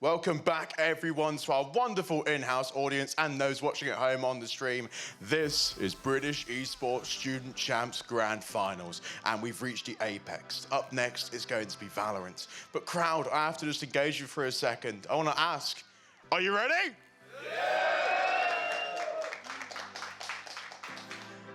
Welcome back, everyone, to our wonderful in-house audience and those watching at home on the stream. This is British Esports Student Champs Grand Finals, and we've reached the apex. Up next is going to be Valorant. But crowd, I have to just engage you for a second. I want to ask, are you ready?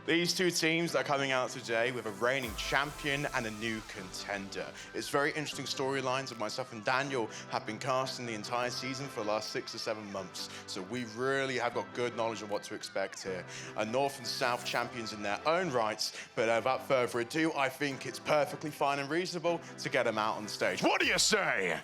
These two teams that are coming out today with a reigning champion and a new contender. It's very interesting storylines that myself and Daniel have been casting the entire season for the last 6 or 7 months. So we really have got good knowledge of what to expect here. North and South champions in their own rights, but without further ado, I think it's perfectly fine and reasonable to get them out on stage. What do you say?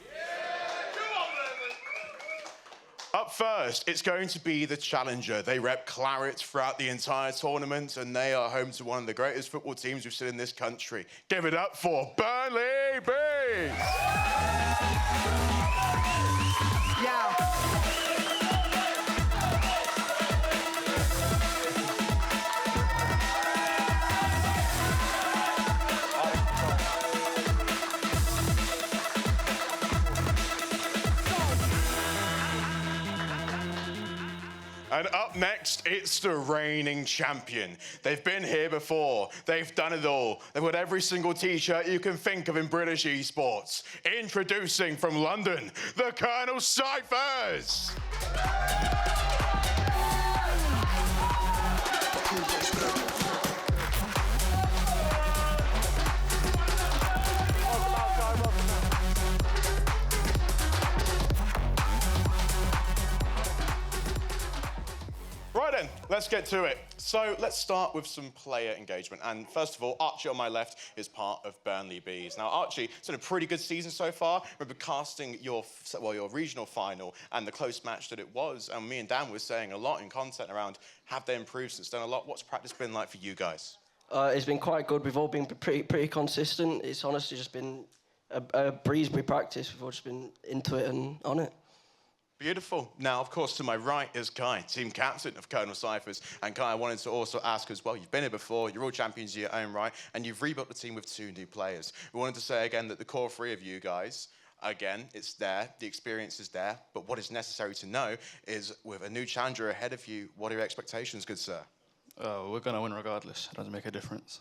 Up first, it's going to be the challenger. They rep Claret throughout the entire tournament, and they are home to one of the greatest football teams we've seen in this country. Give it up for Burnley Bees! Yeah. And up next, it's the reigning champion. They've been here before. They've done it all. They've got every single t-shirt you can think of in British esports. Introducing from London, the Colonel Cyphers. Right then, let's get to it. So let's start with some player engagement. And first of all, Archie on my left is part of Burnley Bees. Now, Archie, it's been a pretty good season so far. Remember casting your regional final and the close match that it was. And me and Dan were saying a lot in content around have they improved since then a lot. What's practice been like for you guys? It's been quite good. We've all been pretty consistent. It's honestly just been a breeze pre-practice. We've all just been into it and on it. Beautiful. Now, of course, to my right is Kai, team captain of Colonel Cyphers. And Kai, I wanted to also ask as well, you've been here before, you're all champions in your own right, and you've rebuilt the team with 2 new players. We wanted to say again that the core 3 of you guys, again, it's there, the experience is there, but what is necessary to know is with a new challenger ahead of you, what are your expectations, good sir? We're going to win regardless. It doesn't make a difference.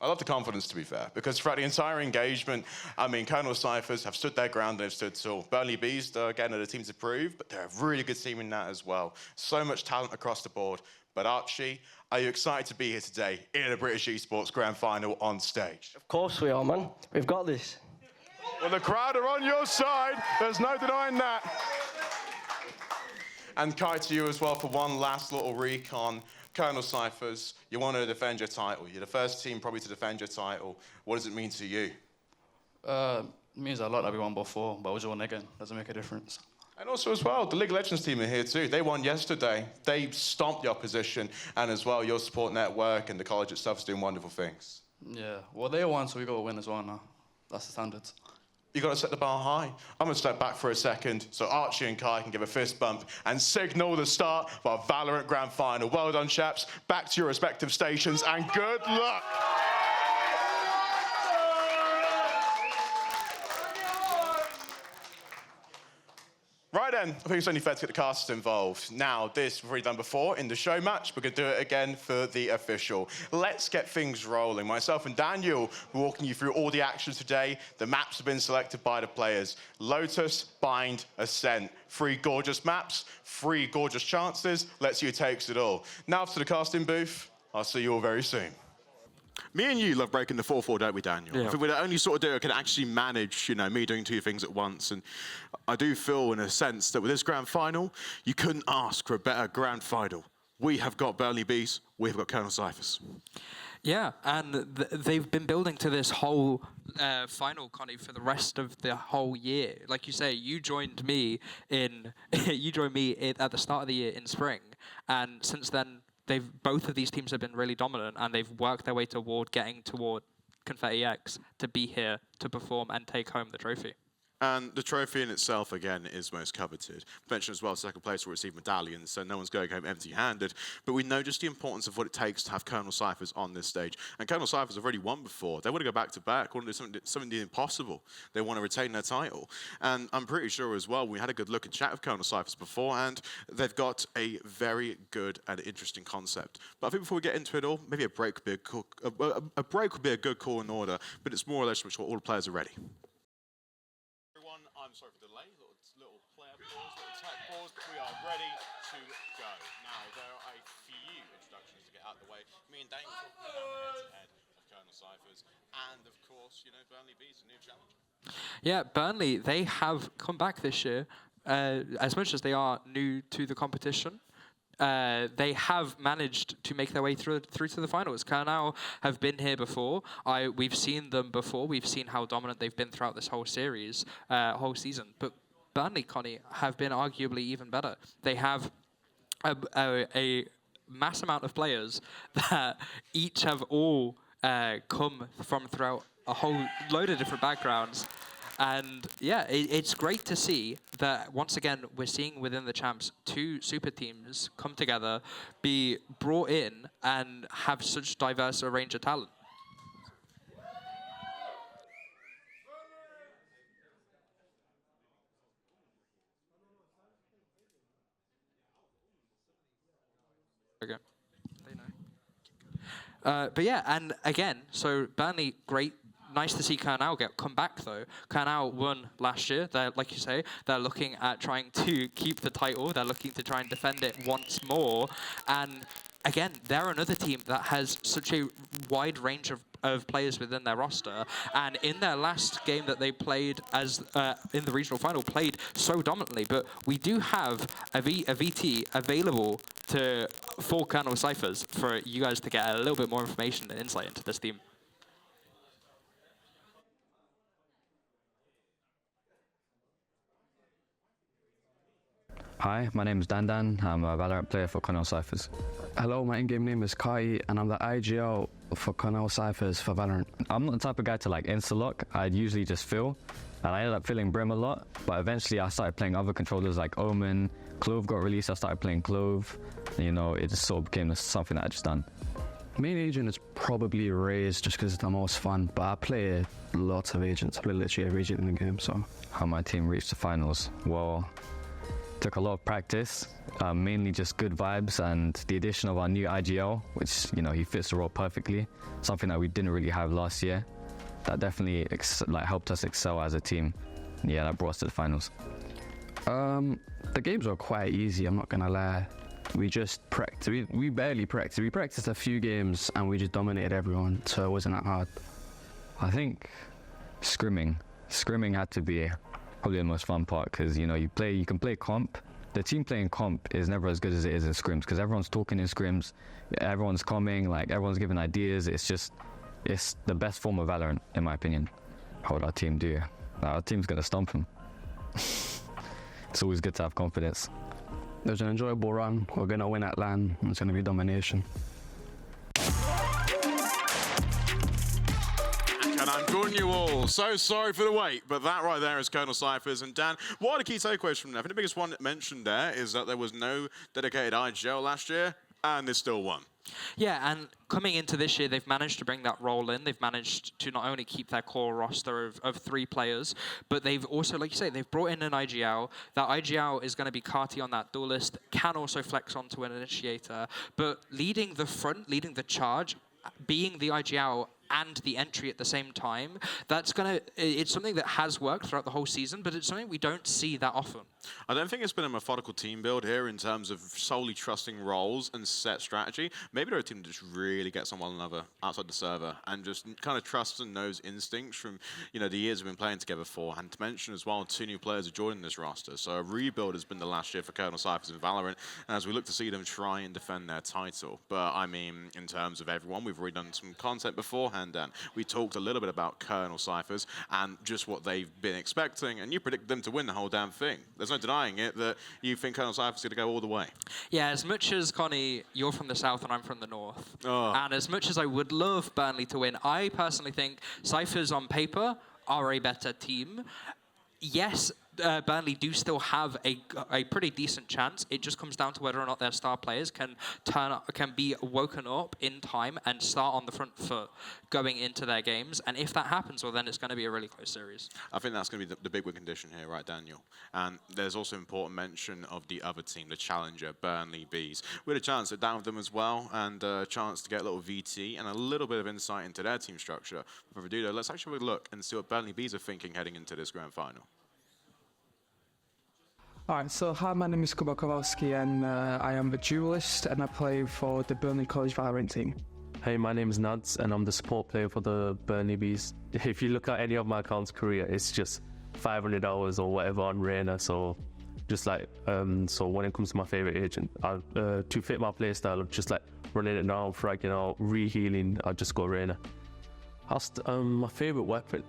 I love the confidence, to be fair, because throughout the entire engagement, I mean, Colonel Cyphers have stood their ground, they've stood tall. Burnley Bees, though, again, are the team to prove, but they're a really good team in that as well. So much talent across the board. But Archie, are you excited to be here today in a British Esports Grand Final on stage? Of course we are, man. We've got this. Well, the crowd are on your side. There's no denying that. And Kai, to you as well for one last little recon. Colonel Cyphers, you want to defend your title. You're the first team probably to defend your title. What does it mean to you? It means a lot that we won before, but we just won again. Doesn't make a difference. And also as well, the League of Legends team are here too. They won yesterday. They stomped the opposition. And as well, your support network and the college itself is doing wonderful things. Yeah, well, they won, so we got to win as well now. That's the standards. You've got to set the bar high. I'm going to step back for a second so Archie and Kai can give a fist bump and signal the start of our Valorant Grand Final. Well done, chaps. Back to your respective stations and good luck. Right then, I think it's only fair to get the casters involved. Now, this we've already done before in the show match. We're going to do it again for the official. Let's get things rolling. Myself and Daniel are walking you through all the actions today. The maps have been selected by the players. Lotus, Bind, Ascent. 3 gorgeous maps, 3 gorgeous chances. Let's see who takes it all. Now to the casting booth. I'll see you all very soon. Me and you love breaking the 4-4, don't we, Daniel? Yeah. I think we're the only sort of duo who can actually manage, me doing 2 things at once. And I do feel, in a sense, that with this grand final, you couldn't ask for a better grand final. We have got Burnley Bees, we have got Colonel Cyphers. Yeah, and they've been building to this whole final, Connie, for the rest of the whole year. Like you say, you joined me at the start of the year in spring, and since then, both of these teams have been really dominant, and they've worked their way toward getting toward Confetti X to be here to perform and take home the trophy. And the trophy in itself, again, is most coveted. Mentioned as well, second place will receive medallions, so no one's going home empty-handed. But we know just the importance of what it takes to have Colonel Cyphers on this stage. And Colonel Cyphers have already won before. They want to go back-to-back, want to do something impossible. They want to retain their title. And I'm pretty sure as well, we had a good look and chat with Colonel Cyphers before, and they've got a very good and interesting concept. But I think before we get into it all, maybe a break would be a good call in order, but it's more or less to make sure all the players are ready. I'm sorry for the delay, little player pause, little tech pause. We are ready to go. Now, there are a few introductions to get out of the way. Me and Dane were talking about the head-to-head of Colonel Cyphers, and of course, you know, Burnley Bees, a new challenger. Yeah, Burnley, they have come back this year. As much as they are new to the competition, they have managed to make their way through to the finals. Colonel have been here before. We've seen them before. We've seen how dominant they've been throughout this whole series, whole season. But Burnley, Connie, have been arguably even better. They have a mass amount of players that each have all come from throughout a whole load of different backgrounds. And yeah, it's great to see that once again we're seeing within the champs 2 super teams come together, be brought in, and have such diverse a range of talent. Okay. But yeah, and again, so Burnley, great. Nice to see Colonel come back, though. Colonel won last year. They're, like you say, they're looking at trying to keep the title. They're looking to try and defend it once more. And again, they're another team that has such a wide range of players within their roster. And in their last game that they played as in the regional final, played so dominantly. But we do have a VT available for Colonel Cyphers for you guys to get a little bit more information and insight into this team. Hi, my name is Dan. I'm a Valorant player for Colonel Cyphers. Hello, my in-game name is Kai, and I'm the IGL for Colonel Cyphers for Valorant. I'm not the type of guy to like insta-lock. I'd usually just fill, and I ended up filling Brim a lot, but eventually I started playing other controllers like Omen. Clove got released, I started playing Clove. And, you know, it just sort of became something that I just done. Main agent is probably Raze just because it's the most fun, but I play lots of agents. I play literally every agent in the game, so. How my team reached the finals? Well, took a lot of practice, mainly just good vibes and the addition of our new IGL, which, you know, he fits the role perfectly, something that we didn't really have last year. That definitely helped us excel as a team. Yeah, that brought us to the finals. The games were quite easy, I'm not gonna lie. We just practiced, we barely practiced. We practiced a few games and we just dominated everyone, so it wasn't that hard. I think scrimming had to be probably the most fun part, because you know you can play comp. The team playing comp is never as good as it is in scrims, because everyone's talking in scrims, everyone's coming, like everyone's giving ideas. It's the best form of Valorant in my opinion. How would our team do? Our team's gonna stomp them. It's always good to have confidence. It was an enjoyable run. We're gonna win at LAN, and it's gonna be domination. And I'm joining you all. So sorry for the wait, but that right there is Colonel Cyphers. And Dan, what are the key takeaways from that? I think the biggest one mentioned there is that there was no dedicated IGL last year, and they still won. Yeah, and coming into this year, they've managed to bring that role in. They've managed to not only keep their core roster of 3 players, but they've also, like you say, they've brought in an IGL. That IGL is going to be Carty on that duelist, can also flex onto an initiator, but leading the front, leading the charge, being the IGL and the entry at the same time, it's something that has worked throughout the whole season, but it's something we don't see that often. I don't think it's been a methodical team build here in terms of solely trusting roles and set strategy. Maybe they're a team that just really gets on one another outside the server and just kind of trusts and knows instincts from, you know, the years we've been playing together for. And to mention as well, 2 new players are joining this roster. So a rebuild has been the last year for Colonel Cyphers in Valorant, as we look to see them try and defend their title. But I mean, in terms of everyone, we've already done some content beforehand, and we talked a little bit about Colonel Cyphers and just what they've been expecting, and you predicted them to win the whole damn thing. There's no denying it that you think Colonel Cyphers is going to go all the way. Yeah, as much as, Connie, you're from the south and I'm from the north, and as much as I would love Burnley to win, I personally think Cyphers on paper are a better team. yes, Burnley do still have a pretty decent chance. It just comes down to whether or not their star players can be woken up in time and start on the front foot going into their games. And if that happens, well, then it's going to be a really close series. I think that's going to be the big win condition here, right, Daniel? And there's also important mention of the other team, the challenger, Burnley Bees. We had a chance to sit down with them as well, and a chance to get a little VT and a little bit of insight into their team structure. For Vidudo, let's actually have a look and see what Burnley Bees are thinking heading into this grand final. Alright, so hi, my name is Kuba Kowalski and I am the duelist and I play for the Burnley College Valorant team. Hey, my name is Nads and I'm the support player for the Burnley Bees. If you look at any of my account's career, it's just 500 hours or whatever on Reyna, so just like, so when it comes to my favorite agent, to fit my playstyle of just like running it down, fragging out, re-healing, I'll just go Reyna. My favorite weapon,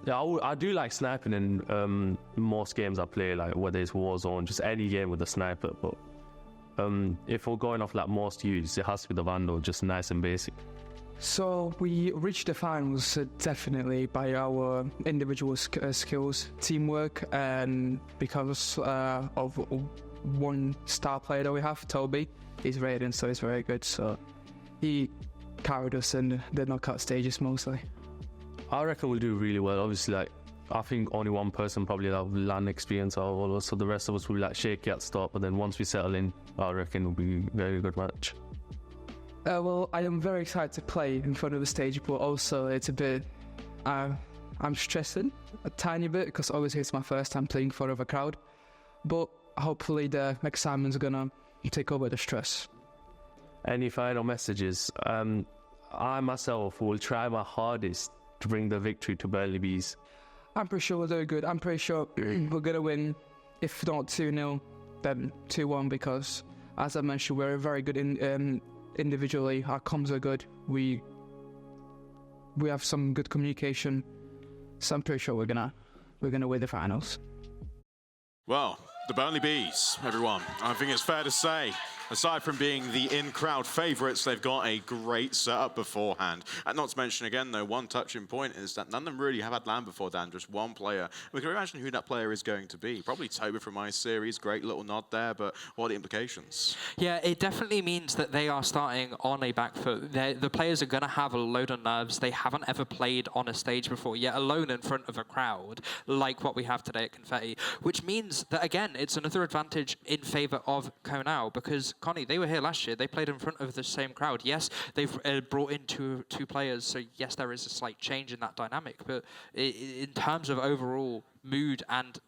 yeah, I do like sniping in most games I play, like whether it's Warzone, just any game with a sniper, but if we're going off like most used, it has to be the Vandal, just nice and basic. So we reached the finals definitely by our individual skills, teamwork, and because of one star player that we have, Toby. He's rated, so he's very good, so he carried us in the knockout stages mostly. I reckon we'll do really well. Obviously, like, I think only one person probably will have LAN experience out of all of us, so the rest of us will be like shaky at start, but then once we settle in, I reckon it'll be a very good match. Well, I am very excited to play in front of the stage, but also it's a bit, I'm stressing a tiny bit because obviously it's my first time playing in front of a crowd, but hopefully the excitement's gonna take over the stress. Any final messages? I myself will try my hardest to bring the victory to Burnley Bees. I'm pretty sure we'll do good. I'm pretty sure we're gonna win, if not 2-0, then 2-1, because as I mentioned, we're very good individually. Our comms are good. We have some good communication, so I'm pretty sure we're gonna win the finals. Well, the Burnley Bees, everyone, I think it's fair to say, aside from being the in-crowd favourites, they've got a great setup beforehand. And not to mention, again, though, one touching point is that none of them really have had LAN before, Dan, just one player. We can imagine who that player is going to be. Probably Toby from my series, great little nod there, but what are the implications? Yeah, it definitely means that they are starting on a back foot. The players are going to have a load of nerves. They haven't ever played on a stage before, yet alone in front of a crowd, like what we have today at Confetti, which means that, again, it's another advantage in favour of Konao, because Connie, they were here last year. They played in front of the same crowd. Yes, they've brought in two players, so yes, there is a slight change in that dynamic. But in terms of overall mood and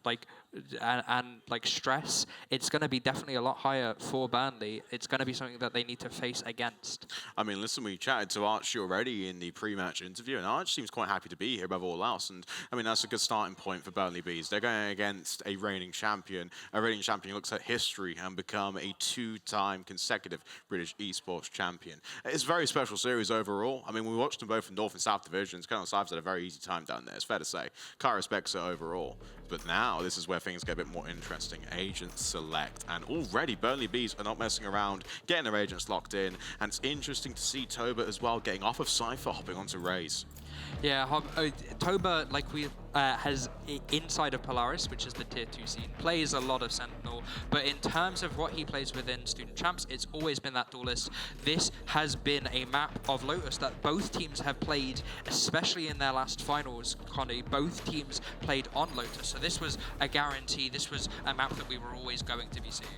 stress, it's going to be definitely a lot higher for Burnley. It's going to be something that they need to face against. I mean, listen, we chatted to Archie already in the pre-match interview, and Archie seems quite happy to be here above all else. And I mean, that's a good starting point for Burnley Bees. They're going against a reigning champion. A reigning champion who looks at history and become a two-time consecutive British Esports champion. It's a very special series overall. I mean, we watched them both in North and South divisions. Colonel Sives had a very easy time down there. It's fair to say. Kai respects it overall. But now, this is where things get a bit more interesting. Agents select. And already, Burnley Bees are not messing around, getting their agents locked in. And it's interesting to see Toba as well, getting off of Cypher, hopping onto Raze. Yeah, Toba, like we has inside of Polaris, which is the tier 2 scene, plays a lot of Sentinel, but in terms of what he plays within Student Champs, it's always been that duelist. This has been a map of Lotus that both teams have played, especially in their last finals, Connie. Both teams played on Lotus, so this was a guarantee. This was a map that we were always going to be seeing.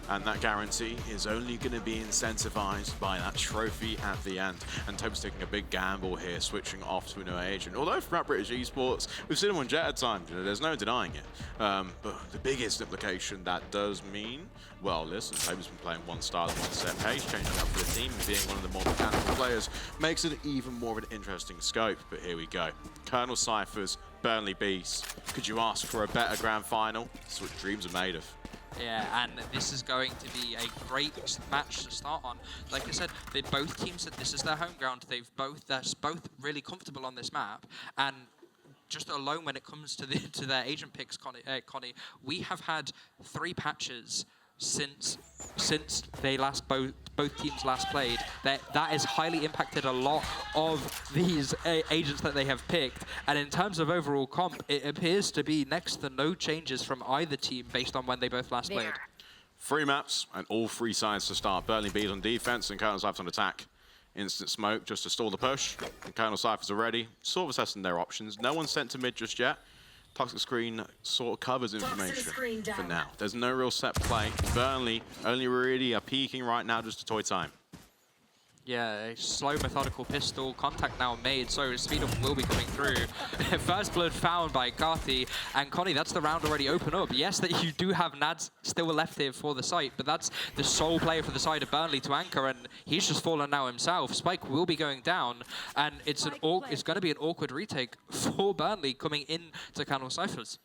And that guarantee is only going to be incentivized by that trophy at the end. And Toby's taking a big gamble here, switching off to a new agent. Although throughout British Esports, we've seen him on Jet at times, there's no denying it. But the biggest implication that does mean, well, listen, Toby's been playing one style and one set pace, changing up for the team and being one of the more mechanical players makes it even more of an interesting scope. But here we go. Colonel Cyphers, Burnley Bees. Could you ask for a better grand final? That's what dreams are made of. Yeah, and this is going to be a great match to start on. Like I said, they both teams said this is their home ground. They're both really comfortable on this map, and just alone when it comes to their agent picks, Connie, we have had 3 patches since they both teams last played. That has highly impacted a lot of these agents that they have picked. And in terms of overall comp, it appears to be next to no changes from either team based on when they both last played. 3 maps and all 3 sides to start. Burnley Bees on defense and Colonel Cyphers on attack. Instant smoke just to stall the push. And Colonel Cyphers are ready, sort of assessing their options. No one's sent to mid just yet. Toxic Screen sort of covers information for now. There's no real set play. Burnley only really are peeking right now just to toy time. Yeah, a slow, methodical pistol. Contact now made, so speed up will be coming through. First blood found by Carthy. And Connie, that's the round already open up. Yes, that you do have Nads still left here for the site, but that's the sole player for the side of Burnley to anchor, and he's just fallen now himself. Spike will be going down, and it's going to be an awkward retake for Burnley coming in to Colonel Cyphers.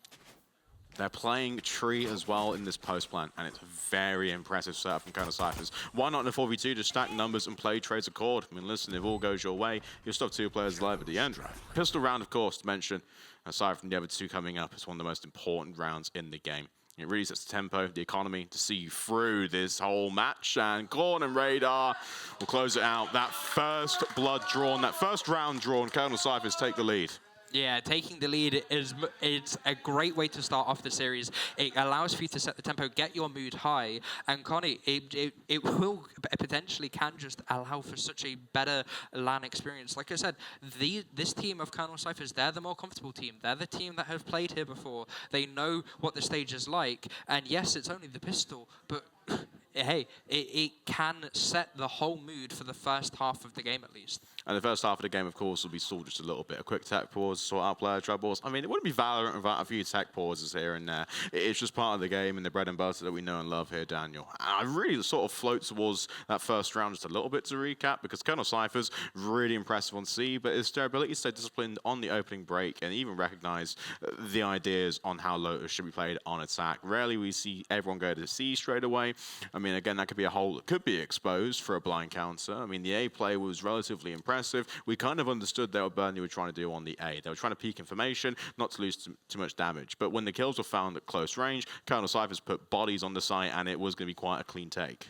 They're playing Tree as well in this post plan, and it's a very impressive setup from Colonel Cyphers. Why not in a 4v2 just stack numbers and play trades accord? I mean, listen, if all goes your way, you'll still have 2 players alive at the end, right? Pistol round, of course, to mention, aside from the other 2 coming up, it's one of the most important rounds in the game. It really sets the tempo, the economy to see you through this whole match. And Gorn and Radar will close it out. That first blood drawn, that first round drawn, Colonel Cyphers take the lead. Yeah, taking the lead it's a great way to start off the series. It allows for you to set the tempo, get your mood high, and Connie, it will potentially can just allow for such a better LAN experience. Like I said, this team of Colonel Cyphers, they're the more comfortable team. They're the team that have played here before. They know what the stage is like, and yes, it's only the pistol, but hey, it can set the whole mood for the first half of the game at least. And the first half of the game, of course, will be stalled just a little bit. A quick tech pause, sort out player troubles. I mean, it wouldn't be Valorant without a few tech pauses here and there. It's just part of the game and the bread and butter that we know and love here, Daniel. And I really sort of float towards that first round just a little bit to recap, because Colonel Cyphers, really impressive on C, but it's their ability to stay disciplined on the opening break and even recognize the ideas on how Lotus should be played on attack. Rarely we see everyone go to C straight away. I mean, again, that could be a hole that could be exposed for a blind counter. I mean, the A play was relatively impressive. We kind of understood what Burnley were trying to do on the A. They were trying to peek information, not to lose too much damage. But when the kills were found at close range, Colonel Cyphers put bodies on the site, and it was going to be quite a clean take.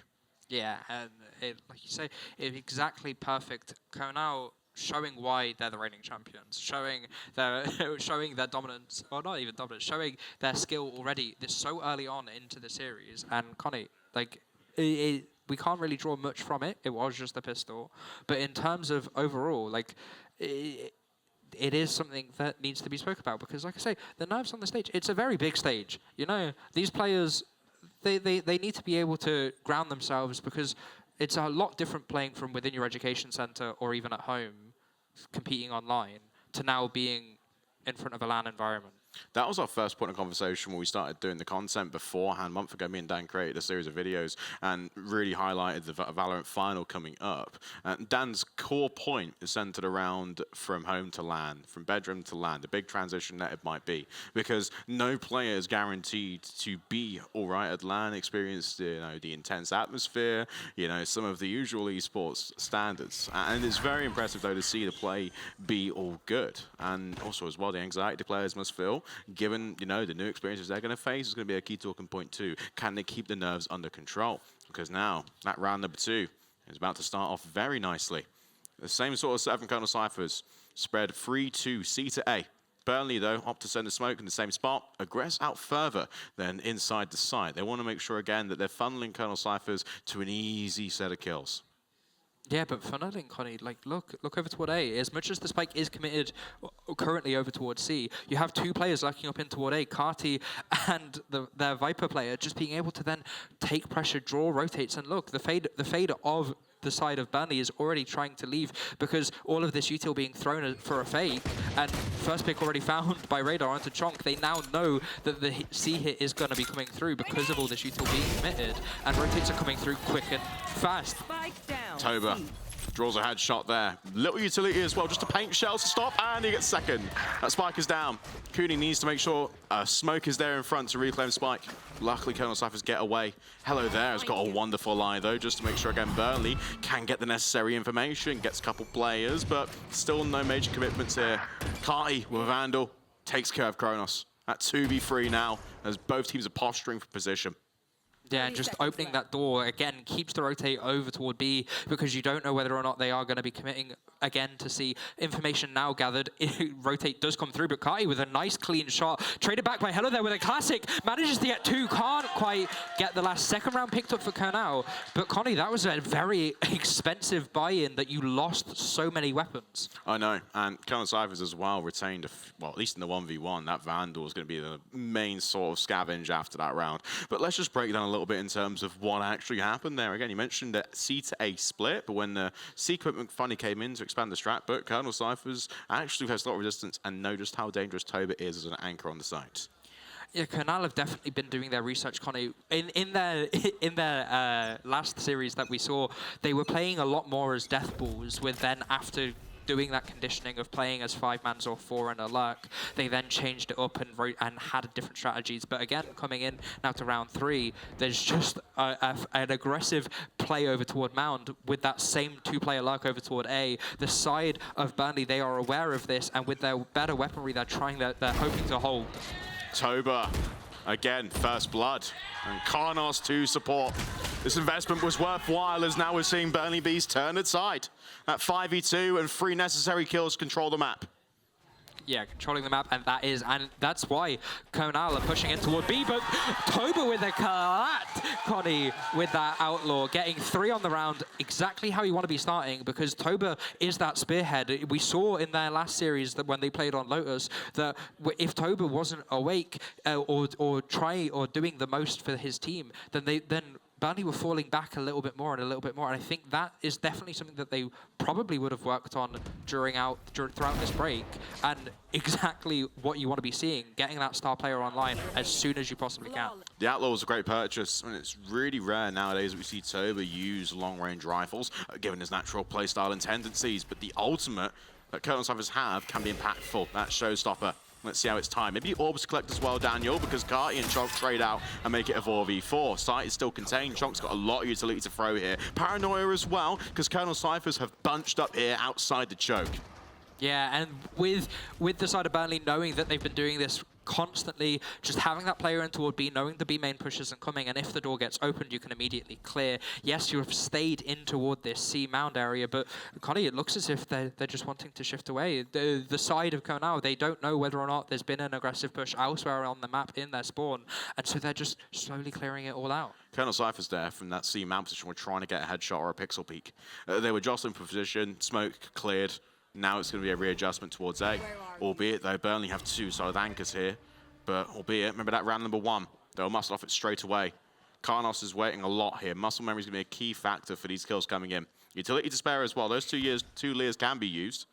Yeah, and like you say, it's exactly perfect. Colonel showing why they're the reigning champions, showing their dominance, or not even dominance, showing their skill already this so early on into the series. And Connie, like, we can't really draw much from it. It was just a pistol. But in terms of overall, like, it is something that needs to be spoke about, because, like I say, the nerves on the stage, it's a very big stage. You know, these players, they need to be able to ground themselves, because it's a lot different playing from within your education center or even at home, competing online, to now being in front of a LAN environment. That was our first point of conversation when we started doing the content beforehand. A month ago, me and Dan created a series of videos and really highlighted the Valorant final coming up. Dan's core point is centered around from home to LAN, from bedroom to LAN, the big transition that it might be, because no player is guaranteed to be all right at LAN, experience the intense atmosphere, some of the usual esports standards. And it's very impressive, though, to see the play be all good. And also, as well, the anxiety the players must feel, given, the new experiences they're going to face, is going to be a key talking point too. Can they keep the nerves under control? Because now, that round number 2 is about to start off very nicely. The same sort of setup from Colonel Cyphers. Spread 3-2, C to A. Burnley, though, opt to send a smoke in the same spot, aggress out further than inside the site. They want to make sure, again, that they're funneling Colonel Cyphers to an easy set of kills. Yeah, but funneling, Connie, like, look over toward A. As much as the spike is committed currently over towards C, you have 2 players lurking up in toward A, Carty and their Viper player, just being able to then take pressure, draw, rotates, and look, the fade of the side of Burnley is already trying to leave, because all of this util being thrown for a fake, and first pick already found by Radar onto Chonk. They now know that the C hit is going to be coming through because of all this util being committed, and rotates are coming through quick and fast. Toba draws a headshot there. Little utility as well, just a paint shell to stop, and he gets second. That spike is down. Cooney needs to make sure smoke is there in front to reclaim spike. Luckily, Colonel Cyphers get away. Hello There has got a wonderful eye, though, just to make sure, again, Burnley can get the necessary information, gets a couple players, but still no major commitments here. Carty with Vandal takes care of Kronos. At 2v3 now, as both teams are posturing for position. Yeah, just opening that door, again, keeps the rotate over toward B because you don't know whether or not they are going to be committing again to see information now gathered. Rotate does come through, but Kati with a nice clean shot. Traded back by Hello there with a classic. Manages to get 2, can't quite get the last second round picked up for Kernal. But Connie, that was a very expensive buy-in that you lost so many weapons. I know, and Colonel Cyphers as well retained, well, at least in the 1v1, that Vandal is going to be the main sort of scavenge after that round. But let's just break down a little bit in terms of what actually happened there. Again, you mentioned that C to A split, but when the C equipment finally came in to expand the strat, but Colonel Cyphers actually has a lot of resistance and know just how dangerous Toba is as an anchor on the site. Yeah, Kernal have definitely been doing their research, Connie. In their last series that we saw, they were playing a lot more as death balls, with then after doing that conditioning of playing as 5-mans or 4 and a lurk, they then changed it up and had different strategies. But again, coming in now to round 3, there's just an aggressive play over toward Mound with that same 2-player lurk over toward A. The side of Burnley, they are aware of this, and with their better weaponry, they're hoping to hold. Toba, again, first blood, and Karnos to support. This investment was worthwhile, as now we're seeing Burnley Bees turn aside. At 5v2 and 3 necessary kills control the map. Yeah, controlling the map, and that's why Kernal are pushing in toward B, but Toba with a collat, Connie, with that Outlaw, getting 3 on the round, exactly how you want to be starting, because Toba is that spearhead. We saw in their last series that when they played on Lotus, that if Toba wasn't awake or doing the most for his team, then Burnley were falling back a little bit more, and I think that is definitely something that they probably would have worked on throughout this break, and exactly what you want to be seeing, getting that star player online as soon as you possibly can. The Outlaw was a great purchase, and it's really rare nowadays that we see Toba use long-range rifles, given his natural playstyle and tendencies, but the ultimate that Colonel Cyphers have can be impactful. That showstopper. Let's see how it's timed. Maybe Orbs collect as well, Daniel, because Carty and Chonk trade out and make it a 4v4. Site is still contained. Chonk's got a lot of utility to throw here. Paranoia as well, because Colonel Cyphers have bunched up here outside the choke. Yeah, and with the side of Burnley knowing that they've been doing this constantly, just having that player in toward B, knowing the B main push isn't coming, and if the door gets opened, you can immediately clear. Yes, you have stayed in toward this C mound area, but Connie, it looks as if they're just wanting to shift away. The side of Kernal, they don't know whether or not there's been an aggressive push elsewhere on the map in their spawn, and so they're just slowly clearing it all out. Colonel Cyphers there from that C mount position were trying to get a headshot or a pixel peek. They were jostling for position, smoke cleared. Now it's going to be a readjustment towards A. Albeit, though, Burnley have 2 solid anchors here. But albeit, remember that round number 1, they'll muscle off it straight away. Karnos is waiting a lot here. Muscle memory is going to be a key factor for these kills coming in. Utility to spare as well. Those 2 layers can be used,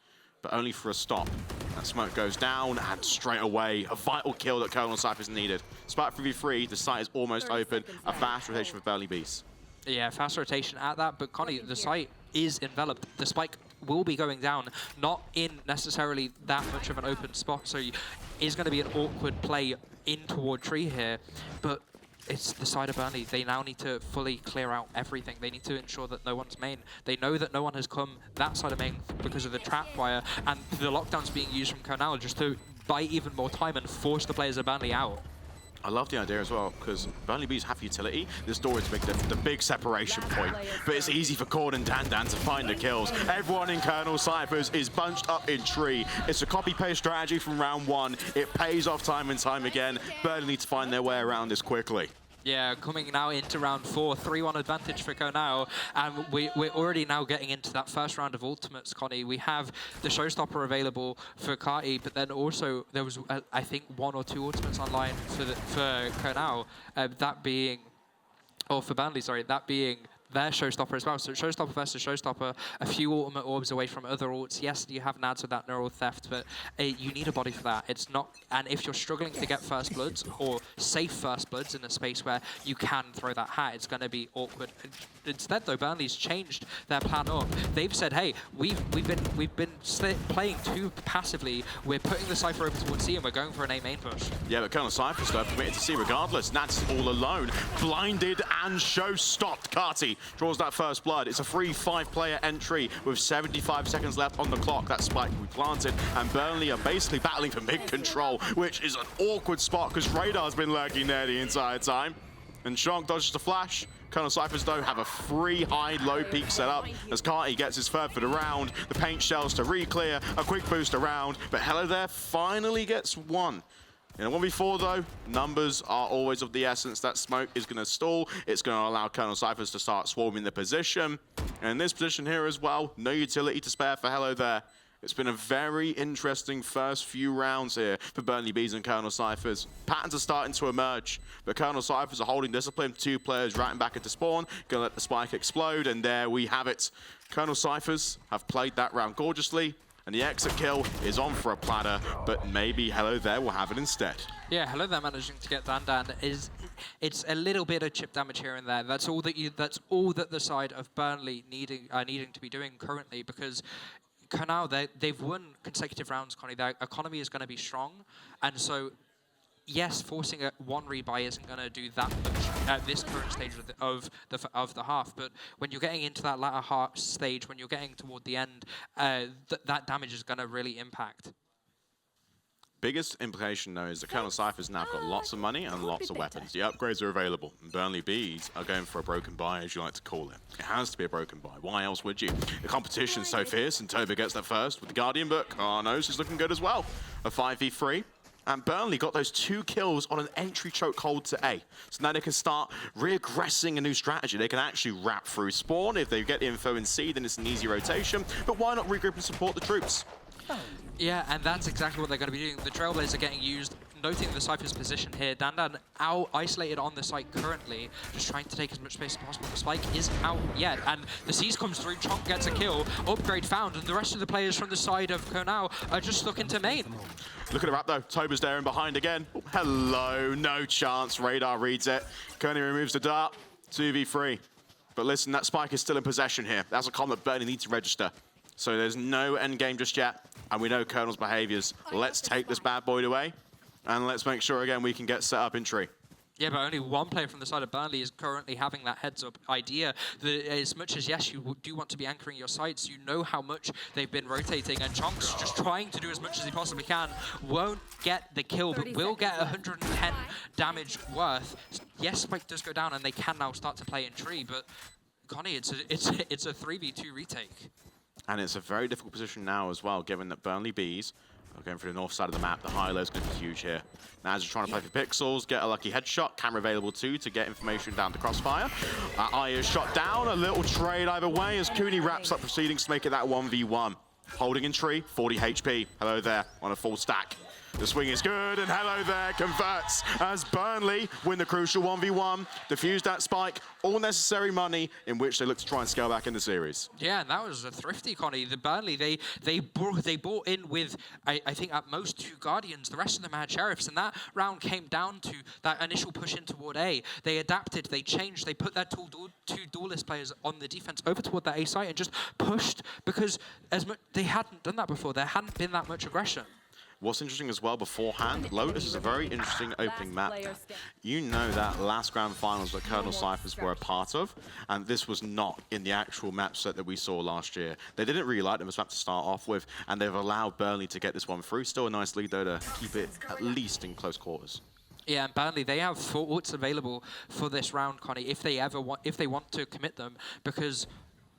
but only for a stop. That smoke goes down, and straight away, a vital kill that Colonel Cyphers needed. Spike 3v3, the site is almost open. A fast rotation for Burnley Beast. Yeah, fast rotation at that, but Connie, the site is enveloped. The spike will be going down, not in necessarily that much of an open spot, so it is going to be an awkward play in toward tree here, but it's the side of Burnley. They now need to fully clear out everything. They need to ensure that no one's main. They know that no one has come that side of main because of the trap wire, and the lockdown's being used from Kernal just to buy even more time and force the players of Burnley out. I love the idea as well, because Burnley Bees have utility. This door is the big separation point, but it's easy for Cord and Dandan to find the kills. Everyone in Colonel Cyphers is bunched up in tree. It's a copy-paste strategy from round 1. It pays off time and time again. Burnley need to find their way around this quickly. Yeah, coming now into round 4, 3-1 advantage for Kernal, and we're already now getting into that first round of ultimates, Connie. We have the showstopper available for Kati, but then also there was, I think, 1 or 2 ultimates online for Kernal, that being, or for Burnley, sorry, that being their showstopper as well. So showstopper versus showstopper, a few ultimate orbs away from other ults. Yes, you have Nads with that neural theft, but you need a body for that. It's not, and if you're struggling to get first bloods or safe first bloods in a space where you can throw that hat, it's going to be awkward. Instead, though, Burnley's changed their plan up. They've said, hey, we've been playing too passively. We're putting the Cypher over towards C and we're going for an A main push. Yeah, but Colonel Cypher's still committed to C regardless. Nads all alone, blinded and show stopped. Carty draws that first blood. It's a free 5-player entry with 75 seconds left on the clock. That spike we planted, and Burnley are basically battling for mid control, which is an awkward spot because Radar's been lurking there the entire time. And Chonk dodges the flash. Colonel Cyphers, though, have a free high-low peak set up as Carty gets his third for the round. The paint shells to re-clear, a quick boost around, but Hello There finally gets one. In a 1v4, though, numbers are always of the essence. That smoke is going to stall. It's going to allow Colonel Cyphers to start swarming the position. And in this position here as well, no utility to spare for Hello There. It's been a very interesting first few rounds here for Burnley Bees and Colonel Cyphers. Patterns are starting to emerge, but Colonel Cyphers are holding discipline. 2 players routing back into spawn, gonna let the spike explode, and there we have it. Colonel Cyphers have played that round gorgeously, and the exit kill is on for a platter, but maybe Hello There will have it instead. Yeah, Hello There managing to get Dan it's a little bit of chip damage here and there. That's all that the side of Burnley needing to be doing currently, because now they've won consecutive rounds, Connie. Their economy is going to be strong, and so yes, forcing one rebuy isn't going to do that much at this current stage of the half. But when you're getting into that latter half stage, when you're getting toward the end, that damage is going to really impact. Biggest implication, though, is that Colonel Cyphers now got lots of money and lots of weapons. The upgrades are available. And Burnley Bees are going for a broken buy, as you like to call it. It has to be a broken buy. Why else would you? The competition's so fierce, and Toba gets that first with the Guardian, but Carnos is looking good as well. A 5v3. And Burnley got those 2 kills on an entry chokehold to A. So now they can start reaggressing a new strategy. They can actually wrap through spawn. If they get the info in C, then it's an easy rotation. But why not regroup and support the troops? Yeah, and that's exactly what they're going to be doing. The Trailblazers are getting used, noting the Cypher's position here. Dan out isolated on the site currently, just trying to take as much space as possible. The spike isn't out yet, and the Seize comes through. Chonk gets a kill, upgrade found, and the rest of the players from the side of Konao are just stuck into main. Look at the wrap, though. Toba's there in behind again. Oh, hello, no chance. Radar reads it. Kearney removes the dart. 2v3. But listen, that spike is still in possession here. That's a comm that Burnley needs to register. So there's no end game just yet, and we know Colonel's behaviors. Let's take this bad boy away, and let's make sure again we can get set up in tree. Yeah, but only one player from the side of Burnley is currently having that heads-up idea. As much as, yes, you do want to be anchoring your sights, you know how much they've been rotating, and Chonk's just trying to do as much as he possibly can. Won't get the kill, but will get 110 damage worth. Yes, spike does go down, and they can now start to play in tree, but Connie, it's a 3v2 retake. And it's a very difficult position now as well, given that Burnley Bees are going for the north side of the map. The high low is going to be huge here. Naz is trying to play for pixels, get a lucky headshot. Camera available too to get information down to Crossfire. Eye is shot down. A little trade either way as Cooney wraps up proceedings to make it that 1v1. Holding in tree, 40 HP. Hello There on a full stack. The swing is good, and Hello There converts as Burnley win the crucial 1v1, defuse that spike, all necessary money in which they look to try and scale back in the series. Yeah, and that was a thrifty, Connie. The Burnley, they bought in with, I think, at most 2 Guardians. The rest of them had Sheriffs, and that round came down to that initial push in toward A. They adapted, they changed, they put their 2 duelist players on the defense over toward that A site and just pushed, because they hadn't done that before. There hadn't been that much aggression. What's interesting as well beforehand, Lotus is a very interesting opening map. You know that last grand finals that Colonel Cyphers were a part of, and this was not in the actual map set that we saw last year. They didn't really like them as map to start off with, and they've allowed Burnley to get this one through. Still a nice lead though to keep it at least in close quarters. Yeah, and Burnley, they have 4 ults available for this round, Connie, if they want to commit them, because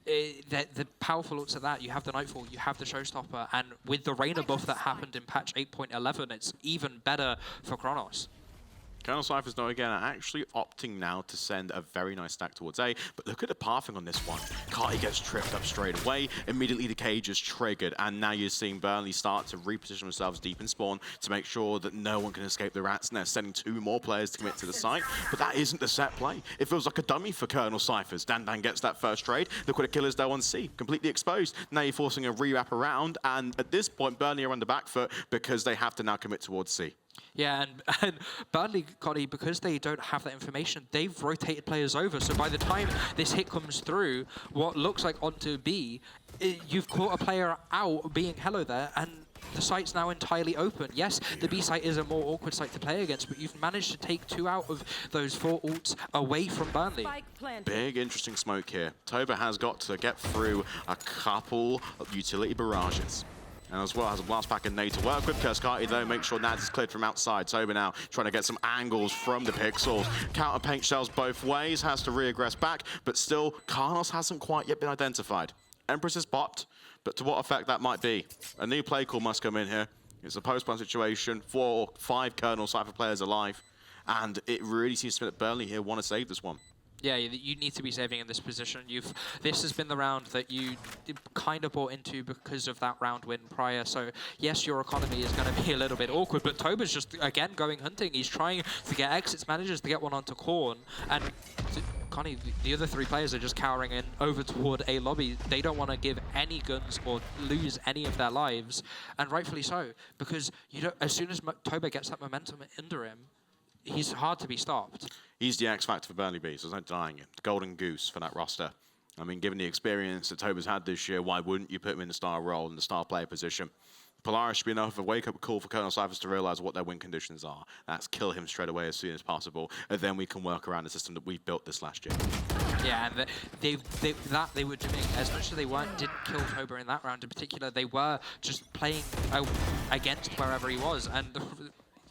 the powerful ults at that, you have the Nightfall, you have the Showstopper, and with the Rainer buff that happened in patch 8.11, it's even better for Kronos. Colonel Cyphers, though, again, are actually opting now to send a very nice stack towards A, but look at the pathing on this one. Carty gets tripped up straight away, immediately the cage is triggered, and now you're seeing Burnley start to reposition themselves deep in spawn to make sure that no one can escape the rats, and they're sending 2 more players to commit to the site, but that isn't the set play. It feels like a dummy for Colonel Cyphers. Dan gets that first trade. Look what the killers there on C, completely exposed. Now you're forcing a re-wrap around, and at this point, Burnley are on the back foot because they have to now commit towards C. Yeah, and Burnley, Connie, because they don't have that information, they've rotated players over. So by the time this hit comes through, what looks like onto B, you've caught a player out being Hello There, and the site's now entirely open. Yes, the B site is a more awkward site to play against, but you've managed to take 2 out of those 4 ults away from Burnley. Big, interesting smoke here. Toba has got to get through a couple of utility barrages. And as well has a blast pack and nade to work with. Kurskati though, make sure Nads is cleared from outside. Toba now trying to get some angles from the pixels. Counter paint shells both ways, has to reaggress back, but still, Karnos hasn't quite yet been identified. Empress is popped, but to what effect that might be? A new play call must come in here. It's a post-plan situation, 4 or 5 Colonel Cypher players alive, and it really seems to be that Burnley here want to save this one. Yeah, you need to be saving in this position. This has been the round that you kind of bought into because of that round win prior. So yes, your economy is going to be a little bit awkward, but Toba's just, again, going hunting. He's trying to get exits, manages to get one onto Korn, and Connie, the other 3 players are just cowering in over toward A lobby. They don't want to give any guns or lose any of their lives, and rightfully so, because as soon as Toba gets that momentum under him, he's hard to be stopped. He's the X factor for Burnley Bees, there's no denying it. The golden goose for that roster. I mean, given the experience that Toba's had this year, why wouldn't you put him in the star role, in the star player position? Polaris should be enough of a wake-up call for Colonel Cyphers to realize what their win conditions are. That's kill him straight away as soon as possible, and then we can work around the system that we've built this last year. Yeah, and they were doing, as much as they didn't kill Toba in that round in particular, they were just playing against wherever he was, and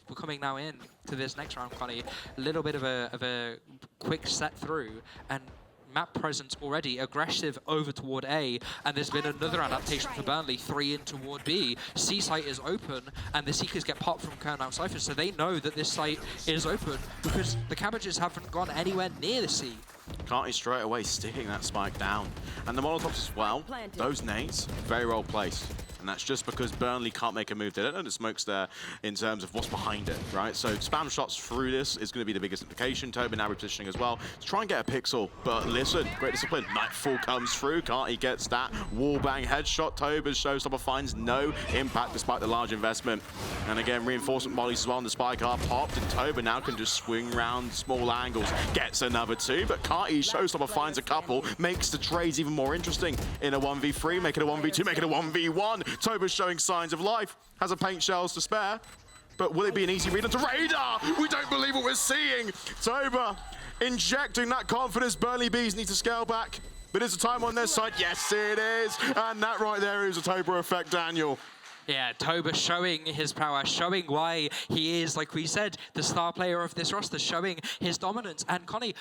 we're coming now in to this next round, Connie. A little bit of a quick set through, and map presence already aggressive over toward A, and there's been another adaptation for Burnley, 3 in toward B. C site is open, and the Seekers get popped from Colonel Cypher, so they know that this site is open because the Cabbages haven't gone anywhere near the C. Carty straight away sticking that spike down. And the Molotovs as well, those nades, very well placed. And that's just because Burnley can't make a move. They don't know the smoke's there in terms of what's behind it, right? So spam shots through this is going to be the biggest implication. Toba now repositioning as well to try and get a pixel. But listen, great discipline. Nightfall comes through. Carty gets that wallbang headshot. Toba's showstopper finds no impact despite the large investment. And again, reinforcement mollies as well on the spike are popped. And Toba now can just swing around small angles. Gets another 2, but Carty's showstopper finds a couple. Makes the trades even more interesting in a 1v3. Make it a 1v2, make it a 1v1. Toba's showing signs of life, has a paint shells to spare, but will it be an easy read onto Radar? We don't believe what we're seeing. Toba injecting that confidence. Burnley Bees need to scale back, but is the time on their side? Yes, it is. And that right there is a Toba effect, Daniel. Yeah, Toba showing his power, showing why he is, like we said, the star player of this roster, showing his dominance. And Connie,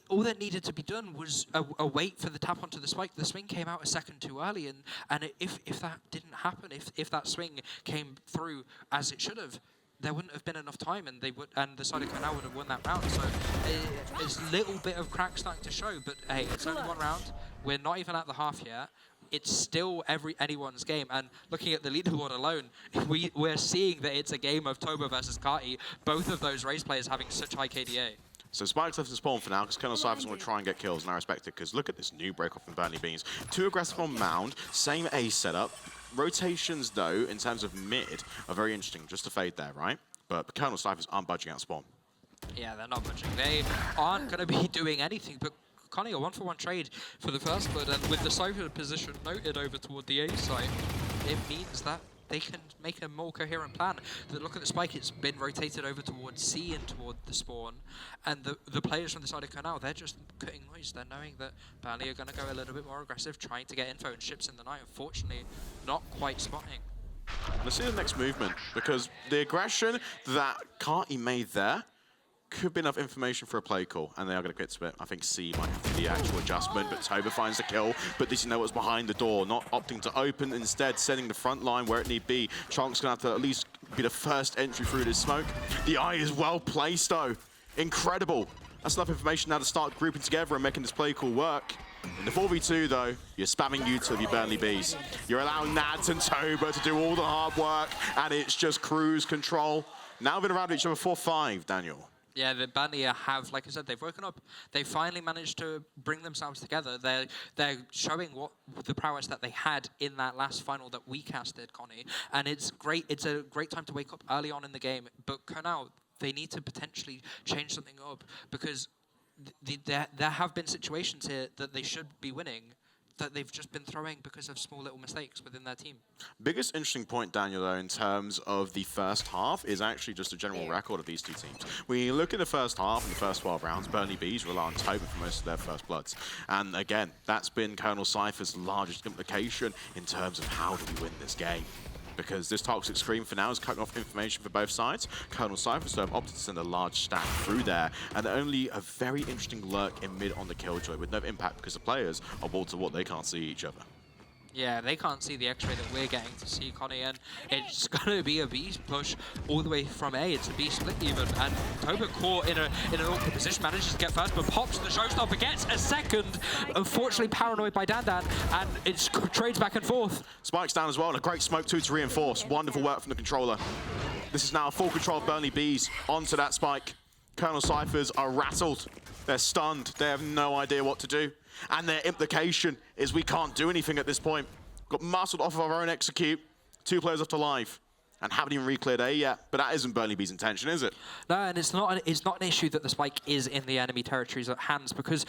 all that needed to be done was a wait for the tap onto the spike. The swing came out a second too early, and if that didn't happen, if that swing came through as it should have, there wouldn't have been enough time, and the side of Canal would have won that round. So there's a little bit of crack starting to show, but hey, it's only one round. We're not even at the half yet. It's still anyone's game, and looking at the leaderboard alone, we're seeing that it's a game of Toba versus Carty, both of those race players having such high KDA. So Spike's left to spawn for now because Colonel Cyphers want to try and get kills, and I respect it because look at this new break off from Burnley Beans. 2 aggressive on Mound, same A setup. Rotations, though, in terms of mid, are very interesting, just to fade there, right? But Colonel Cyphers aren't budging out spawn. Yeah, they're not budging. They aren't going to be doing anything, but Connie, a 1-for-1 trade for the first blood, and with the Cypher position noted over toward the A site, it means that they can make a more coherent plan. Look at the spike, it's been rotated over towards C and toward the spawn, and the players from the side of Canal, they're just cutting noise. They're knowing that Burnley are going to go a little bit more aggressive, trying to get info and ships in the night. Unfortunately, not quite spotting. Let's see the next movement, because the aggression that Carty made there could be enough information for a play call, and they are going to quit to it. I think C might have to be the actual adjustment, but Toba finds the kill, but does he know what's behind the door? Not opting to open, instead sending the front line where it need be. Chunk's going to have to at least be the first entry through this smoke. The eye is well placed, though. Incredible. That's enough information now to start grouping together and making this play call work. In the 4v2, though, you're spamming utility Burnley Bees. You're allowing Nads and Toba to do all the hard work, and it's just cruise control. Now been around each other 4-5, Daniel. Yeah, the Burnley have, like I said, they've woken up. They finally managed to bring themselves together. They're showing what the prowess that they had in that last final that we casted, Connie. And it's great. It's a great time to wake up early on in the game. But Canal, they need to potentially change something up because there have been situations here that they should be winning that they've just been throwing because of small little mistakes within their team. Biggest interesting point, Daniel, though, in terms of the first half is actually just a general record of these two teams. When you look at the first half and the first 12 rounds, Burnley Bees rely on Toba for most of their first bloods. And again, that's been Colonel Cypher's largest implication in terms of how do we win this game. because this Toxic Scream for now is cutting off information for both sides. Colonel Cypher have opted to send a large stack through there, and only a very interesting lurk in mid on the Killjoy with no impact because the players are wall to wall, they can't see each other. Yeah, they can't see the X-ray that we're getting to see, Connie, and it's going to be a B push all the way from A. It's a B split even, and Toba caught in an awkward position, manages to get first, but pops the showstopper, gets a second. Unfortunately, paranoid by Dandan, and it's trades back and forth. Spike's down as well, and a great smoke too to reinforce. Wonderful work from the controller. This is now full control of Burnley Bees onto that Spike. Colonel Cyphers are rattled. They're stunned. They have no idea what to do. And their implication is we can't do anything at this point. Got muscled off of our own execute. 2 players off to live. And haven't even re-cleared A yet. But that isn't Burnley B's intention, is it? No, and it's not an issue that the Spike is in the enemy territories at hands, because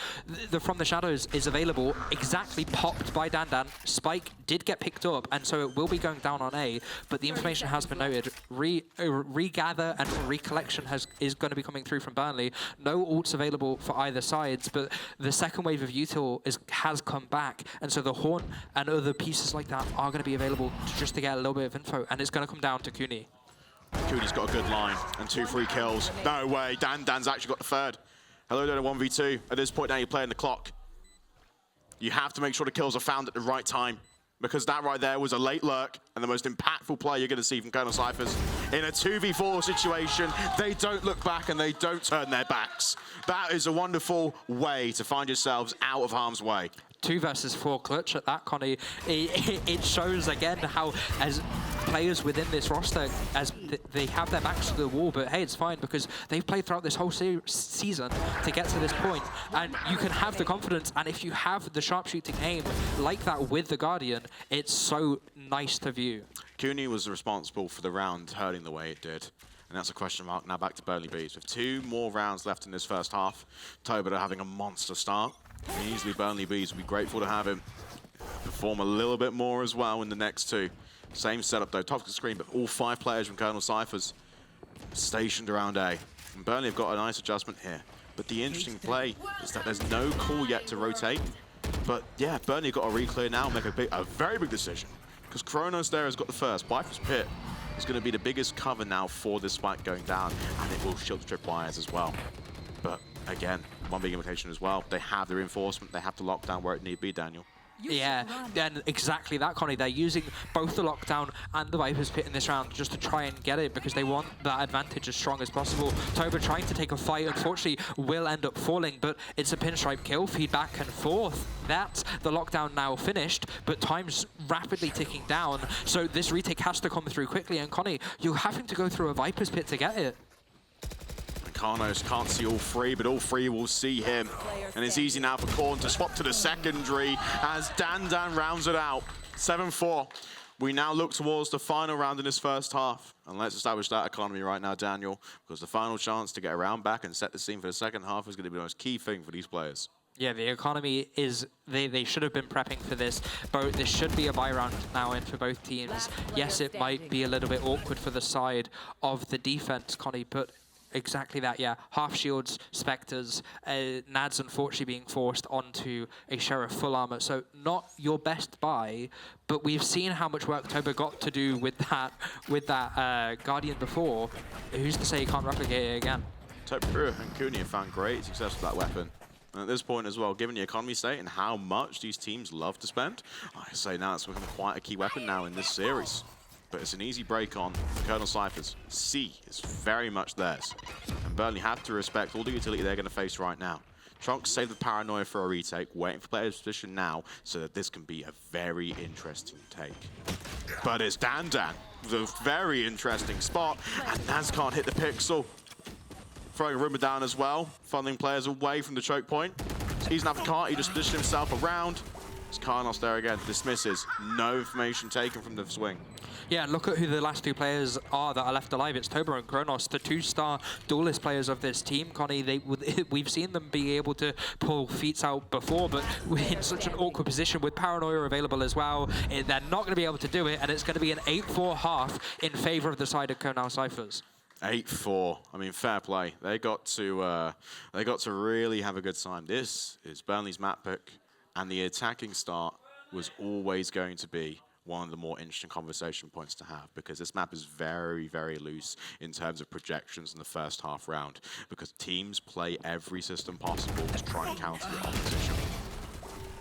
the From the Shadows is available, exactly popped by Dandan. Spike did get picked up, and so it will be going down on A, but the information has been noted. Regather and recollection is going to be coming through from Burnley. No ults available for either sides, but the second wave of util has come back, and so the Horn and other pieces like that are going to be available just to get a little bit of info, and it's going to come down to Cooney. Cooney's got a good line and 2 free kills. No way, Dan's actually got the third. Hello there, 1v2. At this point now you're playing the clock. You have to make sure the kills are found at the right time, because that right there was a late lurk and the most impactful play you're going to see from Colonel Cyphers. In a 2v4 situation, they don't look back and they don't turn their backs. That is a wonderful way to find yourselves out of harm's way. 2 versus 4 clutch at that, Connie. It shows again how, as players within this roster, as they have their backs to the wall, but hey, it's fine because they've played throughout this whole season to get to this point, and you can have the confidence, and if you have the sharpshooting aim like that with the Guardian, it's so nice to view. Cooney was responsible for the round hurting the way it did. And that's a question mark. Now back to Burnley Bees. With 2 more rounds left in this first half, Toba having a monster start. And easily Burnley Bees will be grateful to have him perform a little bit more as well in the next 2. Same setup though, top of the screen, but all 5 players from Colonel Cyphers stationed around A. And Burnley have got a nice adjustment here. But the interesting play is that there's no call yet to rotate. But yeah, Burnley have got to re-clear now and make a very big decision. Because Kronos there has got the first. Bifrost Pit is going to be the biggest cover now for this Spike going down, and it will shield the tripwires as well. But again, one big implication as well, they have the reinforcement, they have the lockdown where it need be, Daniel. Yeah, and exactly that, Connie. They're using both the lockdown and the Viper's Pit in this round just to try and get it, because they want that advantage as strong as possible. Toba trying to take a fight, unfortunately, will end up falling, but it's a pinstripe kill, feed back and forth. That's the lockdown now finished, but time's rapidly ticking down, so this retake has to come through quickly, and Connie, you're having to go through a Viper's Pit to get it. Carnos can't see all 3, but all 3 will see him. And it's easy now for Korn to swap to the secondary as Dandan rounds it out. 7-4. We now look towards the final round in this first half. And let's establish that economy right now, Daniel, because the final chance to get around back and set the scene for the second half is going to be the most key thing for these players. Yeah, the economy is, they should have been prepping for this. But this should be a buy round now in for both teams. Yes, it might be a little bit awkward for the side of the defense, Connie, but exactly that, yeah. Half shields, Spectres, Nads unfortunately being forced onto a Sheriff full armor. So not your best buy, but we've seen how much work Toba got to do with that Guardian before. Who's to say he can't replicate it again? Toba and Cooney have found great success with that weapon. And at this point as well, given the economy state and how much these teams love to spend, I say now it's become quite a key weapon now in this series. But it's an easy break on Colonel Cyphers. C is very much theirs. And Burnley have to respect all the utility they're going to face right now. Trunks saved the paranoia for a retake, waiting for players' position now, so that this can be a very interesting take. But it's Dandan, the very interesting spot, and Naz can't hit the pixel. Throwing Rumor down as well, funneling players away from the choke point. He's not the cart, he just positioned himself around. It's Karnos there again, dismisses. No information taken from the swing. Yeah, look at who the last 2 players are that are left alive. It's Toba and Kronos, the 2-star duelist players of this team. Connie, we've seen them be able to pull feats out before, but we're in such an awkward position with Paranoia available as well. They're not going to be able to do it, and it's going to be an 8-4 half in favor of the side of Colonel Cyphers. 8-4. I mean, fair play. They got to really have a good time. This is Burnley's map pick, and the attacking start was always going to be one of the more interesting conversation points to have, because this map is very, very loose in terms of projections in the first half round, because teams play every system possible to try and counter the opposition.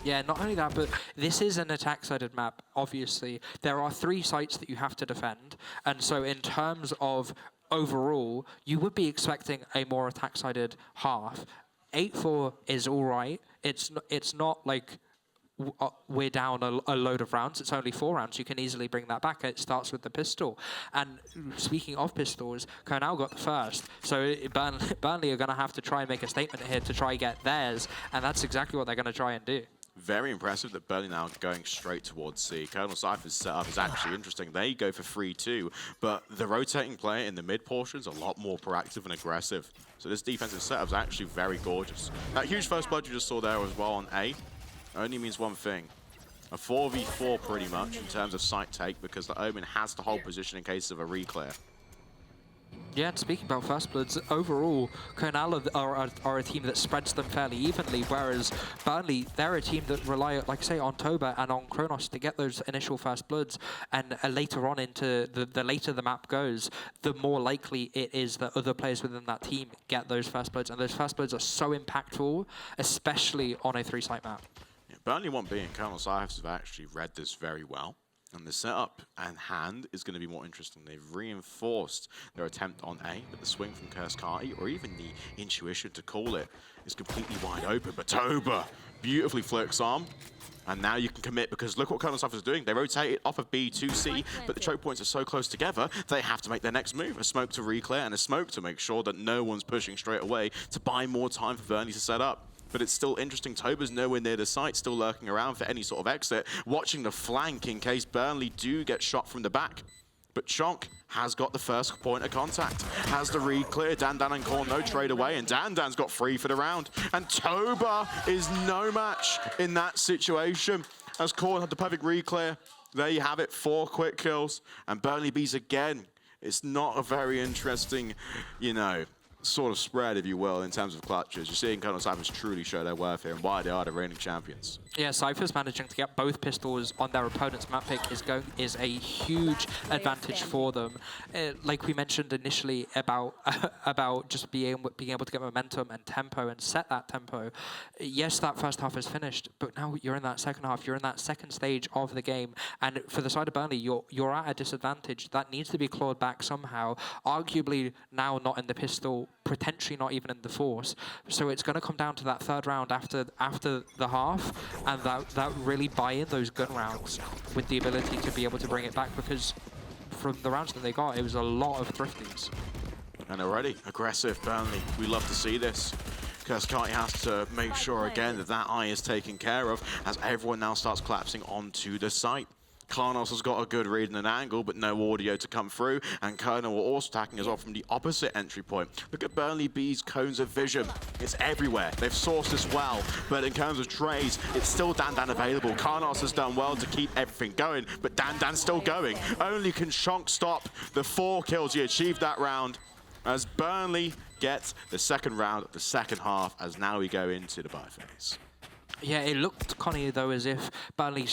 Yeah, not only that, but this is an attack-sided map, obviously. There are 3 sites that you have to defend, and so in terms of overall, you would be expecting a more attack-sided half. 8-4 is all right. It's not like we're down a load of rounds. It's only 4 rounds. You can easily bring that back. It starts with the pistol. And speaking of pistols, Kernel got the first. So Burnley are going to have to try and make a statement here to try and get theirs. And that's exactly what they're going to try and do. Very impressive that Burnley now going straight towards C. Colonel Cypher's setup is actually interesting. They go for 3-2, but the rotating player in the mid portion is a lot more proactive and aggressive. So this defensive setup is actually very gorgeous. That huge first blood you just saw there as well on A only means one thing. A 4v4 pretty much in terms of site take, because the Omen has to hold position in case of a reclear. Yeah, and speaking about First Bloods, overall, Kernel are a team that spreads them fairly evenly, whereas Burnley, they're a team that rely, like I say, on Toba and on Kronos to get those initial First Bloods, and later on into the later the map goes, the more likely it is that other players within that team get those First Bloods, and those First Bloods are so impactful, especially on a 3-site map. Yeah, Burnley 1B and Colonel Cyphers have actually read this very well. And the setup and hand is going to be more interesting. They've reinforced their attempt on A, but the swing from Kurskati, or even the intuition to call it, is completely wide open. But Toba beautifully flicks on. And now you can commit, because look what Colonel Cypher is doing. They rotate it off of B to C, but the choke points are so close together, they have to make their next move. A smoke to reclear and a smoke to make sure that no one's pushing straight away to buy more time for Burnley to set up. But it's still interesting. Toba's nowhere near the site, still lurking around for any sort of exit, watching the flank in case Burnley do get shot from the back. But Chonk has got the first point of contact, has the read clear. Dandan and Korn no trade away, and Dandan's got 3 for the round. And Toba is no match in that situation, as Korn had the perfect read clear. There you have it, 4 quick kills. And Burnley Bees again. It's not a very interesting, you know, sort of spread, if you will, in terms of clutches. You're seeing Colonel Cyphers truly show their worth here and why they are the reigning champions. Yeah, Cypher's managing to get both pistols on their opponent's map pick is a huge advantage for them. Like we mentioned initially about just being able to get momentum and tempo and set that tempo. Yes, that first half is finished, but now you're in that second half. You're in that second stage of the game, and for the side of Burnley, you're at a disadvantage that needs to be clawed back somehow. Arguably now not in the pistol, potentially not even in the force. So it's going to come down to that third round after the half, and that really buy in those gun rounds with the ability to be able to bring it back, because from the rounds that they got, it was a lot of thrifties. And already aggressive Burnley. We love to see this. Kurskati has to make sure again that that eye is taken care of as everyone now starts collapsing onto the site. Karnos has got a good read and an angle, but no audio to come through. And Colonel are also attacking as well from the opposite entry point. Look at Burnley B's cones of vision. It's everywhere. They've sourced this well, but in terms of trays, it's still Dandan available. Karnos has done well to keep everything going, but Dandan's still going. Only can Shonk stop the 4 kills he achieved that round, as Burnley gets the second round of the second half, as now we go into the buy phase. Yeah, it looked, Connie, though, as if Burnley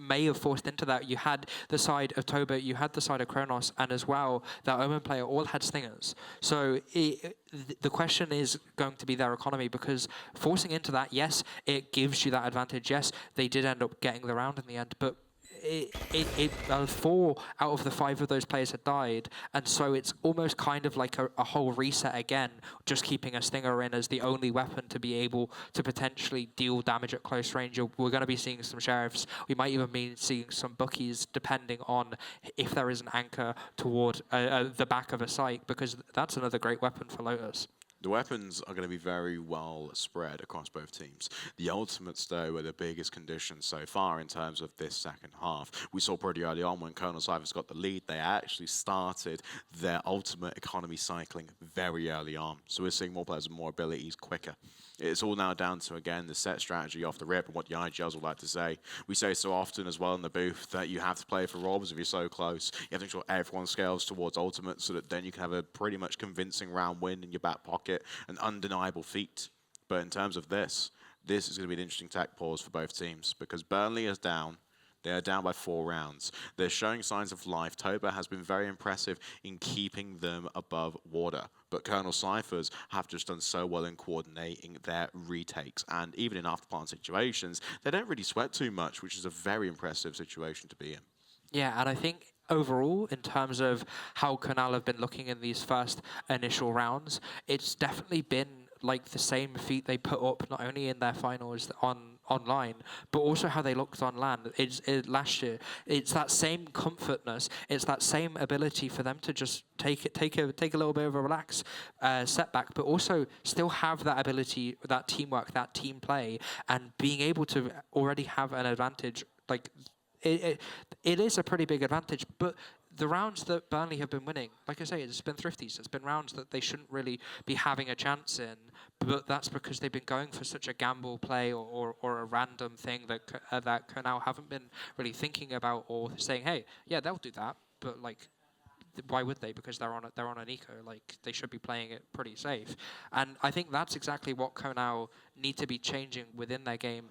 may have forced into that. You had the side of Toba, you had the side of Kronos, and as well, that Omen player all had stingers. So the question is going to be their economy, because forcing into that, yes, it gives you that advantage. Yes, they did end up getting the round in the end, but 4 out of the 5 of those players had died, and so it's almost kind of like a whole reset again, just keeping a stinger in as the only weapon to be able to potentially deal damage at close range. We're going to be seeing some sheriffs. We might even be seeing some bookies, depending on if there is an anchor toward the back of a site, because that's another great weapon for Lotus. The weapons are going to be very well spread across both teams. The ultimates, though, are the biggest conditions so far in terms of this second half. We saw pretty early on when Colonel Cyphers got the lead, they actually started their ultimate economy cycling very early on. So we're seeing more players with more abilities quicker. It's all now down to, again, the set strategy off the rip and what the IGLs would like to say. We say so often as well in the booth that you have to play for robs if you're so close. You have to make sure everyone scales towards ultimate so that then you can have a pretty much convincing round win in your back pocket, an undeniable feat. But in terms of this is going to be an interesting tech pause for both teams, because Burnley is down. They are down by 4 rounds. They're showing signs of life. Toba has been very impressive in keeping them above water. But Colonel Cyphers have just done so well in coordinating their retakes. And even in after-plant situations, they don't really sweat too much, which is a very impressive situation to be in. Yeah, and I think overall, in terms of how Canal have been looking in these first initial rounds, it's definitely been like the same feat they put up not only in their finals online, but also how they looked on land last year. It's that same comfortness. It's that same ability for them to just take a little bit of a relax setback, but also still have that ability, that teamwork, that team play, and being able to already have an advantage. Like it is a pretty big advantage, but the rounds that Burnley have been winning, like I say, it's been thrifties. It's been rounds that they shouldn't really be having a chance in, but that's because they've been going for such a gamble play or a random thing that Canal haven't been really thinking about or saying, hey, yeah, they'll do that, but like, why would they? Because they're on an eco. Like, they should be playing it pretty safe. And I think that's exactly what Canal need to be changing within their game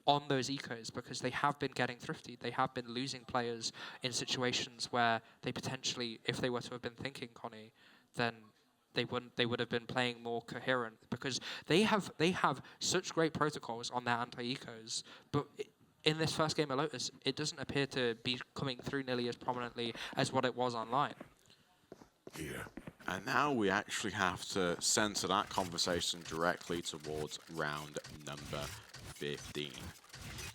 on those ecos, because they have been getting thrifty. They have been losing players in situations where they potentially, if they were to have been thinking Connie, then they would have been playing more coherent, because they have such great protocols on their anti-ecos, but in this first game of Lotus, it doesn't appear to be coming through nearly as prominently as what it was online. Yeah. And now we actually have to center that conversation directly towards round number 15.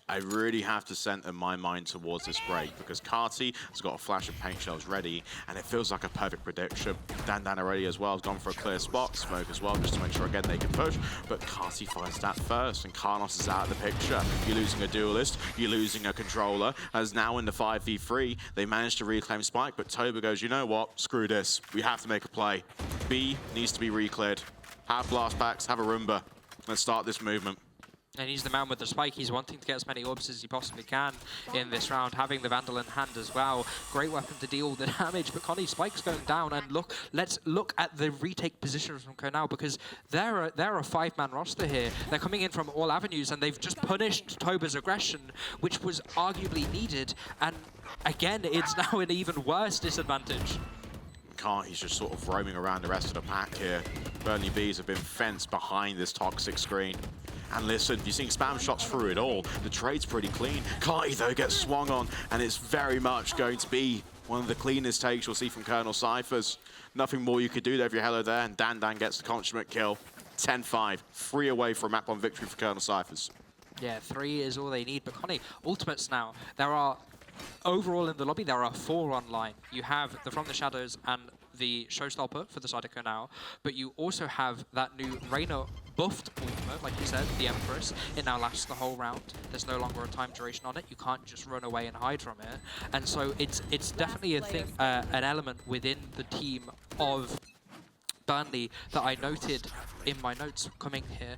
I really have to center my mind towards this break, because Carty has got a flash of paint shells ready, and it feels like a perfect prediction. Dan already as well has gone for a clear spot, Smoke as well, just to make sure again they can push, but Carty finds that first, and Carlos is out of the picture. You're losing a duelist, you're losing a controller, as now in the 5v3, they managed to reclaim Spike, but Toba goes, you know what, screw this, we have to make a play. B needs to be re-cleared. Have blast packs, have a Roomba. Let's start this movement. And he's the man with the spike. He's wanting to get as many orbs as he possibly can in this round, having the Vandal in hand as well. Great weapon to deal the damage, but Connie, Spike's going down, and let's look at the retake position from Konal, because they're a 5-man roster here. They're coming in from all avenues, and they've just punished Toba's aggression, which was arguably needed, and again, it's now an even worse disadvantage. He's just sort of roaming around the rest of the pack here. Burnley Bees have been fenced behind this toxic screen. And listen, you're seeing spam shots through it all. The trade's pretty clean. Carty, though, gets swung on, and it's very much going to be one of the cleanest takes you'll see from Colonel Cyphers. Nothing more you could do there if you're Hello there, and Dan gets the consummate kill. 10-5, 3 away for a map-on victory for Colonel Cyphers. Yeah, 3 is all they need, but Connie, ultimates now. There are, overall in the lobby, there are 4 online. You have the From the Shadows and the Showstopper for the side of Konal, but you also have that new Reyna buffed ultimate, like you said, the Empress. It now lasts the whole round. There's no longer a time duration on it. You can't just run away and hide from it. And so it's definitely a thing, an element within the team of Burnley that I noted in my notes coming here.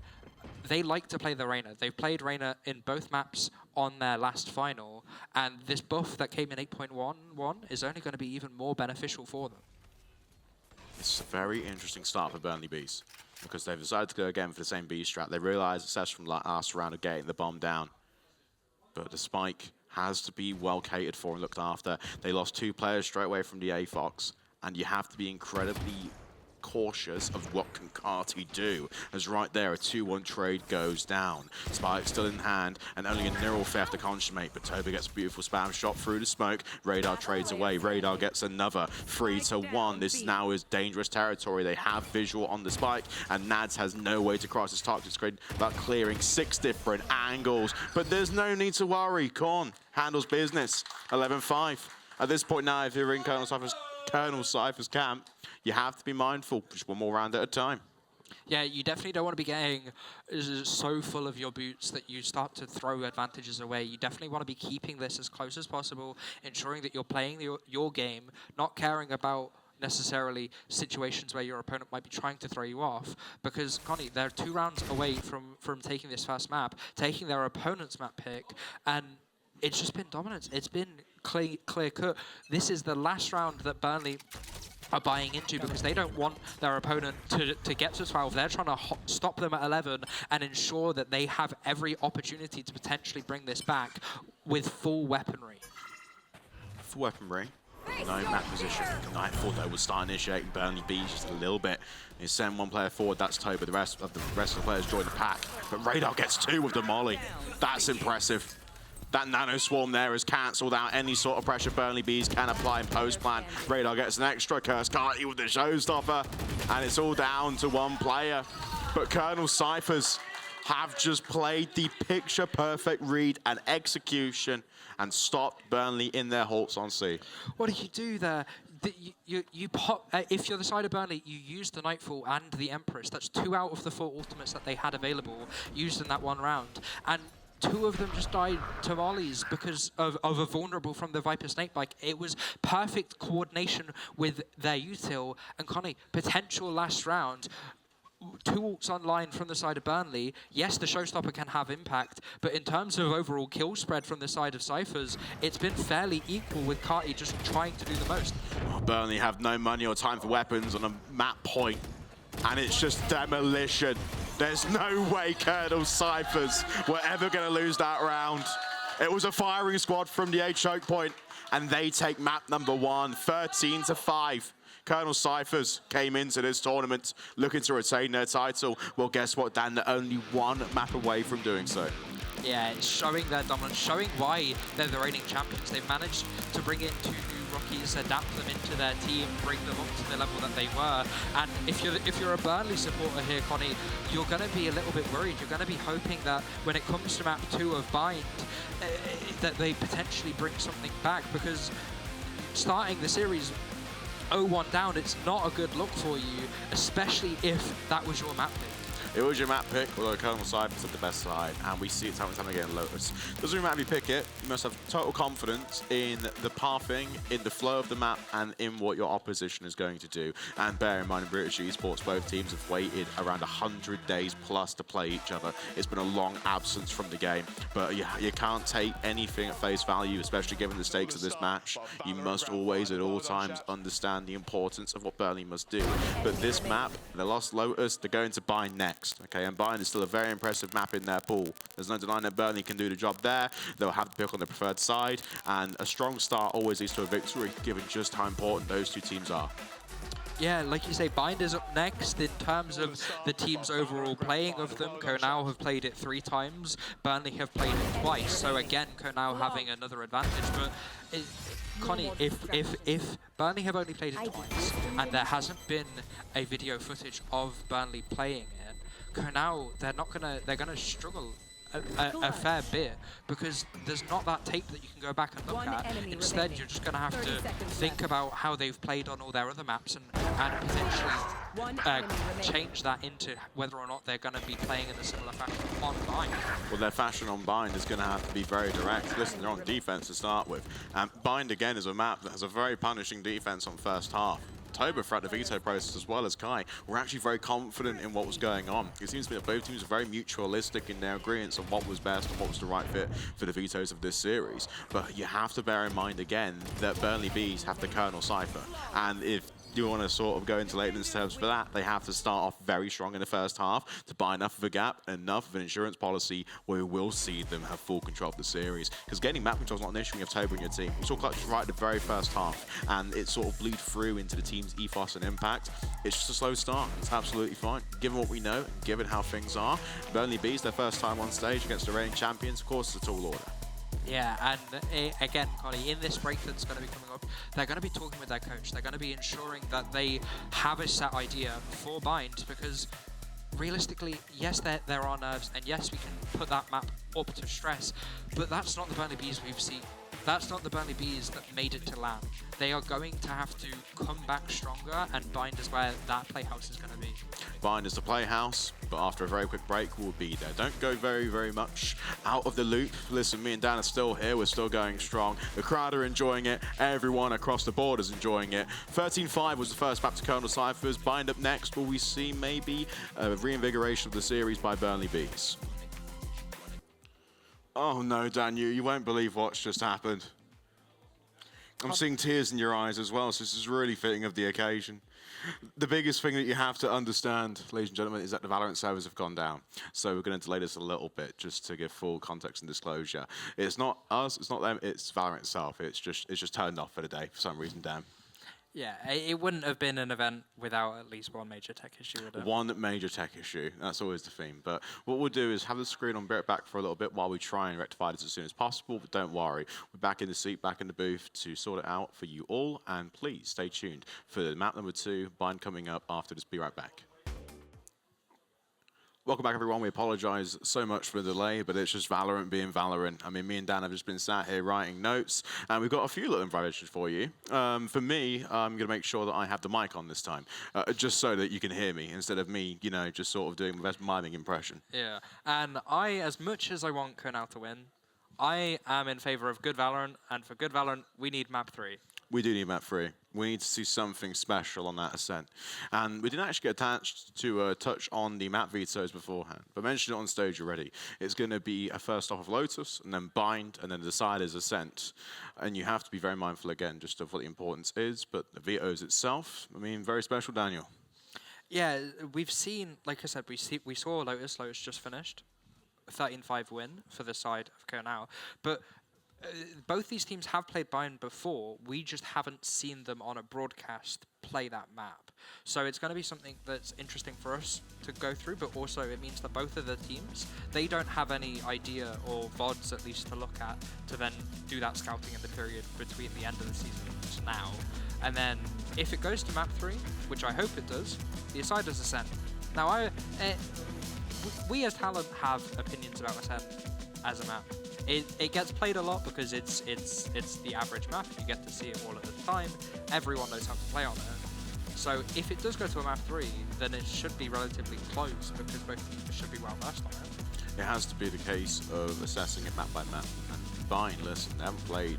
They like to play the Reyna. They've played Reyna in both maps on their last final, and this buff that came in 8.11 is only going to be even more beneficial for them. It's a very interesting start for Burnley Bees, because they've decided to go again for the same B strat. They realise success from last round of getting the bomb down, but the spike has to be well catered for and looked after. They lost 2 players straight away from the A-Fox, and you have to be incredibly cautious of what can Carty do, as right there a 2-1 trade goes down. Spike still in hand, and only a neural theft to consummate, but Toba gets a beautiful spam shot through the smoke. Radar trades away. Radar gets another 3-1. This now is dangerous territory. They have visual on the Spike, and Nads has no way to cross his toxic screen without clearing 6 different angles, but there's no need to worry. Korn handles business. 11-5. At this point now, if you're in Colonel Cypher's camp, you have to be mindful, just 1 more round at a time. Yeah, you definitely don't want to be getting so full of your boots that you start to throw advantages away. You definitely want to be keeping this as close as possible, ensuring that you're playing your game, not caring about necessarily situations where your opponent might be trying to throw you off, because Connie, they're 2 rounds away from taking this first map, taking their opponent's map pick, and it's just been dominance. It's been clear cut. This is the last round that Burnley are buying into, because they don't want their opponent to get to 12. They're trying to stop them at 11 and ensure that they have every opportunity to potentially bring this back. with full weaponry. For weaponry, no map position. I thought they would start initiating Burnley Bees just a little bit. You send one player forward, that's Toby. The rest of the players join the pack. But Radar gets 2 with the molly. That's impressive. That nano swarm there is cancelled out any sort of pressure Burnley Bees can apply in post plan. Radar gets an extra curse, can't with the showstopper. And it's all down to one player. But Colonel Cyphers have just played the picture-perfect read and execution and stopped Burnley in their halts on C. What do you do there? You pop, if you're the side of Burnley, you use the Nightfall and the Empress. That's 2 out of the 4 ultimates that they had available used in that one round. And 2 of them just died to volleys because of a vulnerable from the Viper Snakebite. It was perfect coordination with their util. And Connie, potential last round. 2 ults online from the side of Burnley. Yes, the showstopper can have impact, but in terms of overall kill spread from the side of Cyphers, it's been fairly equal with Carty just trying to do the most. Well, Burnley have no money or time for weapons on a map point, and it's just demolition. There's no way Colonel Cyphers were ever going to lose that round. It was a firing squad from the A choke point, and they take map number 1, 13-5. Colonel Cyphers came into this tournament looking to retain their title. Well, guess what, Dan? They're only 1 map away from doing so. Yeah, it's showing their dominance, showing why they're the reigning champions. They've managed to bring in 2 new rookies, adapt them into their team, bring them up to the level that they were. And if you're a Burnley supporter here, Connie, you're going to be a little bit worried. You're going to be hoping that when it comes to map 2 of Bind, that they potentially bring something back, because starting the series 0-1 down, it's not a good look for you, especially if that was your map pick. It was your map pick, although Colonel Cyphers at the best side, and we see it time and time again in Lotus. Doesn't really matter if you pick it, you must have total confidence in the pathing, in the flow of the map, and in what your opposition is going to do. And bear in mind, in British Esports, both teams have waited around 100 days plus to play each other. It's been a long absence from the game, but yeah, you can't take anything at face value, especially given the stakes of this match. You must always, at all times, understand the importance of what Burnley must do. But this map, they lost Lotus, they're going to Bind next. Okay, and Bind is still a very impressive map in their pool. There's no denying that Burnley can do the job there. They'll have the pick on the preferred side, and a strong start always leads to a victory, given just how important those 2 teams are. Yeah, like you say, Bind is up next in terms of the team's overall playing of them. Konao have played it 3 times, Burnley have played it twice. So again, Konao having another advantage. But Connie, if Burnley have only played it twice and there hasn't been a video footage of Burnley playing it, Konao, they're gonna struggle a fair bit, because there's not that tape that you can go back and look at. Instead, you're just going to have to think about how they've played on all their other maps and potentially change that into whether or not they're going to be playing in a similar fashion on Bind. Well, their fashion on Bind is going to have to be very direct. Listen, they're on defense to start with. Bind, again, is a map that has a very punishing defense on first half. Toba throughout the veto process, as well as Kai, were actually very confident in what was going on. It seems to me that both teams are very mutualistic in their agreements on what was best and what was the right fit for the vetoes of this series. But you have to bear in mind again that Burnley Bees have the Colonel Cypher, and if you want to sort of go into Leighton's terms for that, they have to start off very strong in the first half to buy enough of a gap, enough of an insurance policy where we will see them have full control of the series. Because getting map control is not an issue when you have Toba in your team. We saw clutches right at the very first half, and it sort of bleed through into the team's ethos and impact. It's just a slow start. It's absolutely fine. Given what we know, and given how things are, Burnley Bees, their first time on stage against the reigning champions, of course, it's a tall order. Yeah, and again, Connie, in this break that's going to be coming up, they're going to be talking with their coach. They're going to be ensuring that they have a set idea for Bind, because realistically, yes, they're on nerves, and yes, we can put that map up to stress, but that's not the Burnley Bees we've seen. That's not the Burnley Bees that made it to LAN. They are going to have to come back stronger, and Bind is where that playhouse is going to be. Bind is the playhouse, but after a very quick break, we'll be there. Don't go very, very much out of the loop. Listen, me and Dan are still here. We're still going strong. The crowd are enjoying it. Everyone across the board is enjoying it. 13-5 was the first map to Colonel Cyphers. Bind up next. Will we see maybe a reinvigoration of the series by Burnley Bees? Oh no, Dan, you won't believe what's just happened. I'm seeing tears in your eyes as well, so this is really fitting of the occasion. The biggest thing that you have to understand, ladies and gentlemen, is that the Valorant servers have gone down. So we're going to delay this a little bit just to give full context and disclosure. It's not us, it's not them, it's Valorant itself. It's just turned off for the day for some reason, Dan. Yeah, it wouldn't have been an event without at least one major tech issue, would it? One major tech issue. That's always the theme. But what we'll do is have the screen on back for a little bit while we try and rectify this as soon as possible. But don't worry, we're back in the seat, back in the booth to sort it out for you all. And please stay tuned for the map number 2, Bind coming up after this. Be right back. Welcome back, everyone. We apologize so much for the delay, but it's just Valorant being Valorant. I mean, me and Dan have just been sat here writing notes, and we've got a few little improvisations for you. For me, I'm going to make sure that I have the mic on this time, just so that you can hear me, instead of me, you know, just sort of doing my best miming impression. Yeah, and as much as I want Kernel to win, I am in favor of good Valorant, and for good Valorant, we need map 3. We do need map 3. We need to see something special on that ascent. And we didn't actually get attached to touch on the map vetoes beforehand, but mentioned it on stage already. It's going to be a first off of Lotus, and then Bind, and then the Deciders Ascent. And you have to be very mindful, again, just of what the importance is, but the vetoes itself, I mean, very special, Daniel. Yeah, we've seen, like I said, we saw Lotus just finished. 13-5 win for the side of Kernel. But both these teams have played Bind before. We just haven't seen them on a broadcast play that map. So it's going to be something that's interesting for us to go through, but also it means that both of the teams, they don't have any idea or VODs at least to look at to then do that scouting in the period between the end of the season to now. And then if it goes to map 3, which I hope it does, the Deciders Ascent. Now, we as talent have opinions about Ascent as a map. It gets played a lot because it's the average map. You get to see it all at the time. Everyone knows how to play on it. So if it does go to a map 3, then it should be relatively close because both teams should be well versed on it. It has to be the case of assessing it map by map. And Bind, listen, they haven't played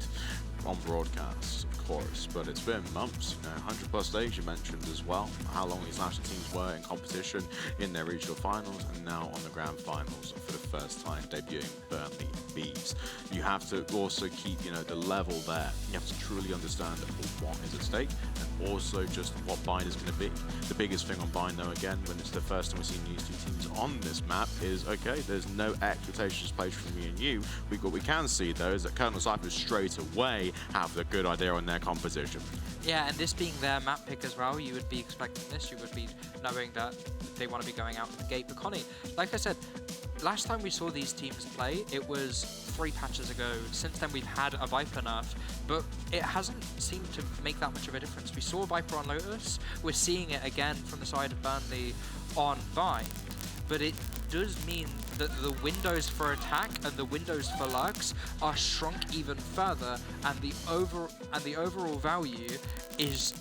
on broadcasts, of course, but it's been months, 100+ days you mentioned as well, how long these national teams were in competition in their regional finals and now on the grand finals for the first time debuting Burnley Bees. You have to also keep, the level there. You have to truly understand what is at stake and also just what Bind is going to be. The biggest thing on Bind, though, again, when it's the first time we've seen these two teams on this map is, okay, there's no expectations placed from me and you. What we can see, though, is that Colonel Cypher straight away have a good idea on their composition. Yeah, and this being their map pick as well, you would be expecting this. You would be knowing that they want to be going out the gate. But Connie, like I said, last time we saw these teams play, it was 3 patches ago. Since then, we've had a Viper nerf, but it hasn't seemed to make that much of a difference. We saw Viper on Lotus. We're seeing it again from the side of Burnley on Bind, but it does mean that the windows for attack and the windows for lurks are shrunk even further, and the overall value is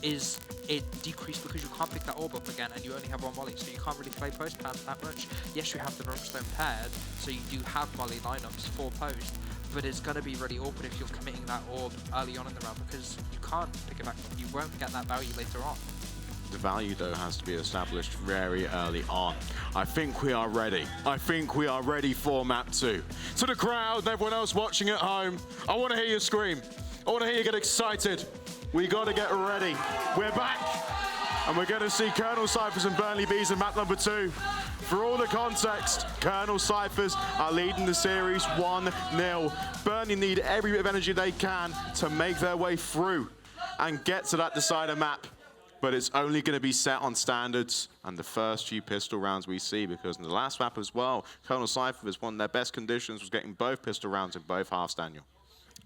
it decreased because you can't pick that orb up again and you only have one molly, so you can't really play post plant that much. Yes, you have the Brimstone paired, so you do have molly lineups for post, but it's going to be really awkward if you're committing that orb early on in the round because you can't pick it back up. You won't get that value later on. The value, though, has to be established very early on. I think we are ready. I think we are ready for map 2. To the crowd and everyone else watching at home, I want to hear you scream. I want to hear you get excited. We got to get ready. We're back, and we're going to see Colonel Cyphers and Burnley Bees in map number 2. For all the context, Colonel Cyphers are leading the series 1-0. Burnley need every bit of energy they can to make their way through and get to that decider map. But it's only going to be set on standards and the first few pistol rounds we see, because in the last map as well, Colonel Cypher was one of their best conditions, was getting both pistol rounds in both halves, Daniel.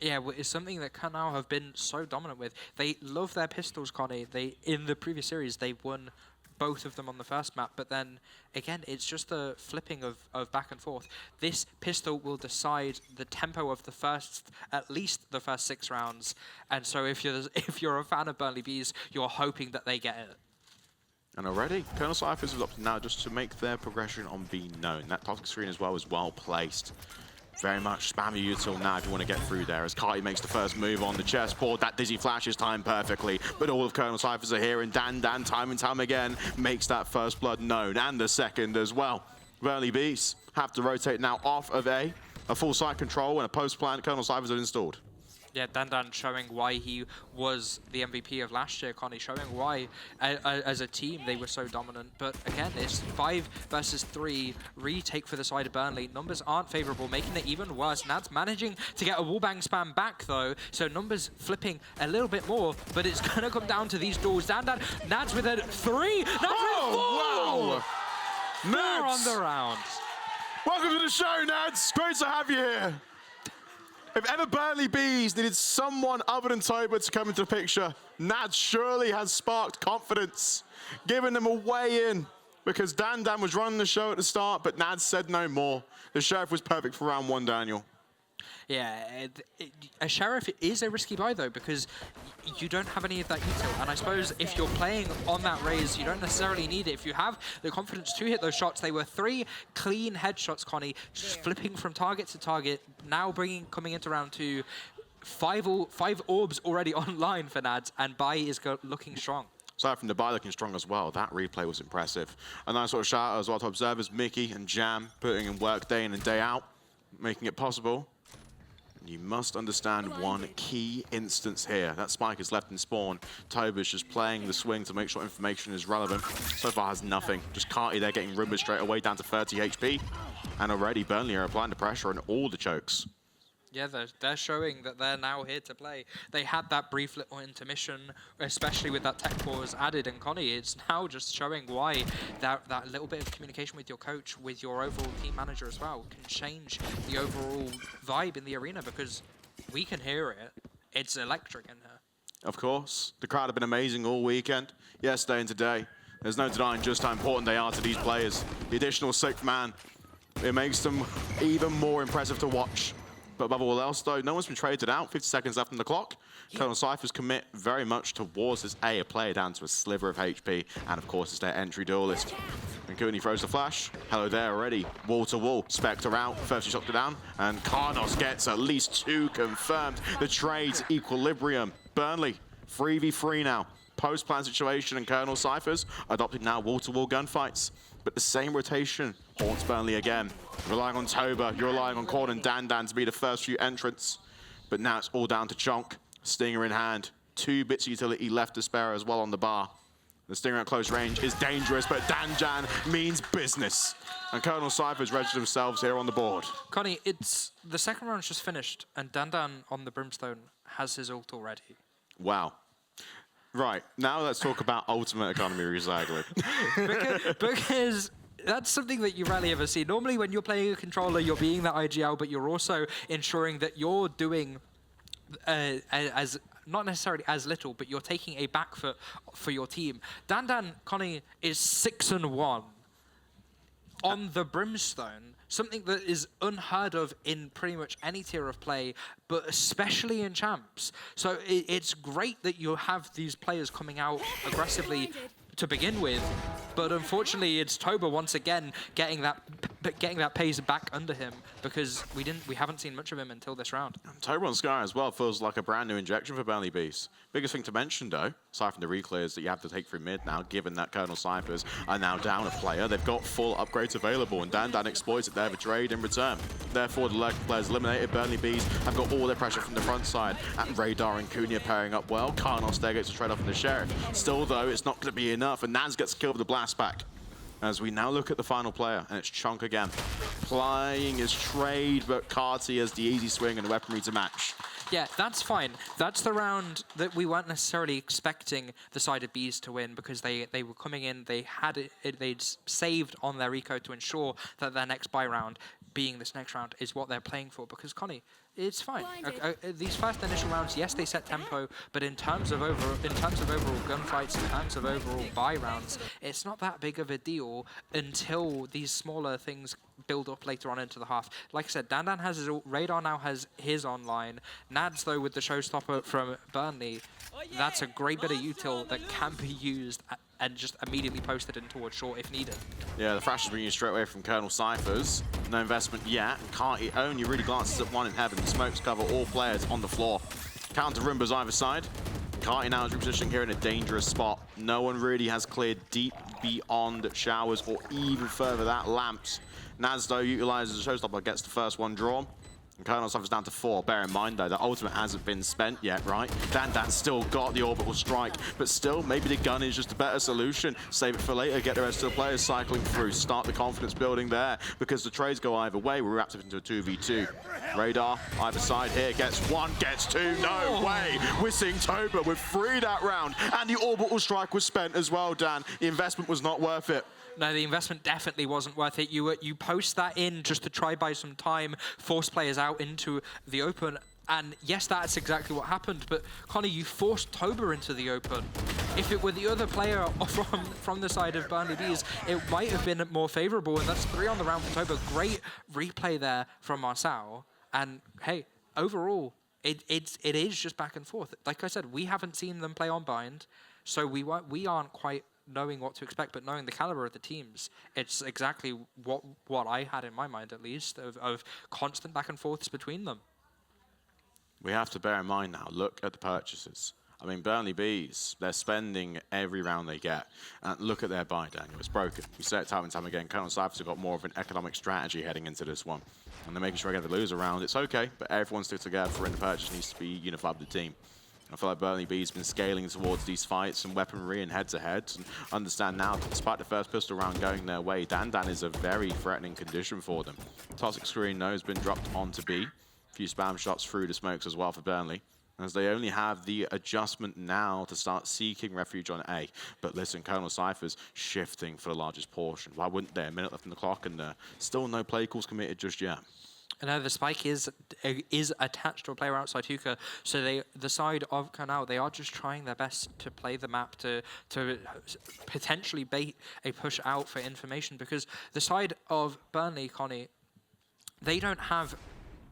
Yeah, well, it's something that Kernel have been so dominant with. They love their pistols, Connie. In the previous series, they won both of them on the first map, but then again, it's just the flipping of back and forth. This pistol will decide the tempo of at least the first 6 rounds, and so if you're a fan of Burnley Bees, you're hoping that they get it. And already, Colonel Cyphers is up now just to make their progression on B known. That toxic screen as well is well placed. Very much spam your util now if you want to get through there. As Kai makes the first move on the chessboard, that dizzy flash is timed perfectly. But all of Colonel Cyphers are here, and Dan time and time again makes that first blood known, and the second as well. Burnley Bees have to rotate now off of A full side control and a post plant Colonel Cyphers have installed. Yeah, Dandan showing why he was the MVP of last year, Connie, showing why as a team they were so dominant. But again, it's 5 versus 3 retake for the side of Burnley. Numbers aren't favourable, making it even worse. Nad's managing to get a wallbang spam back though, so numbers flipping a little bit more, but it's going to come down to these duels. Nad's with a 3! Nad's with 4! Wow! 4 on the round. Welcome to the show, Nads. Great to have you here. If ever Burnley Bees needed someone other than Toba to come into the picture, Nads surely has sparked confidence, giving them a way in, because Dan was running the show at the start, but Nads said no more. The Sheriff was perfect for round 1, Daniel. Yeah, a Sheriff is a risky buy though, because you don't have any of that util, and I suppose if you're playing on that raise, you don't necessarily need it. If you have the confidence to hit those shots, they were 3 clean headshots, Connie, just flipping from target to target, now coming into round 2, 5 orbs already online for Nads, and Bai is looking strong. Aside from the buy looking strong as well, that replay was impressive. A nice sort of shout out as well to observers, Mickey and Jam, putting in work day in and day out, making it possible. You must understand one key instance here. That spike is left in spawn. Toba's just playing the swing to make sure information is relevant. So far has nothing. Just Carty there getting rumors straight away down to 30 HP. And already Burnley are applying the pressure on all the chokes. Yeah, they're showing that they're now here to play. They had that brief little intermission, especially with that tech pause added, and Connie, it's now just showing why that little bit of communication with your coach, with your overall team manager as well, can change the overall vibe in the arena, because we can hear it. It's electric in here. Of course. The crowd have been amazing all weekend, yesterday and today. There's no denying just how important they are to these players. The additional 6th man, it makes them even more impressive to watch. But above all else, though, no one's been traded out. 50 seconds left on the clock. Colonel Cypher's commit very much towards this a player down to a sliver of HP. And, of course, it's their entry duelist. And Cooney throws the flash. Hello there already. Wall to wall. Spectre out. First he shot down. And Karnos gets at least 2 confirmed. The trade's equilibrium. Burnley, 3v3 now. Post-plan situation, and Colonel Cyphers adopting now wall-to-wall gunfights. But the same rotation haunts Burnley again. Relying on Toba, you're relying on Korn and Dan to be the first few entrants. But now it's all down to Chonk. Stinger in hand. 2 bits of utility left to spare as well on the bar. The Stinger at close range is dangerous, but Danjan means business. And Colonel Cyphers registered themselves here on the board. Connie, it's the second round's just finished, and Dandan on the Brimstone has his ult already. Wow. Right, now let's talk about ultimate economy recycling. because that's something that you rarely ever see. Normally when you're playing a controller, you're being that IGL, but you're also ensuring that you're doing as not necessarily as little, but you're taking a back foot for your team. Dandan, Connie, is 6-1 on the Brimstone. Something that is unheard of in pretty much any tier of play, but especially in champs. So it's great that you have these players coming out aggressively to begin with, but unfortunately it's Toba once again getting that pace back under him, because we haven't seen much of him until this round. Toba on Sky as well feels like a brand new injection for Burnley Beast. Biggest thing to mention though, aside from the reclears that you have to take through mid now, given that Colonel Cyphers are now down a player, they've got full upgrades available, and Dan exploits it there for trade in return. Therefore the left players eliminated. Burnley Bees have got all their pressure from the front side, and Radar and Cunha pairing up well. Karnos there gets a trade off from the Sheriff. Still though, it's not going to be enough, and Naz gets killed with the blast back. As we now look at the final player, and it's Chonk again. Plying his trade, but Carty has the easy swing and the weaponry to match. Yeah, that's fine. That's the round that we weren't necessarily expecting the side of Bees to win, because they were coming in, they'd saved on their eco to ensure that their next buy round, being this next round, is what they're playing for. Because Connie, it's fine. These first initial rounds, yes, they set tempo, but in terms of overall gunfights, in terms of overall buy rounds, it's not that big of a deal until these smaller things build up later on into the half. Like I said, Dandan has his ult, Radar now has his online. Nads, though, with the showstopper from Burnley, that's a great bit of util that can be used and just immediately posted in towards short if needed. Yeah, the flash is being used straight away from Colonel Cyphers. No investment yet. Carty only really glances at one in heaven. Smokes cover all players on the floor. Counter Rumbas either side. Carty now is repositioning here in a dangerous spot. No one really has cleared deep beyond showers or even further that lamps. Naz, though, utilizes the showstopper, gets the first one drawn. And Colonel Cypher's down to 4. Bear in mind, though, the ultimate hasn't been spent yet, right? Dan's still got the orbital strike, but still, maybe the gun is just a better solution. Save it for later, get the rest of the players cycling through, start the confidence building there, because the trades go either way. We're wrapped up into a 2v2. Radar, either side here, gets 1, gets 2, no way! We're seeing Toba with 3 that round, and the orbital strike was spent as well, Dan. The investment was not worth it. No, the investment definitely wasn't worth it. You post that in just to try buy some time, force players out into the open, and yes, that's exactly what happened, but Connor, you forced Toba into the open. If it were the other player from the side of Burnley Bees, it might have been more favourable, and that's 3 on the round for Toba. Great replay there from Marcel, and hey, overall, it is just back and forth. Like I said, we haven't seen them play on Bind, so we aren't quite knowing what to expect, but knowing the caliber of the teams, it's exactly what I had in my mind, at least, of constant back and forths between them. We have to bear in mind now, look at the purchases. I mean, Burnley Bees, they're spending every round they get. And look at their buy, Daniel. It's broken. We say it time and time again. Colonel Cyphers have got more of an economic strategy heading into this one. And they're making sure they get the loser round. It's okay, but everyone still together, and the purchase needs to be unified with the team. I feel like Burnley Bees been scaling towards these fights and weaponry and head-to-heads, and understand now that despite the first pistol round going their way, Dan is a very threatening condition for them. Toxic screen now has been dropped onto B. A few spam shots through the smokes as well for Burnley, as they only have the adjustment now to start seeking refuge on A. But listen, Colonel Cypher's shifting for the largest portion. Why wouldn't they? A minute left in the clock, and still no play calls committed just yet. No, the spike is attached to a player outside hookah, so the side of Canal, they are just trying their best to play the map to potentially bait a push out for information, because the side of Burnley, Connie, they don't have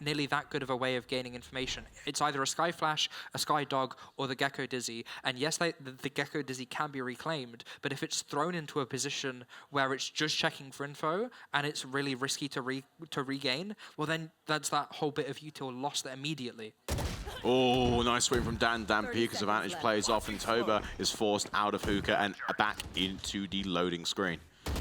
nearly that good of a way of gaining information. It's either a Sky Flash, a Sky Dog, or the Gecko Dizzy. And yes, the Gecko Dizzy can be reclaimed, but if it's thrown into a position where it's just checking for info and it's really risky to regain, well then that's that whole bit of util lost immediately. Oh, nice swing from Dan. Pika's advantage plays off, and Toba is forced out of hookah and back into the loading screen.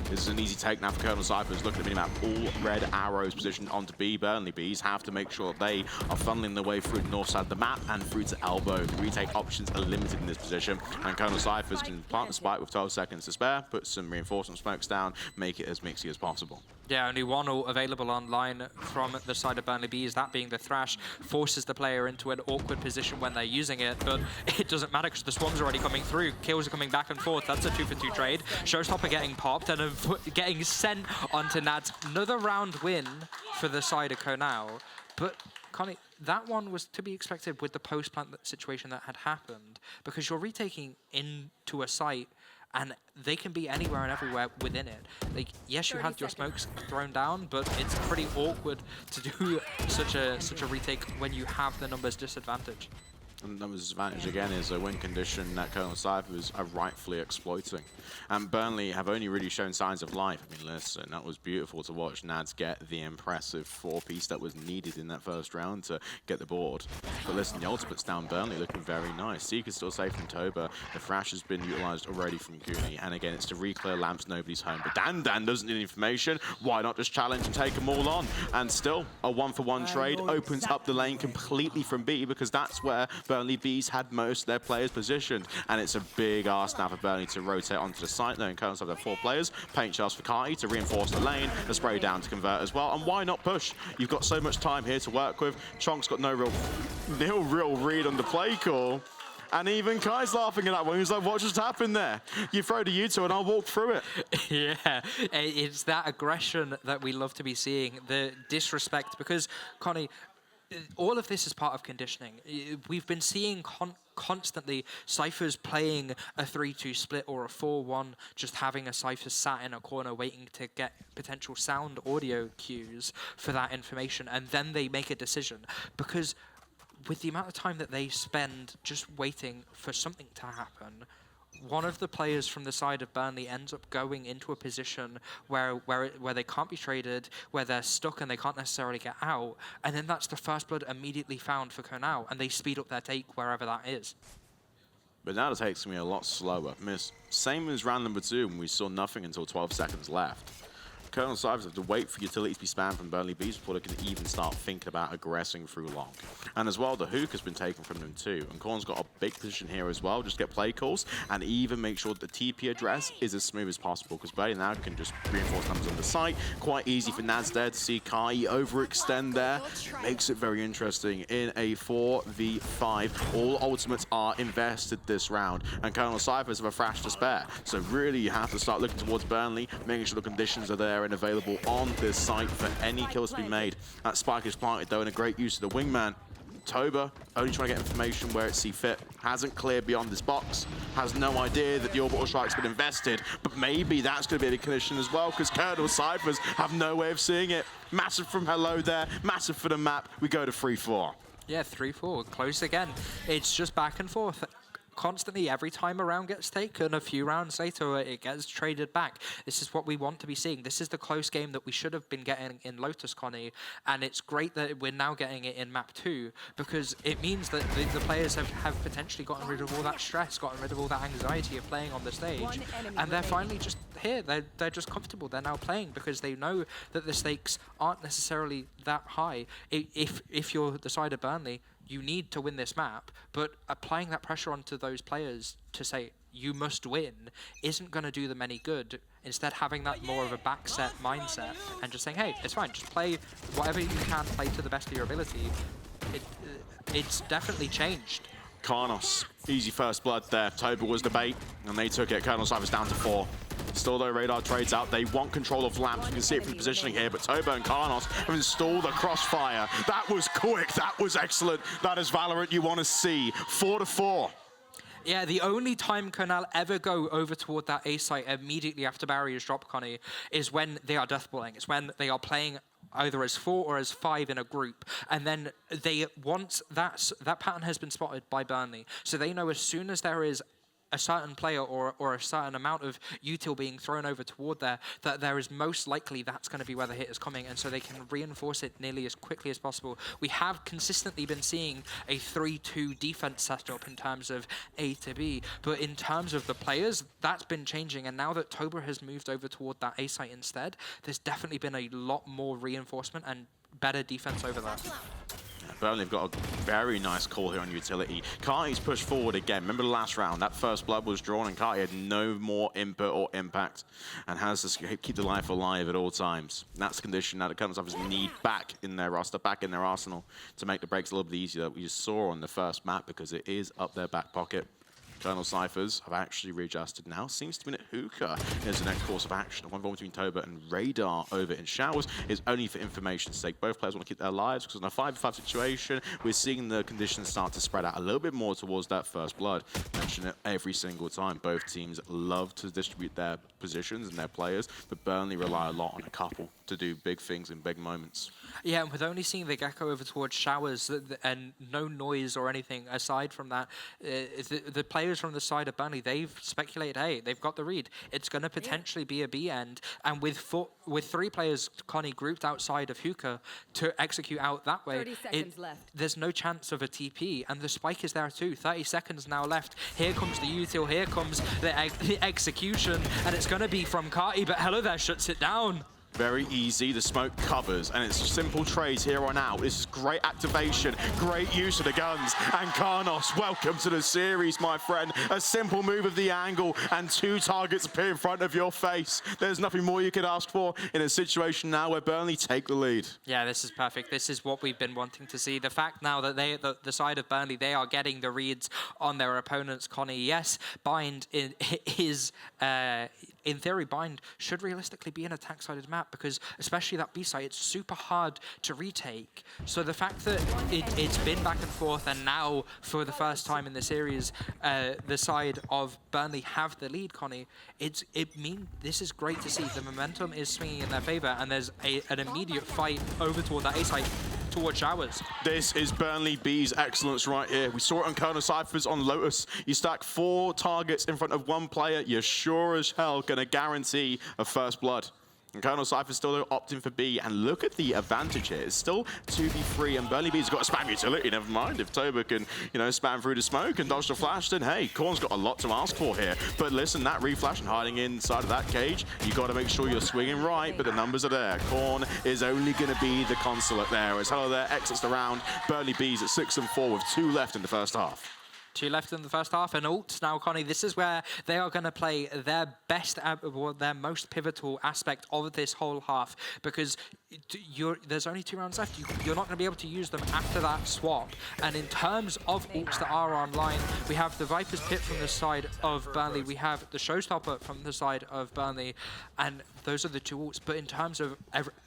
This is an easy take now for Colonel Cyphers. Look at the minimap. All red arrows positioned onto B. Burnley Bees have to make sure that they are funneling their way through the north side of the map and through to Elbow. The retake options are limited in this position, and Colonel Cyphers can plant the spike with 12 seconds to spare, put some reinforcement smokes down, make it as mixy as possible. Yeah, only one ult available online from the side of Burnley Bees, that being the Thrash, forces the player into an awkward position when they're using it, but it doesn't matter because the Swarm's already coming through. Kills are coming back and forth. That's a 2-for-2 trade. Showstopper getting popped and getting sent onto Nads. Another round win for the side of Konao. But, Connie, that one was to be expected with the post-plant situation that had happened, because you're retaking into a site and they can be anywhere and everywhere within it. Like, yes, you had your smokes thrown down, but it's pretty awkward to do such a retake when you have the numbers disadvantage. And numbers disadvantage again is a win condition that Colonel Cyphers are rightfully exploiting. And Burnley have only really shown signs of life. I mean, listen, that was beautiful to watch Nads get the impressive 4-piece that was needed in that first round to get the board. But listen, the ultimate's down. Burnley looking very nice. Seeker's still safe from Toba. The Thrash has been utilised already from Cooney. And again, it's to re-clear lamps, nobody's home. But Dan doesn't need information. Why not just challenge and take them all on? And still, a 1-for-1 trade opens up the lane completely from B, because that's where Burnley Bees had most of their players positioned. And it's a big ask now for Burnley to rotate onto the site, though, and Colonels have their 4 players. Paint shells for Kati to reinforce the lane, a spray down to convert as well. And why not push? You've got so much time here to work with. Chonk's got no real read on the play call. And even Kai's laughing at that one. He's like, what just happened there? You throw the U2 and I'll walk through it. Yeah, it's that aggression that we love to be seeing, the disrespect, because, Connie, all of this is part of conditioning. We've been seeing constantly Cyphers playing a 3-2 split or a 4-1, just having a Cypher sat in a corner waiting to get potential sound audio cues for that information, and then they make a decision. Because with the amount of time that they spend just waiting for something to happen, one of the players from the side of Burnley ends up going into a position where they can't be traded, where they're stuck and they can't necessarily get out, and then that's the first blood immediately found for Konao, and they speed up their take wherever that is. But now it takes me a lot slower. Same as round number 2 when we saw nothing until 12 seconds left. Colonel Cyphers have to wait for utility to be spammed from Burnley Bees before they can even start thinking about aggressing through long. And as well, the hook has been taken from them too. And Corn's got a big position here as well, just get play calls and even make sure that the TP address is as smooth as possible, because Burnley now can just reinforce numbers on the site. Quite easy for Naz there to see Kai overextend there. Makes it very interesting in a 4v5. All ultimates are invested this round, and Colonel Cyphers have a frash to spare. So really you have to start looking towards Burnley, making sure the conditions are there and available on this site for any kills to be made. That spike is planted though, and a great use of the wingman. Toba only trying to get information where it see fit. Hasn't cleared beyond this box. Has no idea that the orbital strike's been invested. But maybe that's going to be a big condition as well, because Colonel Cyphers have no way of seeing it. Massive from Hello there. Massive for the map. We go to 3-4. Yeah, 3-4. Close again. It's just back and forth. Constantly, every time a round gets taken, a few rounds later, it gets traded back. This is what we want to be seeing. This is the close game that we should have been getting in Lotus, Connie, and it's great that we're now getting it in Map 2, because it means that the players have potentially gotten rid of all that stress, gotten rid of all that anxiety of playing on the stage, and they're finally just here. They're just comfortable. They're now playing because they know that the stakes aren't necessarily that high. If you're the side of Burnley, you need to win this map, but applying that pressure onto those players to say you must win isn't going to do them any good. Instead, having that more of a backset mindset and just saying, hey, it's fine, just play whatever you can, play to the best of your ability. It's definitely changed. Karnos, easy first blood there. Toba was the bait, and they took it. Colonel Cyphers down to 4. Still though, Radar trades out. They want control of lamps. You can see it from the positioning here, but Toba and Karnos have installed a crossfire. That was quick. That was excellent. That is Valorant you want to see. 4-4. Yeah, the only time Kernel ever go over toward that A site immediately after barriers drop, Connie, is when they are deathballing. It's when they are playing either as 4 or as 5 in a group, and then once that pattern has been spotted by Burnley, so they know as soon as there is a certain player or a certain amount of util being thrown over toward there, that there is most likely that's going to be where the hit is coming, and so they can reinforce it nearly as quickly as possible. We have consistently been seeing a 3-2 defense setup in terms of A to B, but in terms of the players, that's been changing, and now that Toba has moved over toward that A site instead, there's definitely been a lot more reinforcement and better defense over there. Burnley have got a very nice call here on utility. Carty's pushed forward again. Remember the last round, that first blood was drawn and Carty had no more input or impact and has to keep the life alive at all times. And that's the condition that the Colonel Cyphers need back in their roster, back in their arsenal to make the breaks a little bit easier that we just saw on the first map, because it is up their back pocket. Colonel Cyphers have actually readjusted now. Seems to be at hookah is the next course of action. One ball between Toba and Radar over in Showers is only for information's sake. Both players want to keep their lives, because in a 5v5 situation, we're seeing the conditions start to spread out a little bit more towards that first blood. Mention it every single time. Both teams love to distribute their positions and their players, but Burnley rely a lot on a couple to do big things in big moments. Yeah, and with only seeing the Gecko over towards Showers and no noise or anything aside from that, the players from the side of Burnley, they've speculated, hey, they've got the read. It's going to potentially be a B end, and with 3 players, Connie, grouped outside of hookah to execute out that way, 30 seconds left. There's no chance of a TP, and the spike is there too. 30 seconds now left. Here comes the util, here comes the execution, and it's going to be from Carty, but Hello there shuts it down. Very easy, the smoke covers, and it's simple trades here on out. This is great activation, great use of the guns, and Karnos, welcome to the series, my friend. A simple move of the angle, and 2 targets appear in front of your face. There's nothing more you could ask for in a situation now where Burnley take the lead. Yeah, this is perfect. This is what we've been wanting to see. The fact now that the side of Burnley, they are getting the reads on their opponents, Connie. Yes, Bind is... in theory, Bind should realistically be an attack-sided map, because especially that B site, it's super hard to retake. So the fact that it's been back and forth, and now for the first time in the series, the side of Burnley have the lead, Connie, this is great to see. The momentum is swinging in their favour, and there's an immediate fight over toward that A site, towards Showers. This is Burnley B's excellence right here. We saw it on Colonel Cyphers on Lotus. You stack 4 targets in front of 1 player, you're sure as hell going to guarantee a first blood. And Colonel Cypher still opting for B, and look at the advantage here. It's still 2v3, and Burnley B's got a spam utility, never mind. If Toba can, spam through the smoke and dodge the flash, then hey, Korn's got a lot to ask for here. But listen, that reflash and hiding inside of that cage, you got to make sure you're swinging right, but the numbers are there. Korn is only going to be the consulate there. As Hello There exits the round, Burnley B's at 6-4 with 2 left in the first half. 2 left in the first half, and Alt now, Connie, this is where they are going to play their best, their most pivotal aspect of this whole half, because there's only 2 rounds left. You're not going to be able to use them after that swap. And in terms of Alts that are online, we have the Viper's Pit from the side of Burnley, we have the Showstopper from the side of Burnley, and those are the 2 Alts. But in terms of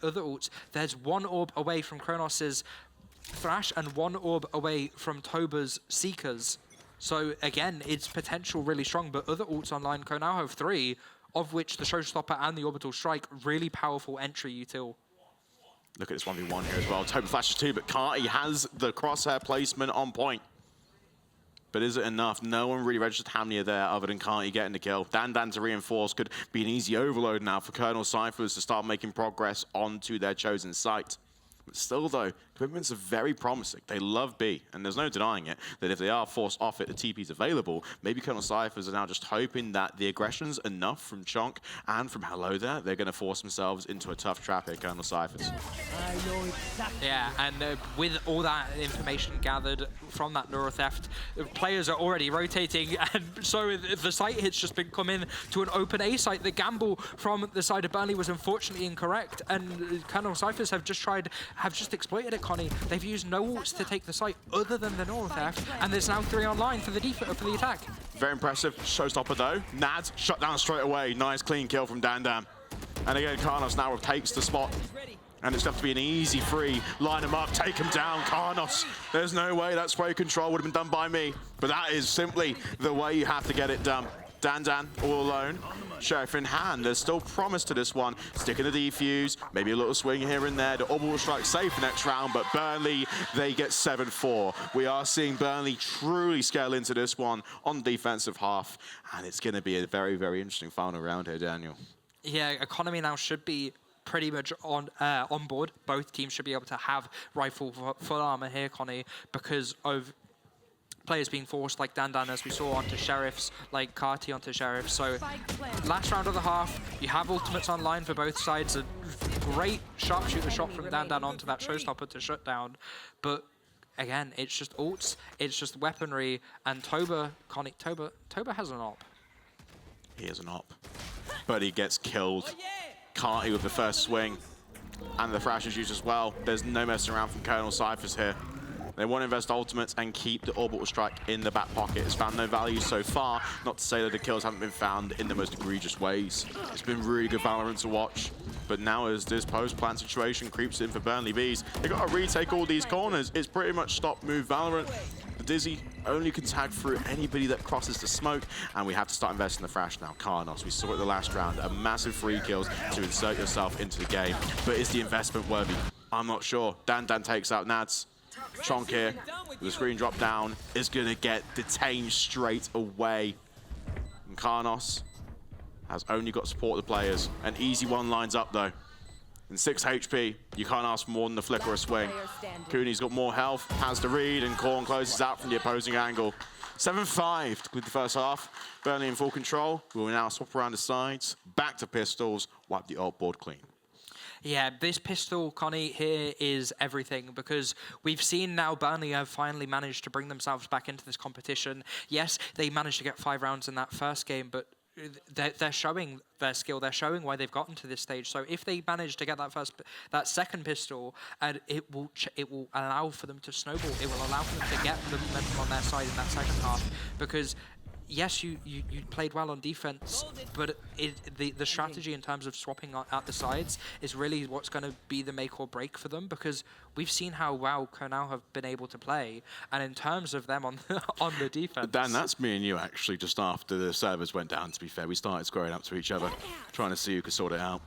other Alts, there's 1 orb away from Kronos's Thrash and 1 orb away from Toba's Seekers. So again, it's potential really strong, but other alts online now have 3, of which the Showstopper and the Orbital Strike, really powerful entry util. Look at this 1v1 here as well. Toba flashes 2, but Carty has the crosshair placement on point. But is it enough? No one really registered how many are there other than Carty getting the kill. Dan to reinforce could be an easy overload now for Colonel Cyphers to start making progress onto their chosen site. But still, though, commitments are very promising. They love B, and there's no denying it, that if they are forced off it, the TP's available. Maybe Colonel Cyphers are now just hoping that the aggression's enough from Chonk and from Hello There. They're going to force themselves into a tough trap here, Colonel Cyphers. Yeah, and with all that information gathered from that Neuro Theft, players are already rotating, and so the site hit's just been come in to an open A site. The gamble from the side of Burnley was unfortunately incorrect, and Colonel Cyphers have just exploited it, Connie. They've used no ults to take the site other than the Neuro Theft, and there's now 3 online for the attack. Very impressive. Showstopper, though. Nads shut down straight away. Nice clean kill from Dan. And again, Karnos now takes the spot. And it's going to be an easy free. Line him up, take him down, Karnos. There's no way that spray control would have been done by me. But that is simply the way you have to get it done. Dan all alone. Sheriff in hand. There's still promise to this one. Sticking the defuse, maybe a little swing here and there. The orbital strike safe next round, but Burnley, they get 7-4. We are seeing Burnley truly scale into this one on the defensive half, and it's going to be a very, very interesting final round here, Daniel. Yeah, Economy now should be pretty much on board. Both teams should be able to have rifle full armor here, Connie, because of players being forced like Dan as we saw onto Sheriffs, like Carty onto Sheriffs. So last round of the half, you have ultimates online for both sides. A great sharpshooter shot from Dan onto that Showstopper to shut down. But again, it's just ults, it's just weaponry, and Toba has an op. He has an op, but he gets killed. Carty with the first swing, and the Thrash is used as well. There's no messing around from Colonel Cyphers here. They want to invest ultimates and keep the orbital strike in the back pocket. It's found no value so far, not to say that the kills haven't been found in the most egregious ways. It's been really good Valorant to watch, but now as this post-plant situation creeps in for Burnley Bees, they've got to retake all these corners. It's pretty much stop move Valorant. The Dizzy only can tag through anybody that crosses the smoke, and we have to start investing the Thrash now. Karnos, we saw it the last round, a massive free kills to insert yourself into the game, but is the investment worthy? I'm not sure. Dan takes out Nads. Chonk here, the screen drop down, is going to get detained straight away. And Karnos has only got support of the players. An easy one lines up though. And 6 HP, you can't ask for more than the flicker or swing. Cooney's got more health, has the read, and Korn closes out from the opposing angle. 7-5 to conclude the first half. Burnley in full control. We will now swap around the sides, back to pistols, wipe the alt board clean. Yeah, this pistol, Connie, here is everything, because we've seen now Burnley have finally managed to bring themselves back into this competition. Yes, they managed to get 5 rounds in that first game, but they're showing their skill. They're showing why they've gotten to this stage. So if they manage to get that second pistol, and it will allow for them to snowball. It will allow for them to get the momentum on their side in that second half, because yes, you played well on defense, but the strategy in terms of swapping out the sides is really what's going to be the make or break for them, because we've seen how well Konal have been able to play, and in terms of them on the defense. Dan, that's me and you actually just after the servers went down, to be fair. We started squaring up to each other, trying to see who could sort it out.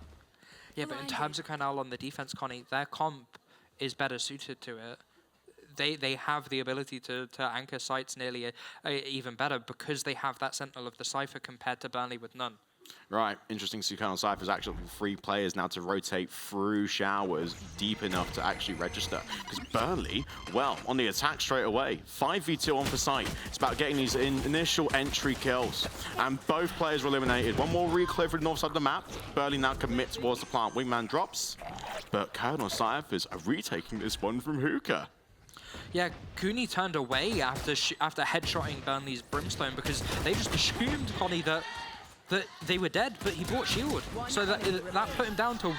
Yeah, but in terms of Konal on the defense, Connie, their comp is better suited to it. They have the ability to anchor sites nearly even better, because they have that sentinel of the Cypher compared to Burnley with none. Right, interesting to see Colonel Cypher's actually 3 players now to rotate through showers deep enough to actually register. Because Burnley, well, on the attack straight away. 5v2 on for sight. It's about getting these initial entry kills. And both players were eliminated. One more reclear for the north side of the map. Burnley now commit towards the plant. Wingman drops. But Colonel Cyphers are retaking this one from Hookah. Yeah, Cooney turned away after headshotting Burnley's Brimstone because they just assumed, Connie, that they were dead, but he bought shield, so that put him down to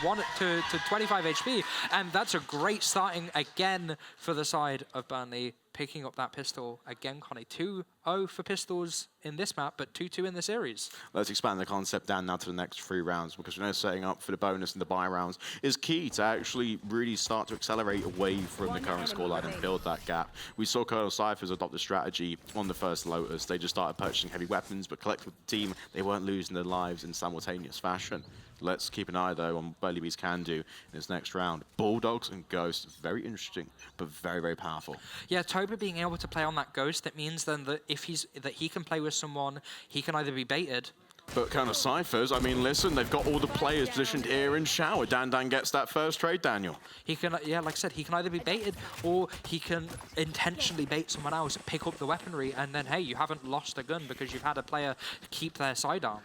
25 HP, and that's a great starting again for the side of Burnley, picking up that pistol again. Connie, 2-0 for pistols in this map, but 2-2 in the series. Let's expand the concept down now to the next 3 rounds, because we know setting up for the bonus and the buy rounds is key to actually really start to accelerate away from the current scoreline and build that gap. We saw Colonel Cyphers adopt the strategy on the first Lotus. They just started purchasing heavy weapons, but collectively with the team, they weren't losing their lives in simultaneous fashion. Let's keep an eye, though, on what Burnley Bees can do in this next round. Bulldogs and Ghosts, very interesting, but very, very powerful. Yeah, Toba being able to play on that Ghost, that means then that if he can play with someone, he can either be baited. But Colonel Cyphers, I mean, listen, they've got all the players positioned here in shower. Dan gets that first trade, Daniel. He can, yeah, like I said, he can either be baited or he can intentionally bait someone else, pick up the weaponry, and then, hey, you haven't lost a gun because you've had a player keep their sidearm.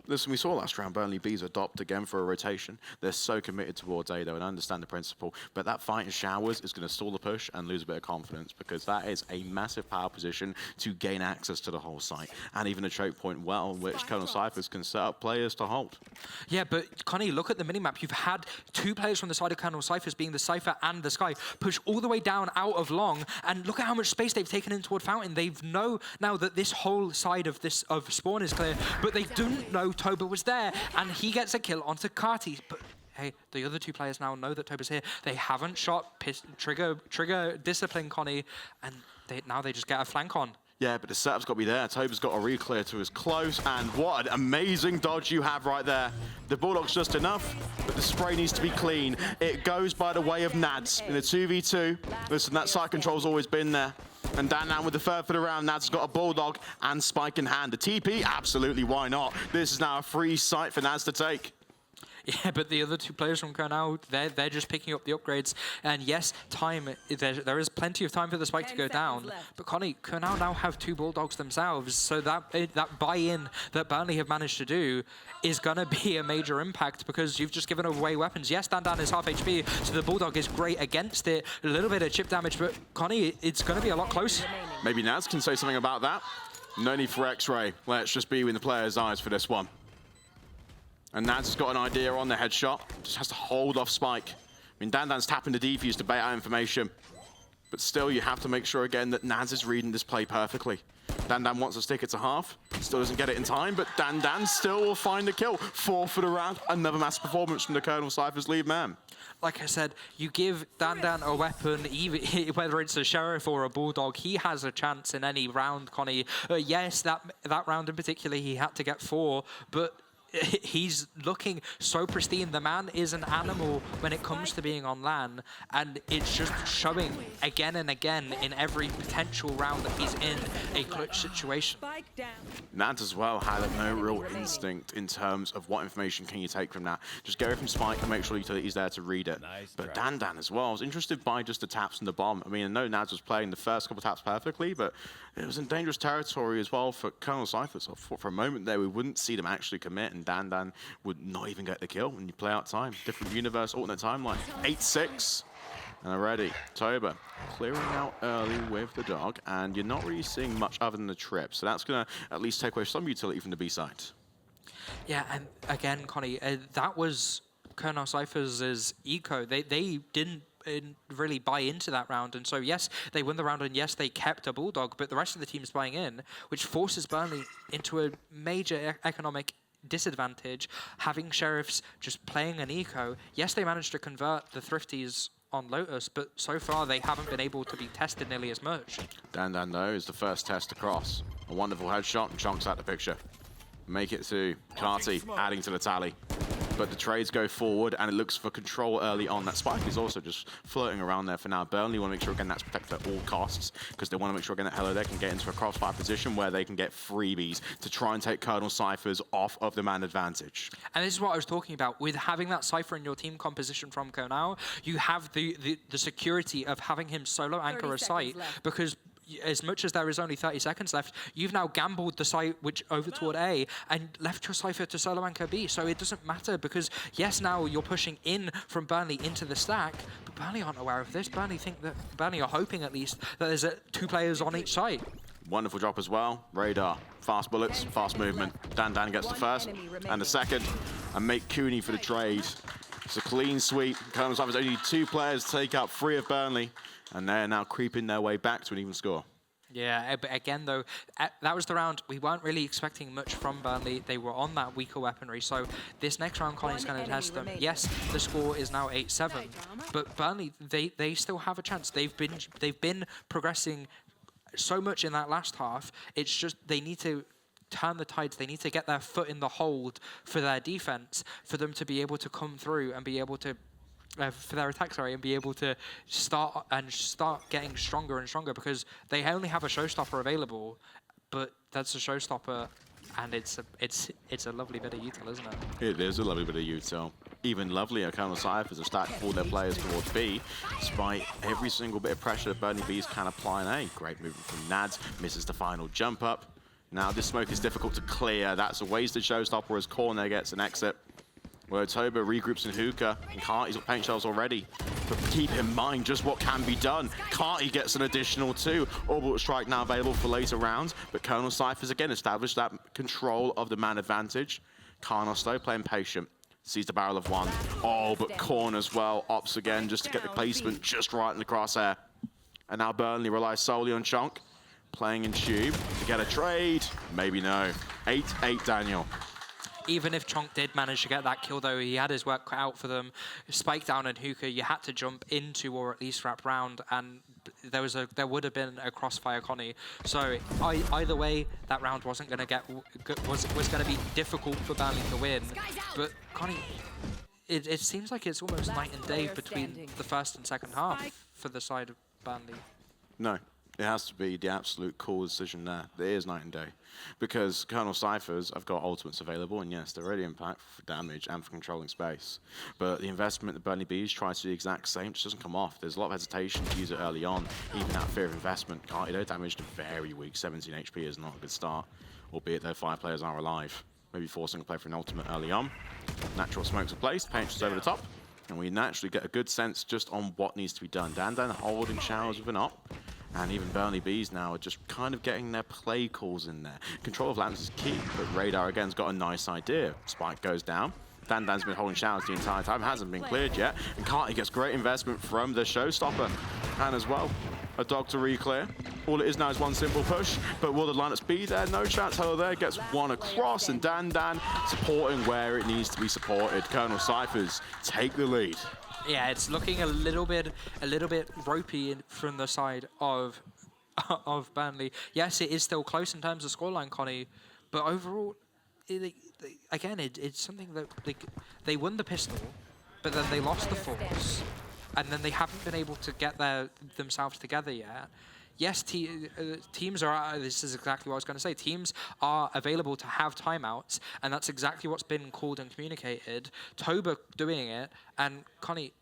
Listen, we saw last round Burnley Bees adopt again for a rotation. They're so committed towards A, though, and I understand the principle. But that fight in showers is going to stall the push and lose a bit of confidence, because that is a massive power position to gain access to the whole site. And even a choke point well, which Colonel Cyphers can set up players to hold. Yeah, but Connie, look at the minimap. You've had 2 players from the side of Colonel Cyphers, being the Cypher and the Sky, push all the way down out of long, and look at how much space they've taken in toward Fountain. They know now that this whole side of Spawn is clear, but they don't know Toba was there, and he gets a kill onto Carty. But hey, the other 2 players now know that Toba's here. They haven't shot trigger discipline, Connie, and now they just get a flank on. Yeah, but the setup's got to be there. Toba's got a re-clear to his close, and what an amazing dodge you have right there. The Bulldog's just enough, but the spray needs to be clean. It goes by the way of Nads in a 2v2. Listen, that side control's always been there. And Dan with the third for the round. Nads got a Bulldog and Spike in hand. The TP, absolutely, why not? This is now a free site for Nads to take. Yeah, but the other 2 players from Kernel, they're just picking up the upgrades. And yes, there is plenty of time for the spike to go down. But Connie, Kernel now have 2 Bulldogs themselves, so that buy-in that Burnley have managed to do is going to be a major impact, because you've just given away weapons. Yes, Dan is half HP, so the Bulldog is great against it. A little bit of chip damage, but Connie, it's going to be a lot closer. Maybe Nads can say something about that. No need for X-ray. Let's just be in the player's eyes for this one. And Nads has got an idea on the headshot. Just has to hold off Spike. I mean, Dan's tapping the defuse to bait out information. But still, you have to make sure again that Nads is reading this play perfectly. Dan wants to stick it to half. Still doesn't get it in time, but Dan still will find the kill. 4 for the round. Another massive performance from the Colonel Cyphers lead man. Like I said, you give Dan a weapon, even whether it's a Sheriff or a Bulldog, he has a chance in any round, Connie. Yes, that round in particular, he had to get 4, but he's looking so pristine. The man is an animal when it comes to being on LAN, and it's just showing again and again in every potential round that he's in a clutch situation. Nads as well had no real instinct in terms of what information can you take from that. Just get it from Spike and make sure utility's there to read it. But Dan as well, I was interested by just the taps and the bomb. I mean, I know Nads was playing the first couple taps perfectly, but it was in dangerous territory as well for Colonel Cyphers. So for a moment there, we wouldn't see them actually commit, and Dan would not even get the kill when you play out time. Different universe, alternate timeline. 8-6. And already, Toba clearing out early with the dog, and you're not really seeing much other than the trip. So that's going to at least take away some utility from the B side. Yeah, and again, Connie, that was Colonel Cyphers' eco. They didn't really buy into that round, and so yes, they win the round, and yes, they kept a Bulldog, but the rest of the team is buying in, which forces Burnley into a major economic disadvantage, having Sheriffs just playing an eco. Yes, they managed to convert the Thrifties on Lotus, but so far they haven't been able to be tested nearly as much. Dan though is the first test across. A wonderful headshot and chunks out the picture. Make it to Carty, adding to the tally. but the trades go forward, and it looks for control early on. That spike is also just floating around there for now. Burnley want to make sure, again, that's protected at all costs, because they want to make sure, again, that Hello there can get into a crossfire position where they can get freebies to try and take Colonel Cyphers off of the man advantage. And this is what I was talking about. With having that Cypher in your team composition from Konao, you have the security of having him solo anchor a site, because as much as there is only 30 seconds left, you've now gambled the site which over toward A and left your Cypher to solo anchor B. So it doesn't matter, because yes, now you're pushing in from Burnley into the stack, but Burnley aren't aware of this. Burnley are hoping at least that there's 2 players on each site. Wonderful drop as well. Radar, fast bullets, fast movement. Dan gets the first and the second, and make Cooney for the trade. It's a clean sweep. Colonel Cyphers only 2 players take out 3 of Burnley, and they're now creeping their way back to an even score. Yeah, but again, though, that was the round. We weren't really expecting much from Burnley. They were on that weaker weaponry, so this next round, Connie's going to test them. Yes, the score is now 8-7, but Burnley, they still have a chance. They've been progressing so much in that last half. It's just they need to turn the tides. They need to get their foot in the hold for their defense, for them to be able to come through and be able to for their attack, and be able to start getting stronger and stronger, because they only have a showstopper available, but that's a showstopper, and it's a lovely bit of util, isn't it? It is a lovely bit of util. Even lovelier, Colonel Cyphers have stacked all their players towards B, despite every single bit of pressure that Burnley Bees can apply in A. Great movement from Nads, misses the final jump up. Now this smoke is difficult to clear. That's a wasted showstopper as Corner gets an exit. Where Toba regroups in Hookah, and Carty's got paint shells already. But keep in mind just what can be done. Carty gets an additional 2. Orbital Strike now available for later rounds, but Colonel Cyphers again established that control of the man advantage. Carnos though playing patient. Sees the barrel of 1. Oh, but Corn as well opts again just to get the placement just right in the crosshair. And now Burnley relies solely on Chonk, playing in Tube to get a trade. Maybe no. 8-8 Daniel. Even if Chonk did manage to get that kill, though, he had his work cut out for them. Spike down and Hookah, you had to jump into or at least wrap round, and there would have been a crossfire Connie. So either way, that round wasn't going to was going to be difficult for Burnley to win. But Connie, it seems like it's almost night and day between the first and second half for the side of Burnley. No. It has to be the absolute cool decision there. It is night and day. Because Colonel Cyphers have got ultimates available, and yes, they're really impactful for damage and for controlling space. But the investment that Burnley Bees tries to do the exact same just doesn't come off. There's a lot of hesitation to use it early on, even that fear of investment. Carty damage to very weak. 17 HP is not a good start, albeit their 5 players are alive. Maybe forcing a play for an ultimate early on. Natural smokes are placed, paint is over the top, and we naturally get a good sense just on what needs to be done. Dan holding showers with an op. And even Burnley Bees now are just kind of getting their play calls in there. Control of lamps is key, but Radar again's got a nice idea. Spike goes down. Dan's been holding showers the entire time, hasn't been cleared yet. And Carty gets great investment from the showstopper. And as well, a dog to re-clear. All it is now is one simple push, but will the lineups be there? No chance. Hello there gets one across, and Dan supporting where it needs to be supported. Colonel Cyphers take the lead. Yeah, it's looking a little bit ropey from the side of Burnley. Yes, it is still close in terms of scoreline, Connie, but overall, it's something that they won the pistol, but then they lost the force, and then they haven't been able to get themselves together yet. Yes, teams are, this is exactly what I was going to say, teams are available to have timeouts, and that's exactly what's been called and communicated. Toba doing it, and Connie,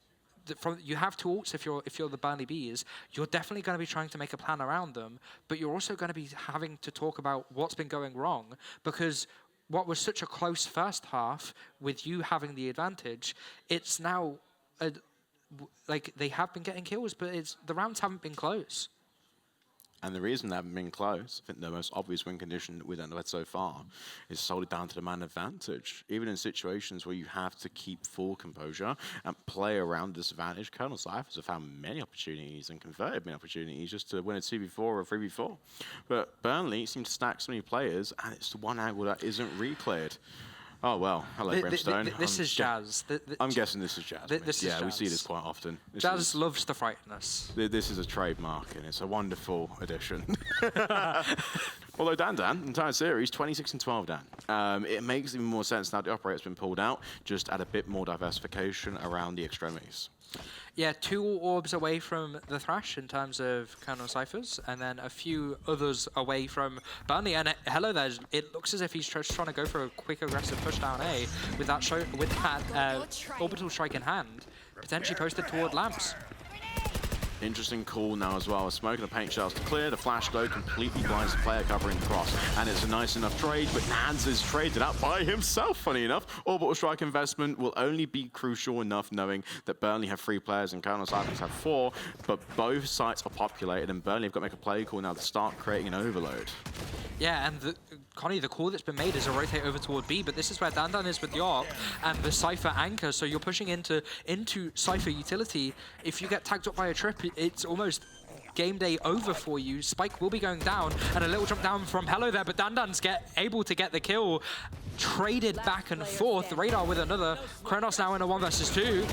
you have 2 ults if you're the Burnley Bees. You're definitely going to be trying to make a plan around them, but you're also going to be having to talk about what's been going wrong, because what was such a close first half with you having the advantage, it's now, like, they have been getting kills, but the rounds haven't been close. And the reason they haven't been close, I think the most obvious win condition that we've had so far is solely down to the man advantage. Even in situations where you have to keep full composure and play around disadvantage, Colonel Cyphers have found many opportunities and converted many opportunities just to win a 2v4 or a 3v4. But Burnley seem to stack so many players, and it's the one angle that isn't re-cleared. Oh, well, hello, Brimstone. This is Jazz. I'm guessing this is Jazz. This is yeah, we Jazz. see this quite often. Jazz loves to frighten us. This is a trademark, and it's a wonderful addition. Although Dan, entire series, 26 and 12, Dan. It makes even more sense now the operator's been pulled out, just add a bit more diversification around the extremities. Yeah, 2 orbs away from the Thrash in terms of Colonel Cyphers, and then a few others away from Burnley. And hello there, it looks as if he's just trying to go for a quick aggressive push down A with that orbital strike in hand, potentially posted toward Lamps. Interesting call now as well. Smoke and the paint shells to clear. The flash glow completely blinds the player covering the cross. And it's a nice enough trade, but Nads is traded out by himself, funny enough. Orbital strike investment will only be crucial enough knowing that Burnley have 3 players and Colonel Cyphers have 4, but both sites are populated and Burnley have got to make a play call now to start creating an overload. Yeah, and Connie, the call that's been made is a rotate over toward B, but this is where Dan is with the ARP and the Cypher anchor, so you're pushing into Cypher utility. If you get tagged up by a trip, it's almost game day over for you. Spike will be going down, and a little jump down from Hello there, but Dan's able to get the kill. Traded back and forth. The Radar with another. Kronos now in a 1 versus 2.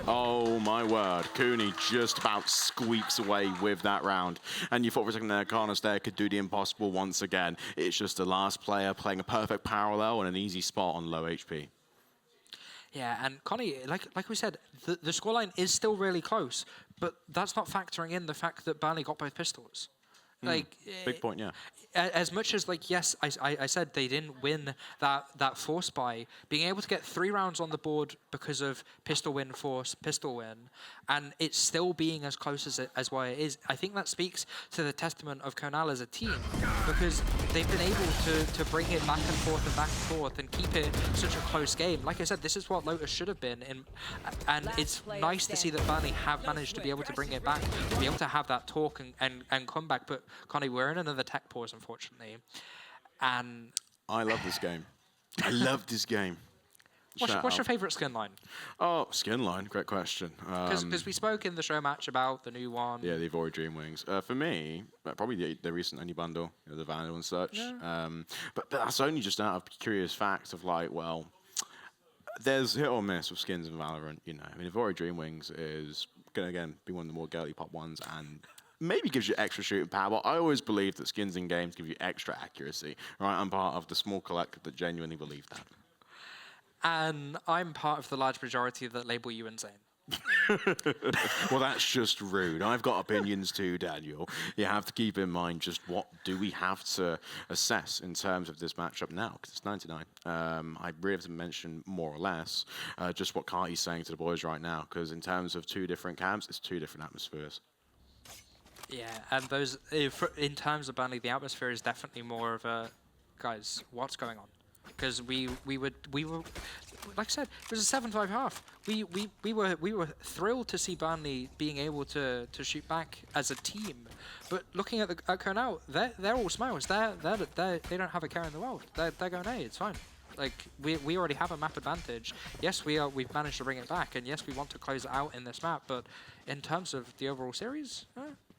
Oh my word, Cooney just about squeaks away with that round. And you thought for a second there, Carlos there could do the impossible once again. It's just the last player playing a perfect parallel and an easy spot on low HP. Yeah, and Connie, like we said, the scoreline is still really close, but that's not factoring in the fact that Burnley got both pistols. Big point, yeah. As much as, yes, I said they didn't win that force buy, being able to get 3 rounds on the board because of pistol win, force, pistol win, and it's still being as close as what it is, I think that speaks to the testament of Konal as a team, because they've been able to bring it back and forth and keep it such a close game. Like I said, this is what Lotus should have been, and it's nice to see that Burnley have managed to be able to bring it back, to be able to have that talk and come back. But Connie, we're in another tech pause, unfortunately. And I love this game. I love this game. What's your favourite skin line? Oh, skin line, great question. Because we spoke in the show match about the new one. Yeah, the Evory Dreamwings. For me, probably the recent Only bundle, the Vandal and such. Yeah. But that's only just out of curious fact of well, there's hit or miss with skins in Valorant. I mean, Evory Dreamwings is going to again be one of the more girly pop ones and maybe gives you extra shooting power. I always believe that skins in games give you extra accuracy. Right, I'm part of the small collective that genuinely believe that. And I'm part of the large majority that label you insane. Well, that's just rude. I've got opinions too, Daniel. You have to keep in mind just what do we have to assess in terms of this matchup now, because it's 99. I really have to mention more or less just what Carty's saying to the boys right now, because in terms of 2 different camps, it's 2 different atmospheres. Yeah, and those, in terms of Burnley, the atmosphere is definitely more of a, guys, what's going on? Because we were, like I said, it was a 7-5 half. We were thrilled to see Burnley being able to shoot back as a team. But looking at Konal, they're all smiles. They don't have a care in the world. They're going, hey, it's fine. We already have a map advantage. Yes, we've managed to bring it back, and yes, we want to close it out in this map. But in terms of the overall series,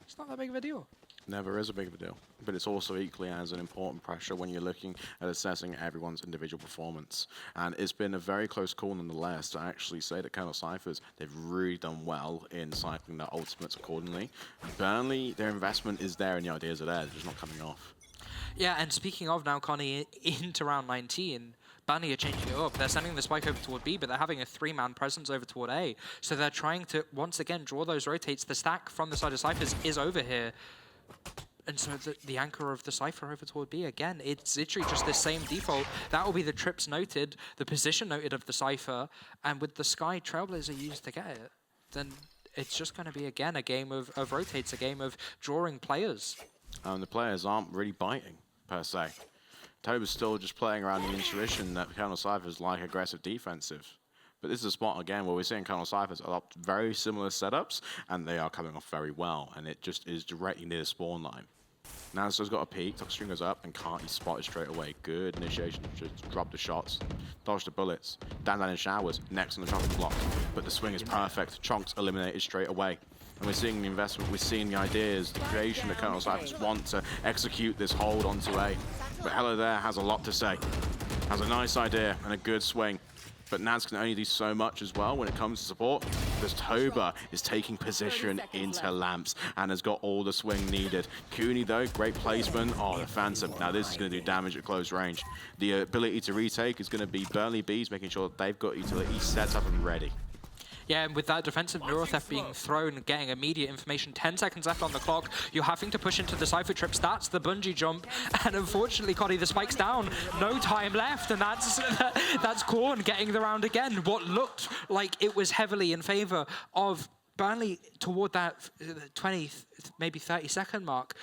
it's not that big of a deal. Never is a big of a deal, but it's also equally as an important pressure when you're looking at assessing everyone's individual performance. And it's been a very close call nonetheless to actually say that Colonel Cyphers, they've really done well in cycling their ultimates accordingly. Burnley, their investment is there and the ideas are there, they're just not coming off. Yeah, and speaking of now, Connie, into round 19, Burnley are changing it up. They're sending the spike over toward B, but they're having a 3-man presence over toward A. So they're trying to, once again, draw those rotates. The stack from the side of Cyphers is over here. And so the anchor of the Cypher over toward B, again, it's literally just the same default. That will be the trips noted, the position noted of the Cypher, and with the Sky Trailblazer used to get it, then it's just going to be, again, a game of rotates, a game of drawing players. And the players aren't really biting, per se. Toba's still just playing around the intuition that Colonel Cyphers like aggressive defensive. But this is a spot, again, where we're seeing Colonel Cyphers adopt very similar setups, and they are coming off very well, and it just is directly near the spawn line. Nazo's got a peek, Toxstring goes up, and Carty spotted straight away. Good initiation, just drop the shots, dodge the bullets. Dan in showers, next on the chopping block. But the swing is perfect, Chonks eliminated straight away. And we're seeing the investment, we're seeing the ideas, the creation that Colonel Cyphers want to execute this hold onto A. But Hello there has a lot to say. has a nice idea and a good swing. But Naz can only do so much as well when it comes to support, because Toba is taking position into Lamps and has got all the swing needed. Cooney, though, great placement. Oh, the Phantom. Now this is going to do damage at close range. The ability to retake is going to be Burnley Bees, making sure that they've got utility set up and ready. Yeah, and with that defensive Neurotheft being thrown, getting immediate information, 10 seconds left on the clock, you're having to push into the Cypher trips. That's the bungee jump, and unfortunately, Coddy, the spike's down. No time left, and that's Korn getting the round again. What looked like it was heavily in favor of Burnley toward that 20, maybe 30-second mark.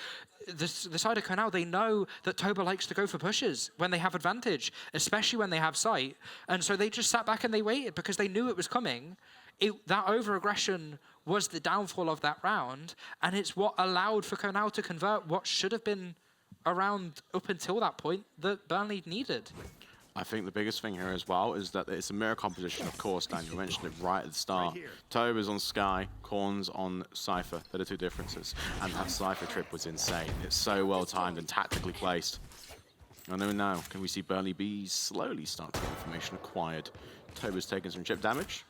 The side of Cornell, they know that Toba likes to go for pushes when they have advantage, especially when they have sight. And so they just sat back and they waited because they knew it was coming. That over-aggression was the downfall of that round, and it's what allowed for Cornell to convert what should have been a round up until that point that Burnley needed. I think the biggest thing here as well is that it's a mirror composition, of course, Dan. You mentioned it right at the start. Toba's on Sky, Korn's on Cypher. They're the two differences. And that Cypher trip was insane. It's so well timed and tactically placed. I know now, can we see Burnley Bees slowly start to get information acquired? Toba's taking some chip damage.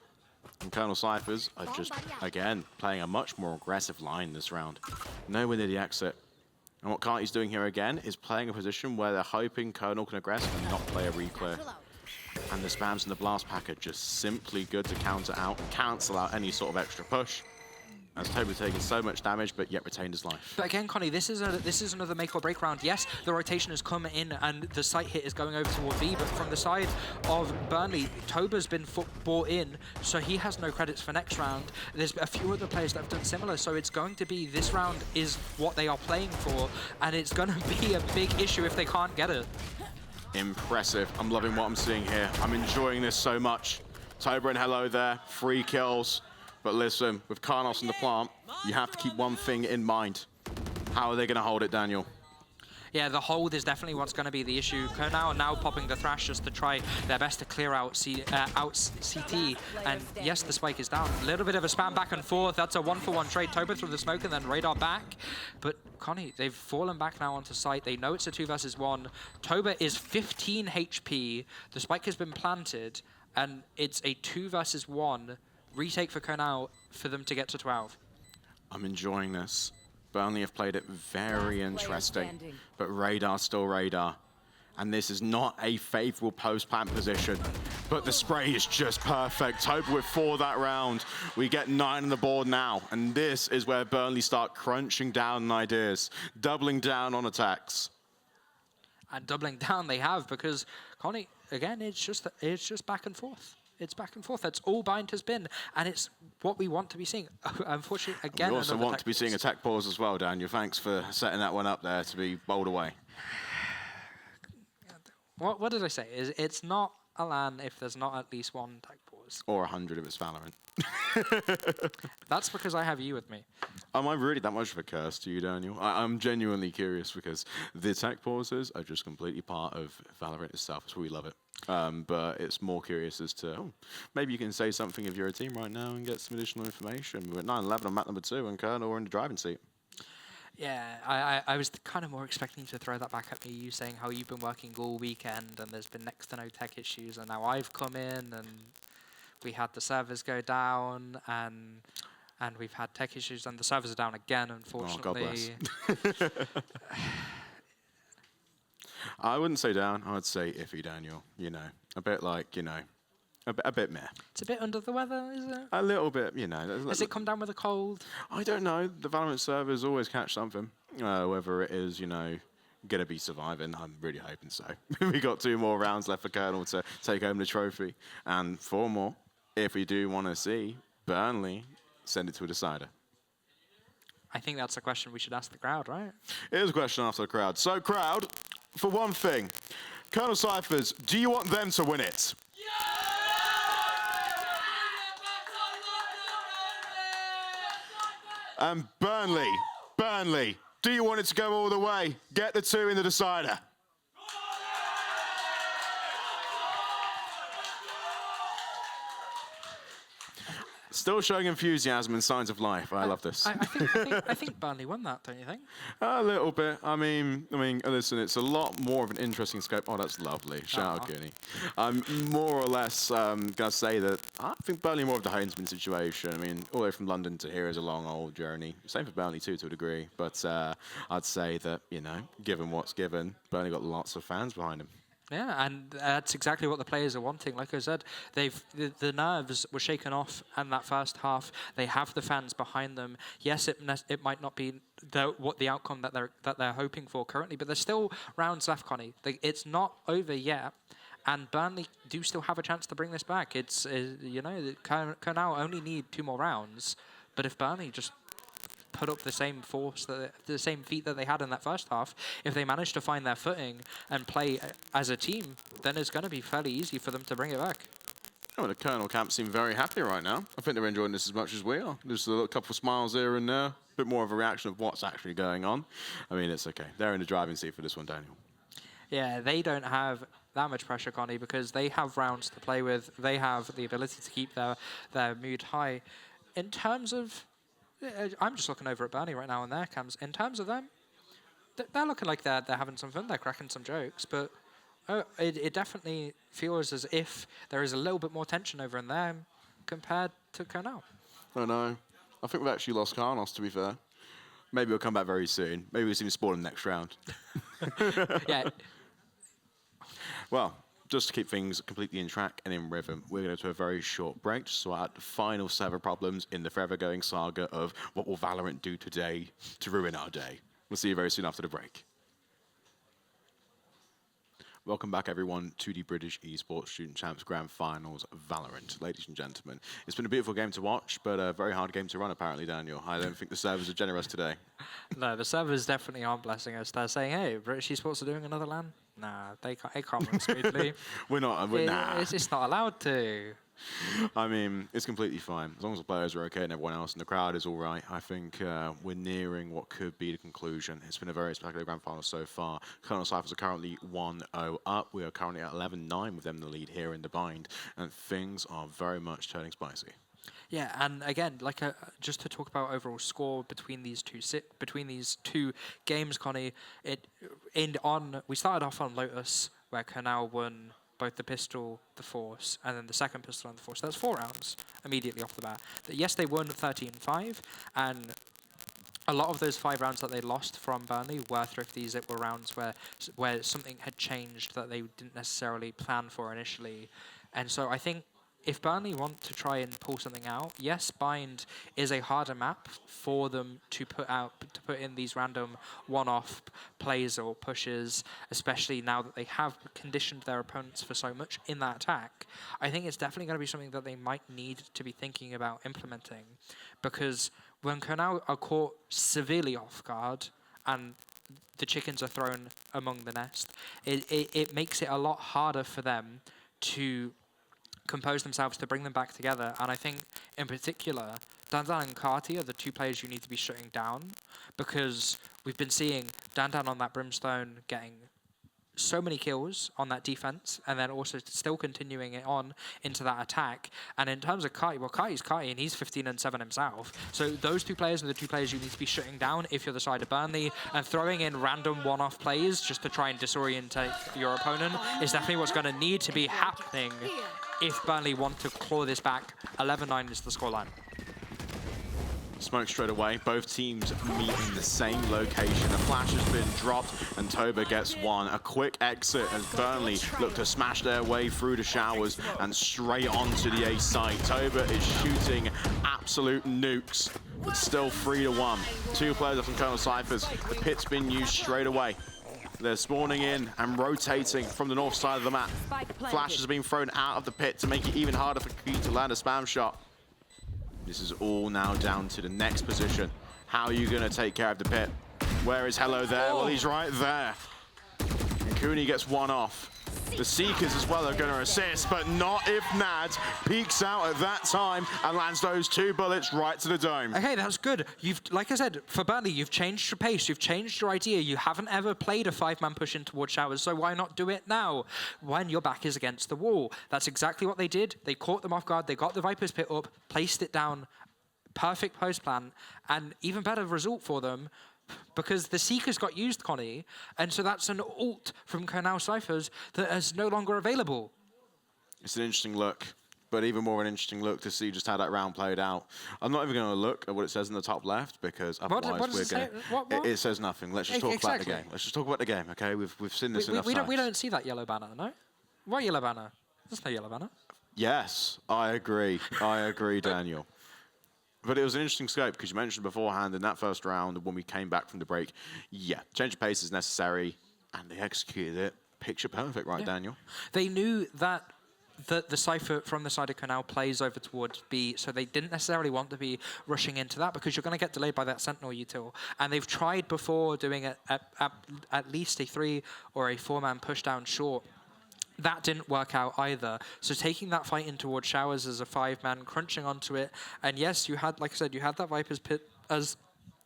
And Colonel Cyphers are just, again, playing a much more aggressive line this round. Nowhere near the exit. And what Carty's doing here again is playing a position where they're hoping Colonel can aggress and not play a reclear. And the spams and the blast pack are just simply good to counter out and cancel out any sort of extra push. As Toba taking so much damage, but yet retained his life. But again, Connie, this is another make or break round. Yes, the rotation has come in and the sight hit is going over toward B, but from the side of Burnley, Toba's been bought in, so he has no credits for next round. There's a few other players that have done similar, so it's going to be, this round is what they are playing for, and it's going to be a big issue if they can't get it. Impressive. I'm loving what I'm seeing here. I'm enjoying this so much. Toba and Hello there, 3 kills. But listen, with Karnos in the plant, you have to keep one thing in mind. How are they going to hold it, Daniel? Yeah, the hold is definitely what's going to be the issue. Cornell are now popping the Thrash just to try their best to clear out CT. And yes, the spike is down. A little bit of a spam back and forth. That's a 1-for-1 trade. Toba through the smoke and then Radar back. But Connie, they've fallen back now onto site. They know it's a 2 versus 1. Toba is 15 HP. The spike has been planted. And it's a 2 versus 1 retake for Cornell for them to get to 12. I'm enjoying this. Burnley have played it very interesting, but Radar still Radar. And this is not a favorable post-plant position, but the spray is just perfect. Toba with 4 that round. We get 9 on the board now, and this is where Burnley start crunching down on ideas, doubling down on attacks. And doubling down they have, because Connie, again, it's just back and forth. It's back and forth. That's all Bind has been, and it's what we want to be seeing. Unfortunately, again, we also want to be seeing a tech pause as well, Daniel. Thanks for setting that one up there to be bowled away. What did I say? It's not a LAN if there's not at least one tech pause. Or 100 if it's Valorant. That's because I have you with me. Am I really that much of a curse to you, Daniel? I'm genuinely curious because the tech pauses are just completely part of Valorant itself. That's why we love it. But it's more curious as to, maybe you can say something if you're a team right now and get some additional information. We're at 9-11 on map number 2 and Colonel are in the driving seat. Yeah, I was kind of more expecting to throw that back at me, you saying how you've been working all weekend and there's been next to no tech issues, and now I've come in and we had the servers go down and we've had tech issues and the servers are down again, unfortunately. Oh, God bless. I wouldn't say down, I would say iffy, Daniel. You know, a bit like, you know, a bit meh. It's a bit under the weather, is it? A little bit, you know. Has it come down with a cold? I don't know. The Valorant servers always catch something. Whether it is, you know, going to be surviving, I'm really hoping so. We got 2 more rounds left for Colonel to take home the trophy. And 4 more, if we do want to see Burnley send it to a decider. I think that's a question we should ask the crowd, right? It is a question after the crowd. So, crowd, for one thing, Colonel Cyphers, do you want them to win it? And Burnley, do you want it to go all the way? Get the 2 in the decider. Still showing enthusiasm and signs of life. I love this. I think Burnley won that, don't you think? A little bit. I mean, listen, it's a lot more of an interesting scope. Oh, that's lovely. Shout out, Gooney. I'm more or less gonna say that I think Burnley more of the Hainsman situation. I mean, all the way from London to here is a long old journey. Same for Burnley too, to a degree. But I'd say that, you know, given what's given, Burnley got lots of fans behind him. Yeah, and that's exactly what the players are wanting. Like I said, the nerves were shaken off in that first half. They have the fans behind them. Yes, it might not be the outcome that they're hoping for currently, but there's still rounds left, Connie. It's not over yet, and Burnley do still have a chance to bring this back. It's you know, Kernel only need 2 more rounds, but if Burnley just put up the same force, the same feat that they had in that first half, if they manage to find their footing and play as a team, then it's going to be fairly easy for them to bring it back. Oh, the Colonel camp seem very happy right now. I think they're enjoying this as much as we are. There's a little couple of smiles here and there, a bit more of a reaction of what's actually going on. I mean, it's okay. They're in the driving seat for this one, Daniel. Yeah, they don't have that much pressure, Connie, because they have rounds to play with. They have the ability to keep their mood high. In terms of... I'm just looking over at Burnley right now on their cams. In terms of them, they're looking like they're having some fun. They're cracking some jokes, but it definitely feels as if there is a little bit more tension over in them compared to Kernel. I know. I think we've actually lost Carnos, to be fair. Maybe we'll come back very soon. Maybe we'll see him spawn in the next round. Yeah. Well, just to keep things completely in track and in rhythm, we're going to do a very short break to sort out the final server problems in the forever-going saga of what will Valorant do today to ruin our day. We'll see you very soon after the break. Welcome back, everyone, to the British Esports Student Champs Grand Finals Valorant. Ladies and gentlemen, it's been a beautiful game to watch, but a very hard game to run, apparently, Daniel. I don't think the servers are generous today. No, the servers definitely aren't blessing us. They're saying, hey, British Esports are doing another LAN. Nah, they can't run smoothly. Nah. It's not allowed to. I mean, it's completely fine. As long as the players are okay and everyone else and the crowd is all right, I think we're nearing what could be the conclusion. It's been a very spectacular grand final so far. Colonel Cyphers are currently 1-0 up. We are currently at 11-9 with them in the lead here in the bind, and things are very much turning spicy. Yeah, and again, like just to talk about overall score between these two games, Connie. We started off on Lotus, where Kernel won both the pistol, the force, and then the second pistol and the force. That's 4 rounds immediately off the bat. Yes, they won 13-5, and a lot of those 5 rounds that they lost from Burnley were thrifties. It were rounds where something had changed that they didn't necessarily plan for initially. And so I think if Burnley want to try and pull something out, yes, Bind is a harder map for them to put in these random one-off plays or pushes, especially now that they have conditioned their opponents for so much in that attack. I think it's definitely going to be something that they might need to be thinking about implementing, because when Kernel are caught severely off guard and the chickens are thrown among the nest, it makes it a lot harder for them to compose themselves to bring them back together. And I think, in particular, Dandan and Kati are the 2 players you need to be shutting down, because we've been seeing Dandan on that Brimstone getting so many kills on that defense, and then also still continuing it on into that attack. And in terms of Kati, well, Kati's Kati, and he's 15-7 himself. So those 2 players are the 2 players you need to be shutting down if you're the side of Burnley, and throwing in random one-off plays just to try and disorientate your opponent is definitely what's going to need to be happening if Burnley want to claw this back. 11-9 is the scoreline. Smoke straight away. Both teams meet in the same location. A flash has been dropped and Toba gets one. A quick exit as Burnley look to smash their way through the showers and straight onto the A site. Toba is shooting absolute nukes, but still 3-1. 2 players up from Colonel Cyphers. The pit's been used straight away. They're spawning in and rotating from the north side of the map. Flash has been thrown out of the pit to make it even harder for Key to land a spam shot. This is all now down to the next position. How are you going to take care of the pit? Where is Hello there? Well, he's right there. And Cooney gets one off. The Seekers as well are going to assist, but not if Nads peeks out at that time and lands those 2 bullets right to the dome. Okay, that's good. Like I said, for Burnley, you've changed your pace, you've changed your idea. You haven't ever played a 5-man push in towards showers, so why not do it now when your back is against the wall? That's exactly what they did. They caught them off guard, they got the Viper's pit up, placed it down, perfect post plan, and even better result for them, because the Seekers got used, Connie, and so that's an ult from Kernel Cyphers that is no longer available. It's an interesting look, but even more an interesting look to see just how that round played out. I'm not even going to look at what it says in the top left, because otherwise what does we're it going say? to... It says nothing. Let's just talk about the game. Let's just talk about the game, okay? We've seen this enough times. We don't see that yellow banner, no? What yellow banner? There's no yellow banner. Yes, I agree. I agree, Daniel. But it was an interesting scope, because you mentioned beforehand in that first round when we came back from the break, yeah, change of pace is necessary, and they executed it. Picture perfect, right, Daniel? They knew that the Cypher from the side of Canal plays over towards B, so they didn't necessarily want to be rushing into that, because you're going to get delayed by that Sentinel util. And they've tried before doing it at least a 3 or a 4-man push down short. That didn't work out either. So taking that fight in towards showers as a 5-man, crunching onto it, and yes, you had, like I said, you had that Viper's pit as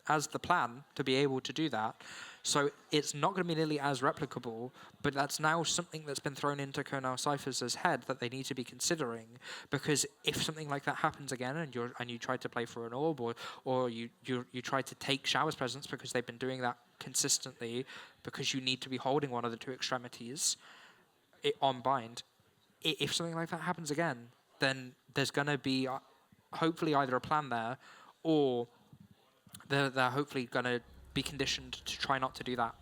the plan to be able to do that. So it's not going to be nearly as replicable, but that's now something that's been thrown into Kernel Cyphers' head that they need to be considering, because if something like that happens again and you try to play for an orb, or you try to take showers presence, because they've been doing that consistently, because you need to be holding one of the 2 extremities on bind. If something like that happens again, then there's going to be hopefully either a plan there, or they're hopefully going to be conditioned to try not to do that.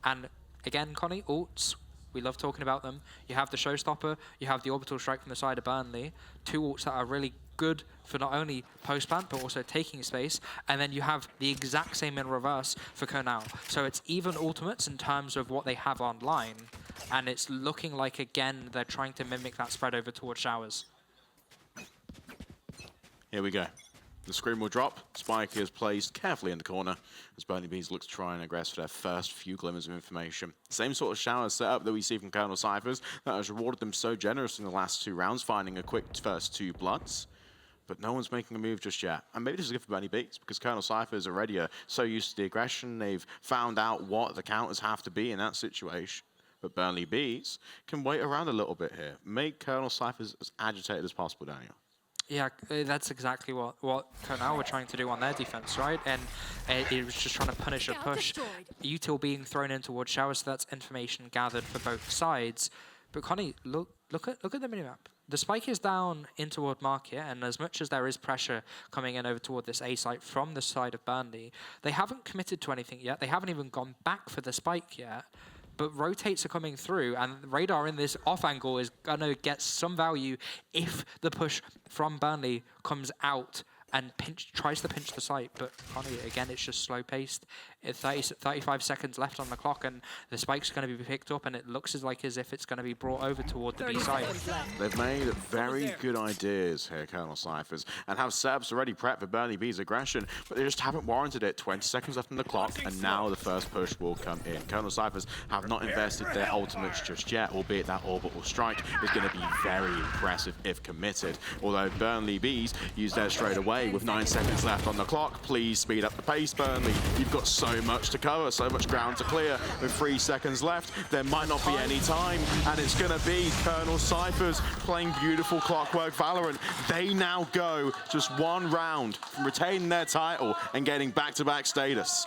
And again, Connie, ults, we love talking about them. You have the Showstopper, you have the Orbital Strike from the side of Burnley, 2 ults that are really good for not only post-plant, but also taking space, and then you have the exact same in reverse for Kernel. So it's even ultimates in terms of what they have online, and it's looking like, again, they're trying to mimic that spread over towards showers. Here we go. The screen will drop. Spike is placed carefully in the corner as Burnley Bees look to try and aggress for their first few glimmers of information. Same sort of shower setup that we see from Kernel Cyphers that has rewarded them so generously in the last 2 rounds, finding a quick first 2 bloods. But no one's making a move just yet. And maybe this is good for Burnley Bees, because Kernel Cyphers already are so used to the aggression, they've found out what the counters have to be in that situation. But Burnley Bees can wait around a little bit here. Make Kernel Cyphers as agitated as possible, Daniel. Yeah, that's exactly what Kernel were trying to do on their defense, right? And it was just trying to punish a push. Util being thrown in towards showers, so that's information gathered for both sides. But Connie, look at the minimap. The spike is down in toward market, and as much as there is pressure coming in over toward this A site from the side of Burnley, they haven't committed to anything yet. They haven't even gone back for the spike yet. But rotates are coming through, and Radar in this off angle is going to get some value if the push from Burnley comes out and tries to pinch the site. But Connie, again, it's just slow-paced. 35 seconds left on the clock, and the spike's going to be picked up, and it looks as if it's going to be brought over toward the B side. They've made very good ideas here, Kernel Cyphers, and have setups already prepped for Burnley B's aggression, but they just haven't warranted it. 20 seconds left on the clock, and now the first push will come in. Kernel Cyphers have not invested their ultimates just yet, albeit that orbital strike is going to be very impressive if committed. Although Burnley B's use theirs straight away with 9 seconds left on the clock. Please speed up the pace, Burnley. You've got so much to cover, so much ground to clear. With 3 seconds left, there might not be any time, and it's going to be Kernel Cyphers playing beautiful clockwork Valorant. They now go just 1 round from retaining their title and getting back-to-back status.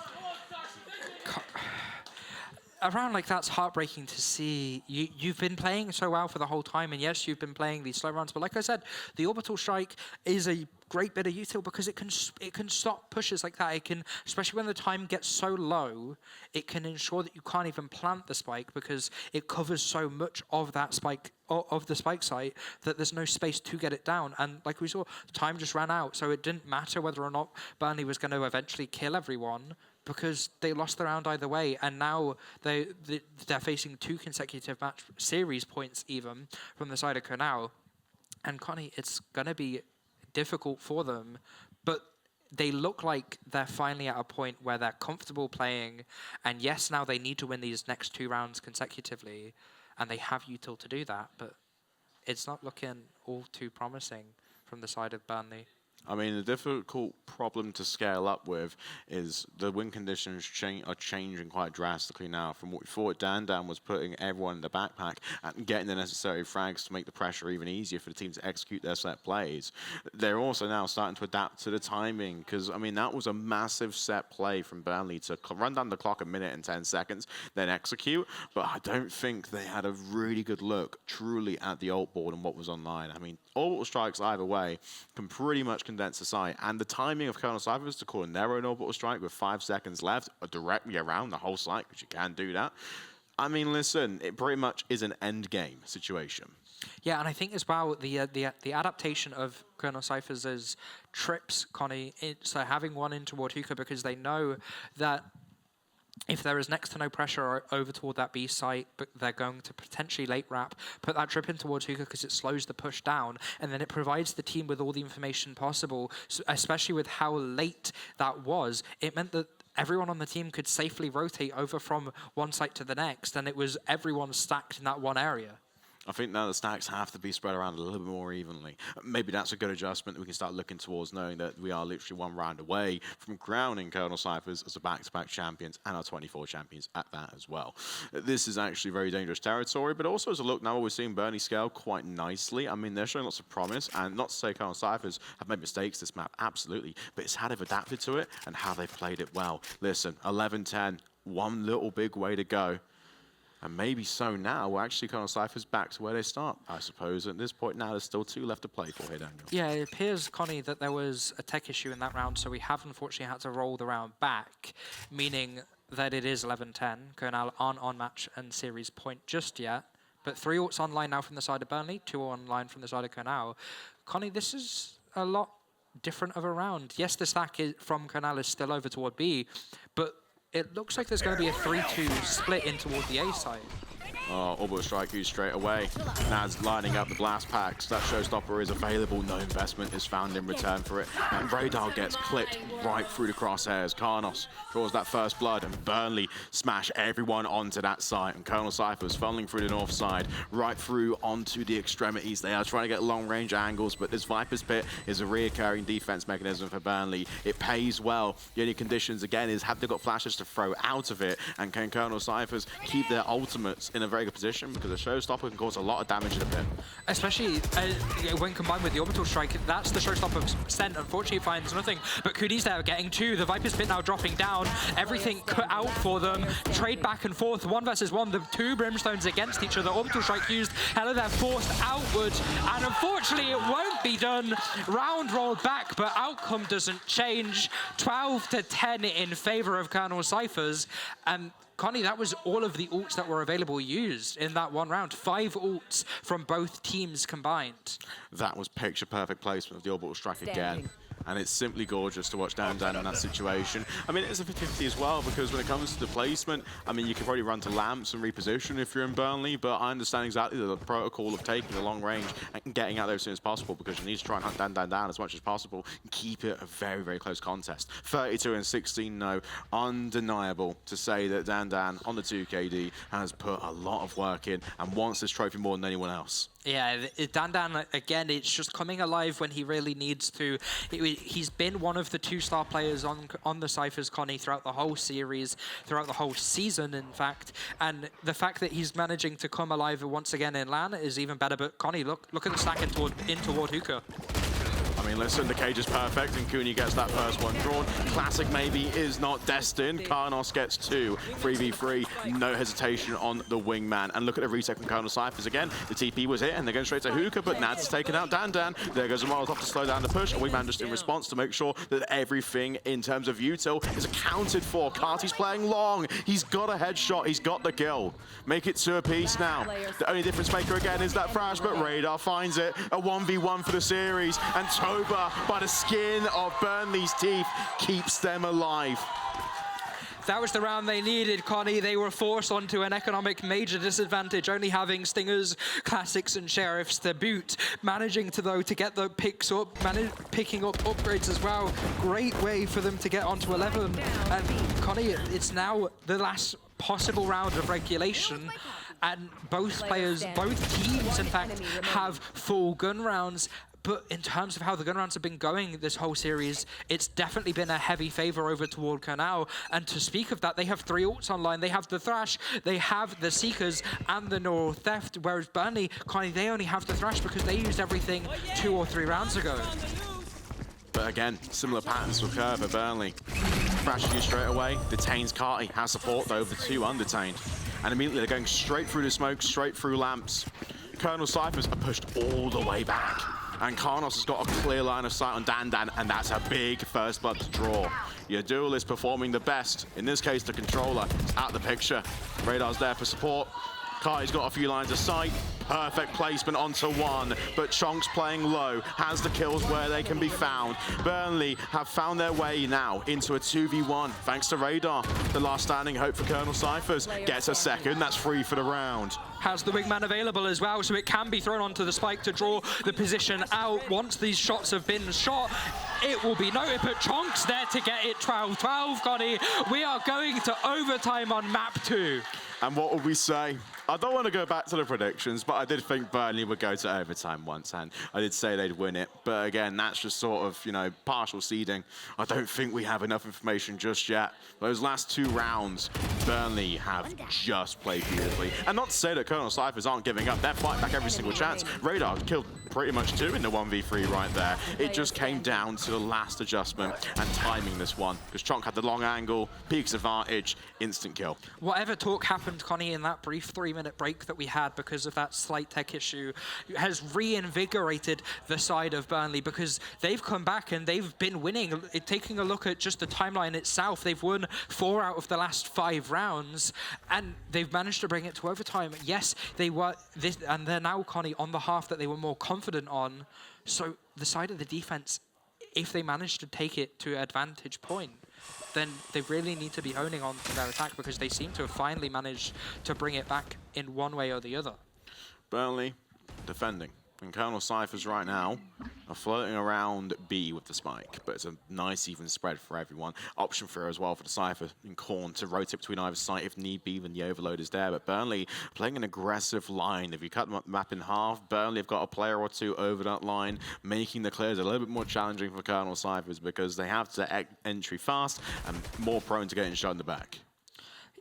A round like that's heartbreaking to see. You've been playing so well for the whole time, and yes, you've been playing these slow rounds, but like I said, the orbital strike is a great bit of util because it can stop pushes like that. It can, especially when the time gets so low, it can ensure that you can't even plant the spike because it covers so much of that spike, of the spike site, that there's no space to get it down. And like we saw, time just ran out, so it didn't matter whether or not Burnley was going to eventually kill everyone, because they lost the round either way, and now they're facing 2 consecutive match series points even from the side of Kernel. And Connie, it's going to be difficult for them, but they look like they're finally at a point where they're comfortable playing, and yes, now they need to win these next 2 rounds consecutively. and they have util to do that, but it's not looking all too promising from the side of Burnley. I mean, the difficult problem to scale up with is the win conditions are changing quite drastically now. From what we thought, Dan was putting everyone in the backpack and getting the necessary frags to make the pressure even easier for the team to execute their set plays. They're also now starting to adapt to the timing because, I mean, that was a massive set play from Burnley to run down the clock a minute and 10 seconds, then execute. But I don't think they had a really good look truly at the ult board and what was online. I mean, orbital strikes either way can pretty much condense the site, and the timing of Colonel Cyphers to call a narrow orbital strike with 5 seconds left directly around the whole site, because you can do that. I mean, listen, it pretty much is an end game situation. Yeah, and I think as well the adaptation of Colonel Cyphers' trips, Connie, so having one in toward Hookah, because they know that if there is next to no pressure over toward that B site, but they're going to potentially late wrap, put that trip in towards Hookah because it slows the push down, and then it provides the team with all the information possible, especially with how late that was. It meant that everyone on the team could safely rotate over from one site to the next, and it was everyone stacked in that one area. I think now the stacks have to be spread around a little bit more evenly. Maybe that's a good adjustment that we can start looking towards, knowing that we are literally one round away from crowning Colonel Cyphers as the back-to-back champions and our 24 champions at that as well. This is actually very dangerous territory, but also as a look now, we're seeing Burnley scale quite nicely. I mean, they're showing lots of promise, and not to say Colonel Cyphers have made mistakes this map, absolutely, but it's how they've adapted to it and how they've played it well. Listen, 11-10, one little big way to go. And maybe so now, we're actually Colonel Cyphers back to where they start, I suppose. At this point now, there's still 2 left to play for here, Daniel. Yeah, it appears, Connie, that there was a tech issue in that round, so we have unfortunately had to roll the round back, meaning that it is 11-10. Colonel aren't on match and series point just yet, but 3 ults online now from the side of Burnley, 2 online from the side of Colonel. Connie, this is a lot different of a round. Yes, the stack from Colonel is still over toward B, but it looks like there's going to be a 3-2 split in toward the A side. Oh, orbital strike used straight away. Naz lining up the blast packs. That showstopper is available. No investment is found in return for it. And Radar gets clipped right through the crosshairs. Karnos draws that first blood, and Burnley smash everyone onto that site. And Colonel Cyphers funneling through the north side, right through onto the extremities. They are trying to get long-range angles, but this Viper's Pit is a reoccurring defense mechanism for Burnley. It pays well. The only conditions, again, is have they got flashes to throw out of it, and can Colonel Cyphers keep their ultimates in a very good position, because a showstopper can cause a lot of damage in a pit. Especially when combined with the orbital strike, that's the showstopper sent. Unfortunately, it finds nothing, but Cody's there getting 2. The Viper's Pit now dropping down. Everything cut out for them. Trade back and forth, 1 versus 1. The 2 brimstones against each other. Orbital strike used. Hella, they're forced outward, and unfortunately, it won't be done. Round rolled back, but outcome doesn't change. 12-10 in favor of Colonel Cyphers. And Connie, that was all of the ults that were available used in that one round. 5 ults from both teams combined. That was picture-perfect placement of the orbital strike again. And it's simply gorgeous to watch Dan in that situation. I mean, it's a 50-50 as well, because when it comes to the placement, I mean, you can probably run to lamps and reposition if you're in Burnley, but I understand exactly the protocol of taking the long range and getting out there as soon as possible, because you need to try and hunt Dan down as much as possible and keep it a very, very close contest. 32-16, no, undeniable to say that Dan on the 2KD has put a lot of work in and wants this trophy more than anyone else. Yeah, Dan, again, it's just coming alive when he really needs to. He's been one of the 2-star players on the Cyphers, Connie, throughout the whole series, throughout the whole season, in fact. And the fact that he's managing to come alive once again in LAN is even better. But Connie, look at the stack in toward Hookah. I mean, listen, the cage is perfect, and Cooney gets that first one drawn. Classic maybe is not destined. Karnos gets 2, 3v3, no hesitation on the wingman. And look at the reset from Colonel Cyphers again. The TP was hit, and they're going straight to Hookah, but Nad's taken out Dan. There goes a Molotov to slow down the push, and wingman just in response to make sure that everything in terms of util is accounted for. Carty's playing long. He's got a headshot. He's got the kill. Make it 2 apiece now. The only difference maker again is that Thrash, but Radar finds it. A 1v1 for the series, and Toba, by the skin of Burnley's teeth, keeps them alive. That was the round they needed, Connie. They were forced onto an economic major disadvantage, only having Stingers, Classics, and Sheriffs to boot. Managing to, though, to get the picks up, picking up upgrades as well. Great way for them to get onto 11. And Connie, it's now the last possible round of regulation. and both players, both teams, in fact, have full gun rounds. But in terms of how the gun rounds have been going this whole series, it's definitely been a heavy favor over toward Canal. And to speak of that, they have 3 ults online. They have the Thrash, they have the Seekers, and the Neural Theft, whereas Burnley, they only have the Thrash because they used everything 2 or 3 rounds ago. But again, similar patterns will occur for Burnley. Thrashing you straight away, detains Carty, has support though, the 2 undetained. And immediately they're going straight through the smoke, straight through lamps. Colonel Cyphers are pushed all the way back. And Karnos has got a clear line of sight on Dan, and that's a big first blood to draw. Your duelist performing the best. In this case, the controller is out of the picture. Radar's there for support. Kai's got a few lines of sight. Perfect placement onto 1, but Chonk's playing low, has the kills where they can be found. Burnley have found their way now into a 2v1, thanks to Radar. The last standing hope for Colonel Cyphers gets a second, that's free for the round. Has the wingman available as well, so it can be thrown onto the spike to draw the position out. Once these shots have been shot, it will be noted, but Chonk's there to get it 12-12, Connie. We are going to overtime on map 2. And what would we say? I don't want to go back to the predictions, but I did think Burnley would go to overtime once, and I did say they'd win it. But again, that's just sort of, you know, partial seeding. I don't think we have enough information just yet. Those last 2 rounds, Burnley have just played beautifully. And not to say that Colonel Cyphers aren't giving up. They're fighting back every single chance. Radar killed pretty much 2 in the 1v3 right there. It just came down to the last adjustment and timing this one, because Chonk had the long angle, peaks advantage, instant kill. Whatever talk happened, Connie, in that brief 3-minute break that we had because of that slight tech issue has reinvigorated the side of Burnley, because they've come back and they've been winning. Taking a look at just the timeline itself, they've won 4 out of the last 5 rounds, and they've managed to bring it to overtime. Yes, they were this, and they're now, Connie, on the half that they were more confident on. So the side of the defense, if they manage to take it to advantage point, then they really need to be owning on to their attack, because they seem to have finally managed to bring it back in one way or the other. Burnley defending. And Colonel Cyphers right now are floating around B with the spike, but it's a nice even spread for everyone. Option for as well for the Cypher in Corn to rotate between either side if need be when the overload is there. But Burnley playing an aggressive line. If you cut the map in half, Burnley have got a player or 2 over that line, making the clears a little bit more challenging for Colonel Cyphers, because they have to entry fast and more prone to getting shot in the back.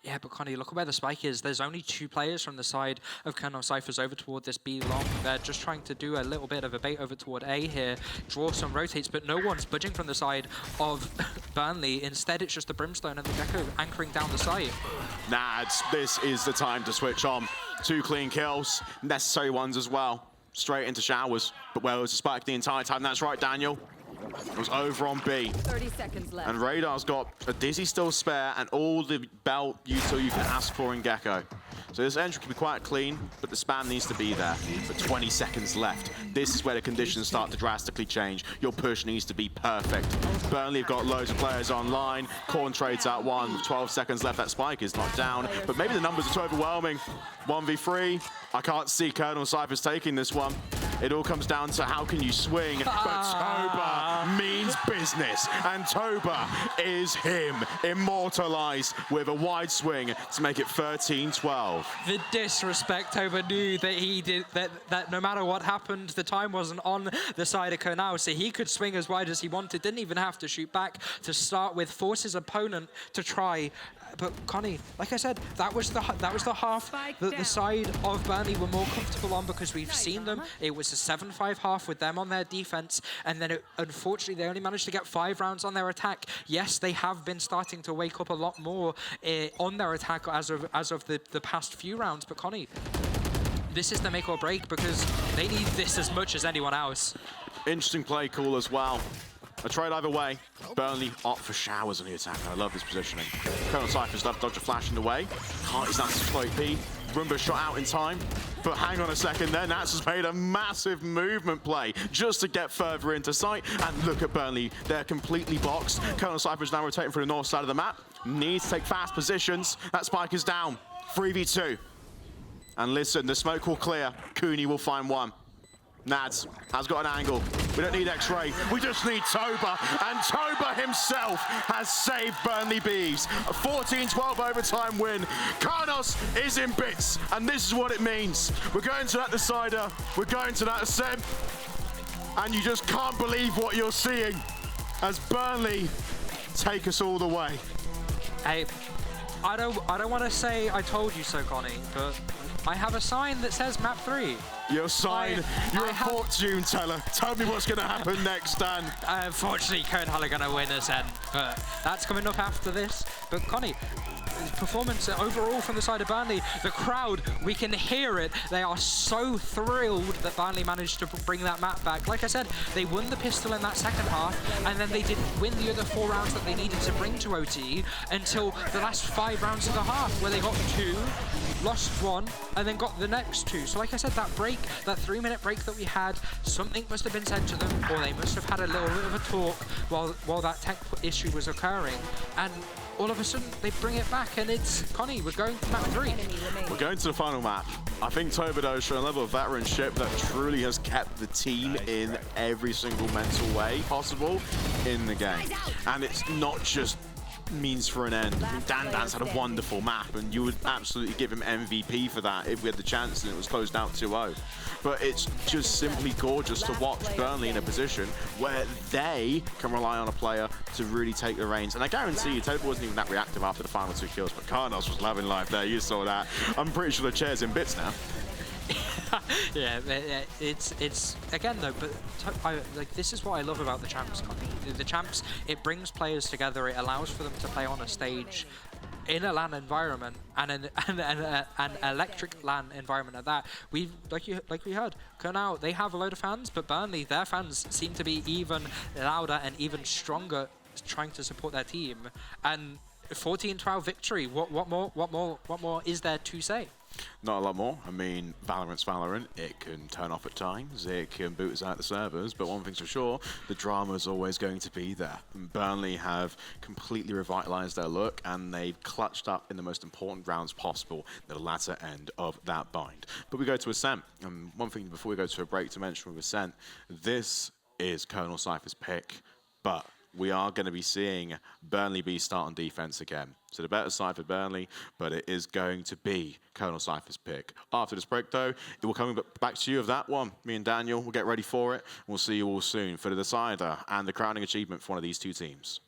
Yeah, but Connie, look at where the spike is. There's only 2 players from the side of Colonel Cyphers over toward this B long. They're just trying to do a little bit of a bait over toward A here, draw some rotates, but no one's budging from the side of Burnley. Instead, it's just the Brimstone and the Gecko anchoring down the site. Nads, this is the time to switch on. 2 clean kills, necessary ones as well. Straight into showers, but where was the spike the entire time? That's right, Daniel. It was over on B. 30 seconds left. And Radar's got a Dizzy still spare and all the belt util you can ask for in Gecko. So this entry can be quite clean, but the spam needs to be there. But 20 seconds left. This is where the conditions start to drastically change. Your push needs to be perfect. Burnley have got loads of players online. Corn trades out 1 with 12 seconds left. That spike is not down, but maybe the numbers are too overwhelming. 1v3. I can't see Colonel Cyphers taking this one. It all comes down to how can you swing, but Toba means business, and Toba is him, immortalized with a wide swing to make it 13-12. The disrespect Toba knew that he did, that no matter what happened, the time wasn't on the side of Konao, so he could swing as wide as he wanted, didn't even have to shoot back to start with, force his opponent to try. But Connie, like I said, that was the half that the side of Burnley were more comfortable on, because we've seen them. It was a 7-5 half with them on their defense, and then unfortunately they only managed to get 5 rounds on their attack. Yes, they have been starting to wake up a lot more on their attack as of the past few rounds. But Connie, this is the make or break, because they need this as much as anyone else. Interesting play call as well. A trade either way. Burnley opt for showers on the attack. I love this positioning. Colonel Cyphers left dodge a flash in the way. Can't is that exploit B. Rumba shot out in time. But hang on a second there. Nats has made a massive movement play just to get further into sight. And look at Burnley. They're completely boxed. Colonel Cyphers now rotating for the north side of the map. Needs to take fast positions. That spike is down. 3v2. And listen, the smoke will clear. Cooney will find one. Nads has got an angle. We don't need X-Ray. We just need Toba. And Toba himself has saved Burnley Bees. A 14-12 overtime win. Karnos is in bits. And this is what it means. We're going to that decider. We're going to that ascent. And you just can't believe what you're seeing as Burnley take us all the way. Hey, I don't want to say I told you so, Connie, but I have a sign that says map 3. Your sign, you're a fortune teller. Tell me what's going to happen next, Dan. Unfortunately, Kernhall are going to win us, but that's coming up after this. But Connie, performance overall from the side of Burnley, the crowd, we can hear it. They are so thrilled that Burnley managed to bring that map back. Like I said, they won the pistol in that second half, and then they didn't win the other 4 rounds that they needed to bring to OT until the last 5 rounds of the half, where they got 2, lost 1, and then got the next 2. So like I said, that break, that 3-minute break that we had, something must have been said to them, or they must have had a little bit of a talk while that tech issue was occurring. And all of a sudden, they bring it back, and it's Connie. We're going to map 3. We're going to the final map. I think Tobado's shown a level of veteranship that truly has kept the team in every single mental way possible in the game. And it's not just means for an end. I mean, Dan's had a wonderful map, and you would absolutely give him MVP for that if we had the chance and it was closed out 2-0. But it's just simply gorgeous to watch Burnley in a position where they can rely on a player to really take the reins. And I guarantee you, Toba wasn't even that reactive after the final 2 kills, but Karnos was loving life there. You saw that. I'm pretty sure the chair's in bits now. Yeah, it's again though, but like this is what I love about the champs. The champs, it brings players together. It allows for them to play on a stage in a LAN environment and an electric LAN environment at that. We like we heard, Kernhall, they have a load of fans, but Burnley, their fans seem to be even louder and even stronger, trying to support their team. And 14-12 victory. What more is there to say? Not a lot more. I mean, Valorant's Valorant. It can turn off at times. It can boot us out the servers. But one thing's for sure, the drama is always going to be there. And Burnley have completely revitalized their look, and they've clutched up in the most important rounds possible, the latter end of that bind. But we go to Ascent. And one thing before we go to a break to mention with Ascent, this is Colonel Cypher's pick, but we are going to be seeing Burnley B start on defense again. So the better side for Burnley, but it is going to be Colonel Cypher's pick. After this break, though, it will come back to you of that one. Me and Daniel will get ready for it. We'll see you all soon for the decider and the crowning achievement for one of these 2 teams.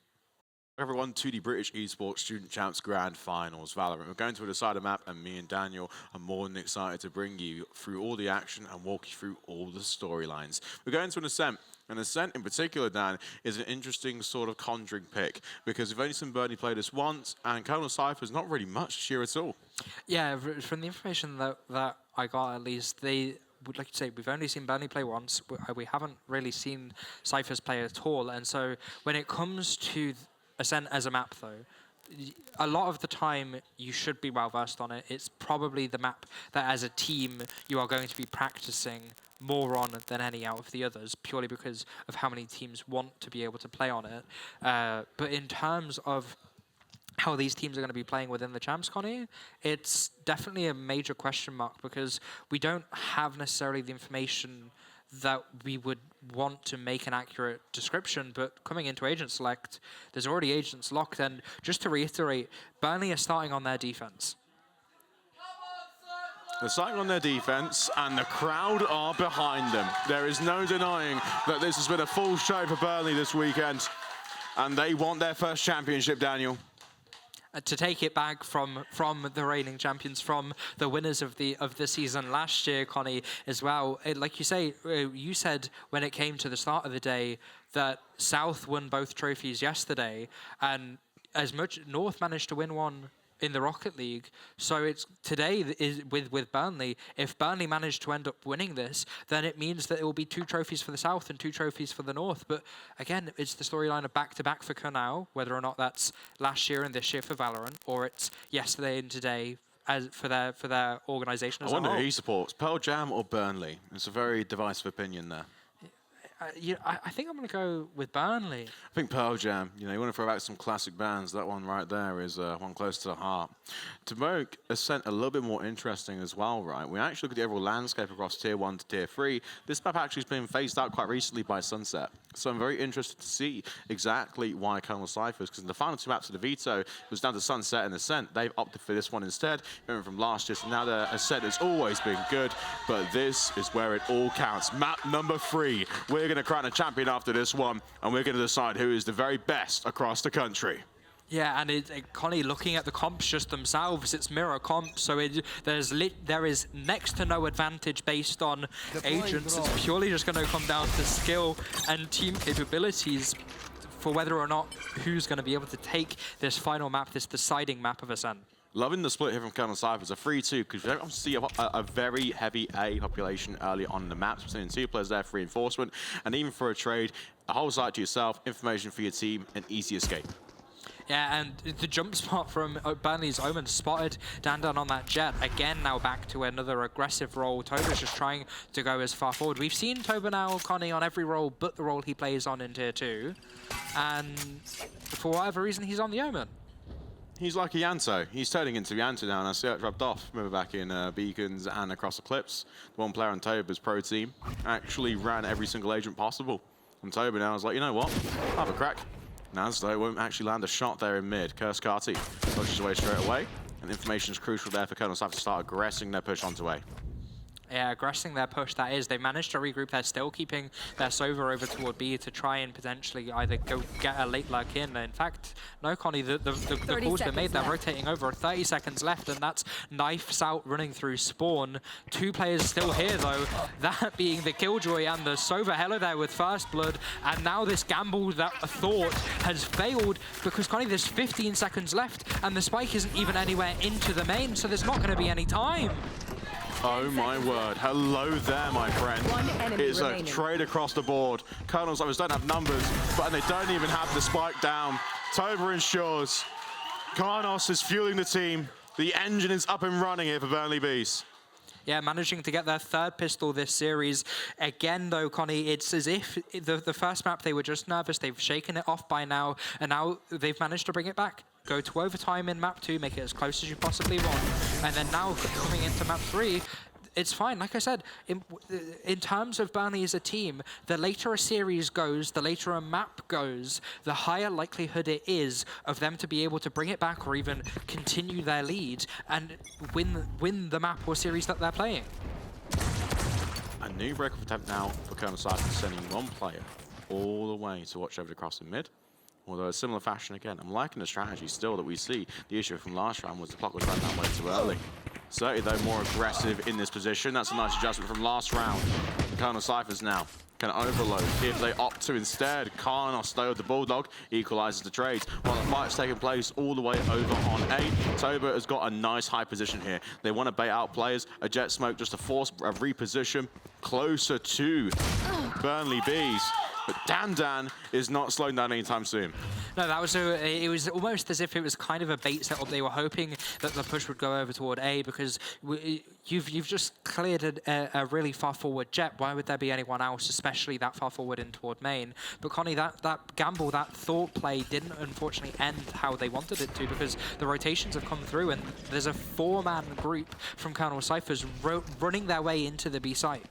Everyone, to the British Esports Student Champs Grand Finals, Valorant. We're going to a decider map, and me and Daniel are more than excited to bring you through all the action and walk you through all the storylines. We're going to an Ascent. And Ascent in particular, Dan, is an interesting sort of conjuring pick, because we've only seen Burnley play this once, and Colonel Cypher's not really much to cheer at all. Yeah, from the information that I got, at least, they would like to say we've only seen Burnley play once. We haven't really seen Cypher's play at all. And so when it comes to Ascent as a map, though, a lot of the time you should be well versed on it. It's probably the map that as a team you are going to be practicing more on than any out of the others, purely because of how many teams want to be able to play on it. But in terms of how these teams are going to be playing within the Champs, Connie, it's definitely a major question mark, because we don't have necessarily the information that we would want to make an accurate description. But coming into Agent Select, there's already agents locked, and just to reiterate, Burnley are starting on their defense. They're starting on their defense, and the crowd are behind them. There is no denying that this has been a full show for Burnley this weekend, and they want their first championship, Daniel. To take it back from the reigning champions, from the winners of the season last year, Connie, as well. Like you say, you said when it came to the start of the day that South won both trophies yesterday, and as much North managed to win one in the Rocket League. So it's today is with Burnley. If Burnley managed to end up winning this, then it means that it will be 2 trophies for the South and 2 trophies for the North. But again, it's the storyline of back-to-back for Kernhall, whether or not that's last year and this year for Valorant, or it's yesterday and today as for their organisation as a whole. I wonder who he supports, Pearl Jam or Burnley. It's a very divisive opinion there. I think I'm going to go with Burnley. I think Pearl Jam, you want to throw back some classic bands. That one right there is one close to the heart. To make Ascent a little bit more interesting as well, right? We actually look at the overall landscape across Tier 1 to Tier 3. This map actually has been phased out quite recently by Sunset. So I'm very interested to see exactly why Colonel Cyphers, because in the final 2 maps of the Veto, it was down to Sunset and Ascent. They've opted for this one instead. Remember from last year, so now the Ascent has always been good, but this is where it all counts. Map number 3. We're going to crown a champion after this one, and we're going to decide who is the very best across the country. Yeah, and Connie, looking at the comps just themselves, it's mirror comps, so there is next to no advantage based on agents. It's purely just going to come down to skill and team capabilities for whether or not who's going to be able to take this final map, this deciding map of Ascent. Loving the split here from Colonel Cyphers, a 3-2, because you don't see a very heavy A population early on in the maps. We're seeing 2 players there for reinforcement, and even for a trade, a whole site to yourself, information for your team, and easy escape. Yeah, and the jump spot from Burnley's Omen spotted Dandan on that jet. Again, now back to another aggressive role. Toba's just trying to go as far forward. We've seen Toba now, Connie, on every role but the role he plays on in Tier 2. And for whatever reason, he's on the Omen. He's like a Yanto. He's turning into Yanto now, and I see it rubbed off. Remember back in Beacons and across the Clips, the one player on Toba's pro team actually ran every single agent possible. And Toba now is like, you know what? I'll have a crack. Naz, though, won't actually land a shot there in mid. Curse Carty pushes away straight away, and information is crucial there for Colonel Cyphers to start aggressing their push onto A. Yeah, aggressing their push, that is. They've managed to regroup. They're still keeping their Sova over toward B to try and potentially either go get a late lurk in. In fact, no, Connie, the call's been made. They're rotating over. 30 seconds left, and that's Knifes out running through spawn. 2 players still here, though. That being the Killjoy and the Sova. Hello there with first blood. And now this gamble that I thought has failed because, Connie, there's 15 seconds left, and the spike isn't even anywhere into the main, so there's not going to be any time. Oh my word. Hello there, my friend. It's a trade across the board. Colonel Cyphers don't have numbers, but they don't even have the spike down. Toba ensures. Karnos is fueling the team. The engine is up and running here for Burnley Bees. Yeah, managing to get their 3rd pistol this series. Again, though, Connie, it's as if the first map they were just nervous. They've shaken it off by now, and now they've managed to bring it back. Go to overtime in map 2, make it as close as you possibly want. And then now coming into map 3, it's fine. Like I said, in terms of Burnley as a team, the later a series goes, the later a map goes, the higher likelihood it is of them to be able to bring it back or even continue their lead and win the map or series that they're playing. A new breakup attempt now for Colonel Cyphers, sending 1 player all the way to watch over the crossing mid. Although a similar fashion again, I'm liking the strategy still that we see. The issue from last round was the clock was running that way too early. Certainly though more aggressive in this position. That's a nice adjustment from last round. Colonel Cyphers now can overload if they opt to instead. Karnos though, the Bulldog, equalizes the trades. While the fight's taking place all the way over on A, Toba has got a nice high position here. They want to bait out players. A jet smoke just to force a reposition closer to Burnley Bees. But Dan is not slowing down anytime soon. No, that was it was almost as if it was kind of a bait setup. They were hoping that the push would go over toward A because you've just cleared a really far forward jet. Why would there be anyone else, especially that far forward in toward main? But Connie, that gamble, that thought play didn't unfortunately end how they wanted it to because the rotations have come through and there's a 4-man group from Colonel Cyphers running their way into the B site.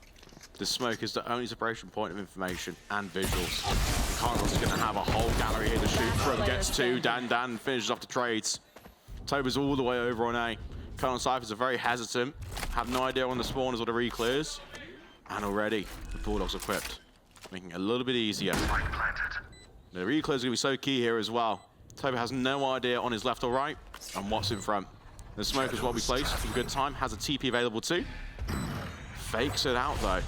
The smoke is the only separation point of information and visuals. Carlos is going to have a whole gallery here to shoot from. Gets 2, Dan finishes off the trades. Toba's all the way over on A. Colonel Cyphers are very hesitant, have no idea on the spawners or the re-clears. And already, the Bulldogs equipped, making it a little bit easier. The re-clears are going to be so key here as well. Toba has no idea on his left or right, and what's in front. The smoke is well be placed in good time, has a TP available too. Fakes it out though.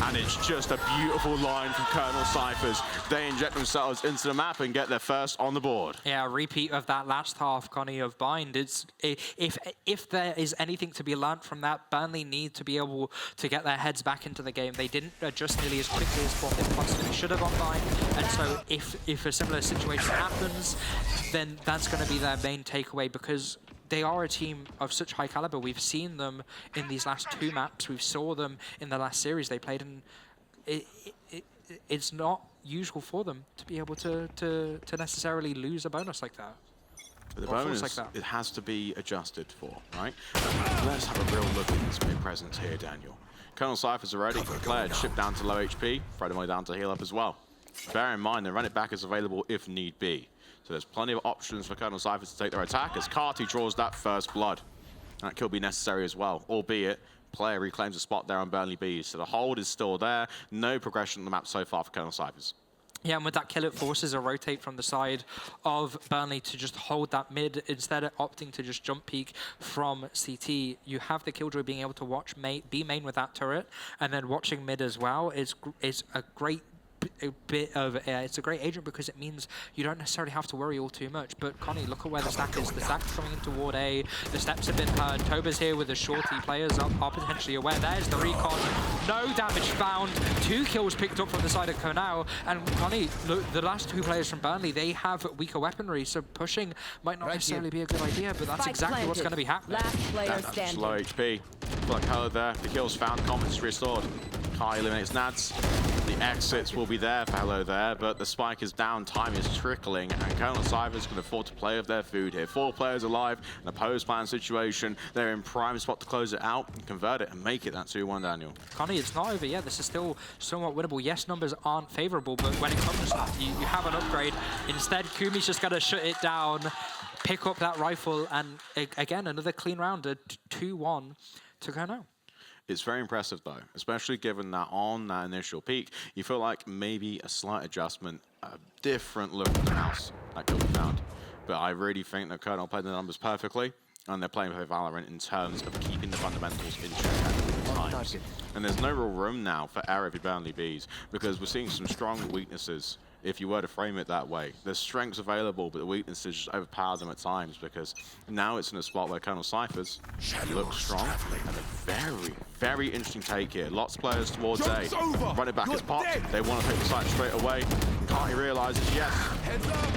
And it's just a beautiful line from Colonel Cyphers. They inject themselves into the map and get their first on the board. Yeah, a repeat of that last half, Connie, of Bind. If there is anything to be learnt from that, Burnley need to be able to get their heads back into the game. They didn't adjust nearly as quickly as what they possibly should have on Bind. And so if a similar situation happens, then that's going to be their main takeaway because they are a team of such high caliber. We've seen them in these last 2 maps. We saw them in the last series they played in. it's not usual for them to be able to necessarily lose a bonus like that. But the Or force bonus, like that. it has to be adjusted for, right? Let's have a real look at this mid-presence here, Daniel. Colonel Cypher's already declared, shipped down to low HP, Fredemo down to heal up as well. Bear in mind, the run it back is available if need be. So there's plenty of options for Colonel Cypher to take their attack as Carty draws that first blood. That could be necessary as well, albeit player reclaims a spot there on Burnley Bees. So the hold is still there. No progression on the map so far for Colonel Cyphers. Yeah, and with that kill, it forces a rotate from the side of Burnley to just hold that mid instead of opting to just jump peek from CT. You have the Killjoy being able to watch B main with that turret, and then watching mid as well is a great it's a great agent because it means you don't necessarily have to worry all too much. But Connie, look at where the stack is. The stack's coming in toward A. The steps have been heard. Toba's here with the shorty. Players are potentially aware. There's the recon. No damage found. 2 kills picked up from the side of Konao. And Connie, look, the last 2 players from Burnley, they have weaker weaponry, so pushing might not necessarily be a good idea, but that's exactly what's going to be happening. Last player That's standing. low HP. Like hello there. The kills found. Confidence restored. Kai eliminates Nads. The exits will be there for hello there, but the spike is down. Time is trickling, and Colonel Cyphers can afford to play with their food here. 4 players alive in a post-plan situation. They're in prime spot to close it out and convert it and make it that 2-1, Daniel. Connie, it's not over yet. This is still somewhat winnable. Yes, numbers aren't favorable, but when it comes, you have an upgrade. Instead, Kumi's just got to shut it down, pick up that rifle, and again, another clean round, a 2-1 to go now. It's very impressive, though, especially given that on that initial peak, you feel like maybe a slight adjustment, a different look at the house that could be found. But I really think that Colonel played the numbers perfectly, and they're playing with Valorant in terms of keeping the fundamentals in check at all times. And there's no real room now for error for Burnley Bees, because we're seeing some strong weaknesses if you were to frame it that way. There's strengths available, but the weaknesses just overpower them at times, because now it's in a spot where Colonel Cyphers looks strong, and a very, very interesting take here. Lots of players towards A. Run it back as popped. They want to take the site straight away. Carty realizes, yes,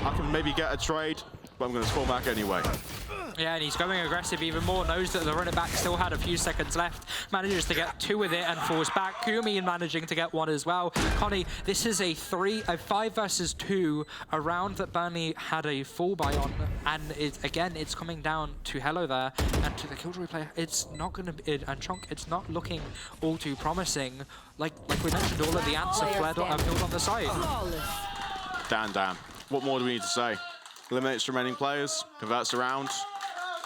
I can maybe get a trade, but I'm going to fall back anyway. Yeah, and he's going aggressive even more. Knows that the running back still had a few seconds left. Manages to get 2 with it and falls back. Kumi managing to get 1 as well. Connie, this is a 5 versus 2, a round that Burnley had a full buy on, and again, it's coming down to Hello there and to the Killjoy player. It's not going to be, and Chunk, it's not looking all too promising. Like we mentioned, all of the ants have fled on the side. Damn. What more do we need to say? Eliminates the remaining players, converts around,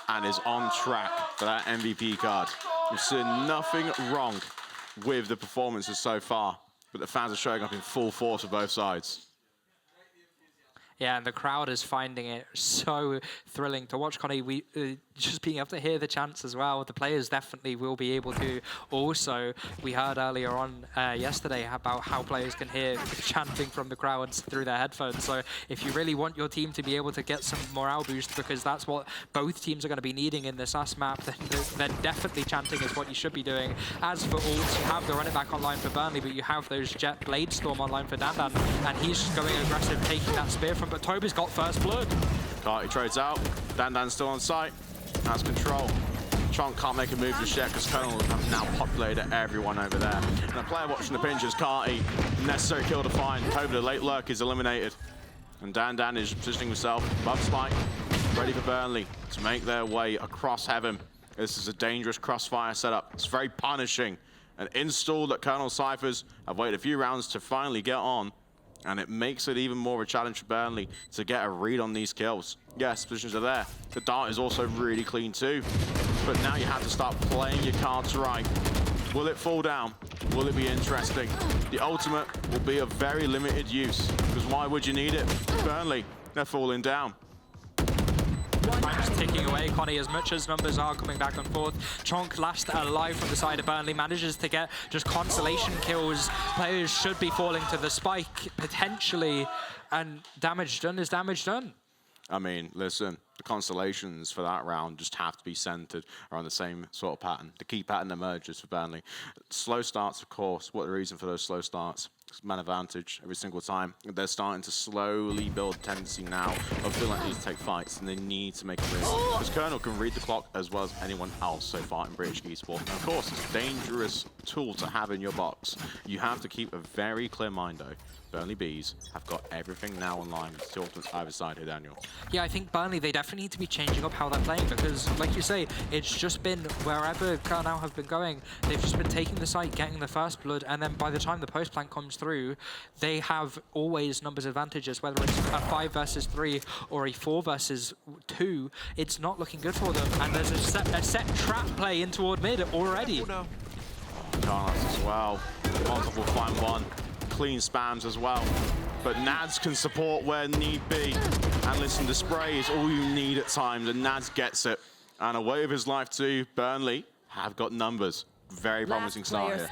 and is on track for that MVP card. We've seen nothing wrong with the performances so far, but the fans are showing up in full force for both sides. Yeah, and the crowd is finding it so thrilling to watch. Connie, we just being able to hear the chants as well. The players definitely will be able to. Also, we heard earlier on yesterday about how players can hear chanting from the crowds through their headphones. So if you really want your team to be able to get some morale boost, because that's what both teams are going to be needing in this last map, then definitely chanting is what you should be doing. As for ults, you have the run it back online for Burnley, but you have those Jet Blade Storm online for Dandan, and he's just going aggressive, taking that spear from, but Toba's got first blood. Carty trades out. Dandan's still on site. Has control. Chonk can't make a move just yet because Colonel have now populated everyone over there. And a player watching the pinch is Carty. Necessary kill to find. Toba, the late lurk, is eliminated. And Dan is positioning himself above Spike, ready for Burnley to make their way across heaven. This is a dangerous crossfire setup. It's very punishing. An install that Colonel Cyphers have waited a few rounds to finally get on. And it makes it even more of a challenge for Burnley to get a read on these kills. Yes, positions are there. The dart is also really clean too. But now you have to start playing your cards right. Will it fall down? Will it be interesting? The ultimate will be of very limited use, because why would you need it? Burnley, they're falling down. Time's ticking away, Connie, as much as numbers are coming back and forth. Chonk last alive from the side of Burnley, manages to get just consolation kills. Players should be falling to the spike, potentially, and damage done is damage done. I mean, listen, the constellations for that round just have to be centered around the same sort of pattern. The key pattern emerges for Burnley. Slow starts, of course. What the reason for those slow starts? man advantage every single time. They're starting to slowly build a tendency now of feeling like they need to take fights and they need to make a move. Because Colonel can read the clock as well as anyone else so far in British esports. And of course, it's a dangerous tool to have in your box. You have to keep a very clear mind though. Burnley Bees have got everything now online with two ultimates either side here, Daniel. Yeah, I think Burnley, they definitely need to be changing up how they're playing because, like you say, it's just been wherever Carnal have been going, they've just been taking the site, getting the first blood, and then by the time the post plank comes through, they have always numbers advantages, whether it's a 5 versus 3 or a 4 versus 2, it's not looking good for them, and there's a set trap play in toward mid already. Carlos as well. Multiple find one. Clean spams as well. But Nads can support where need be. And listen, the spray is all you need at times, and Nads gets it. And away with his life too. Burnley have got numbers. Very promising start here.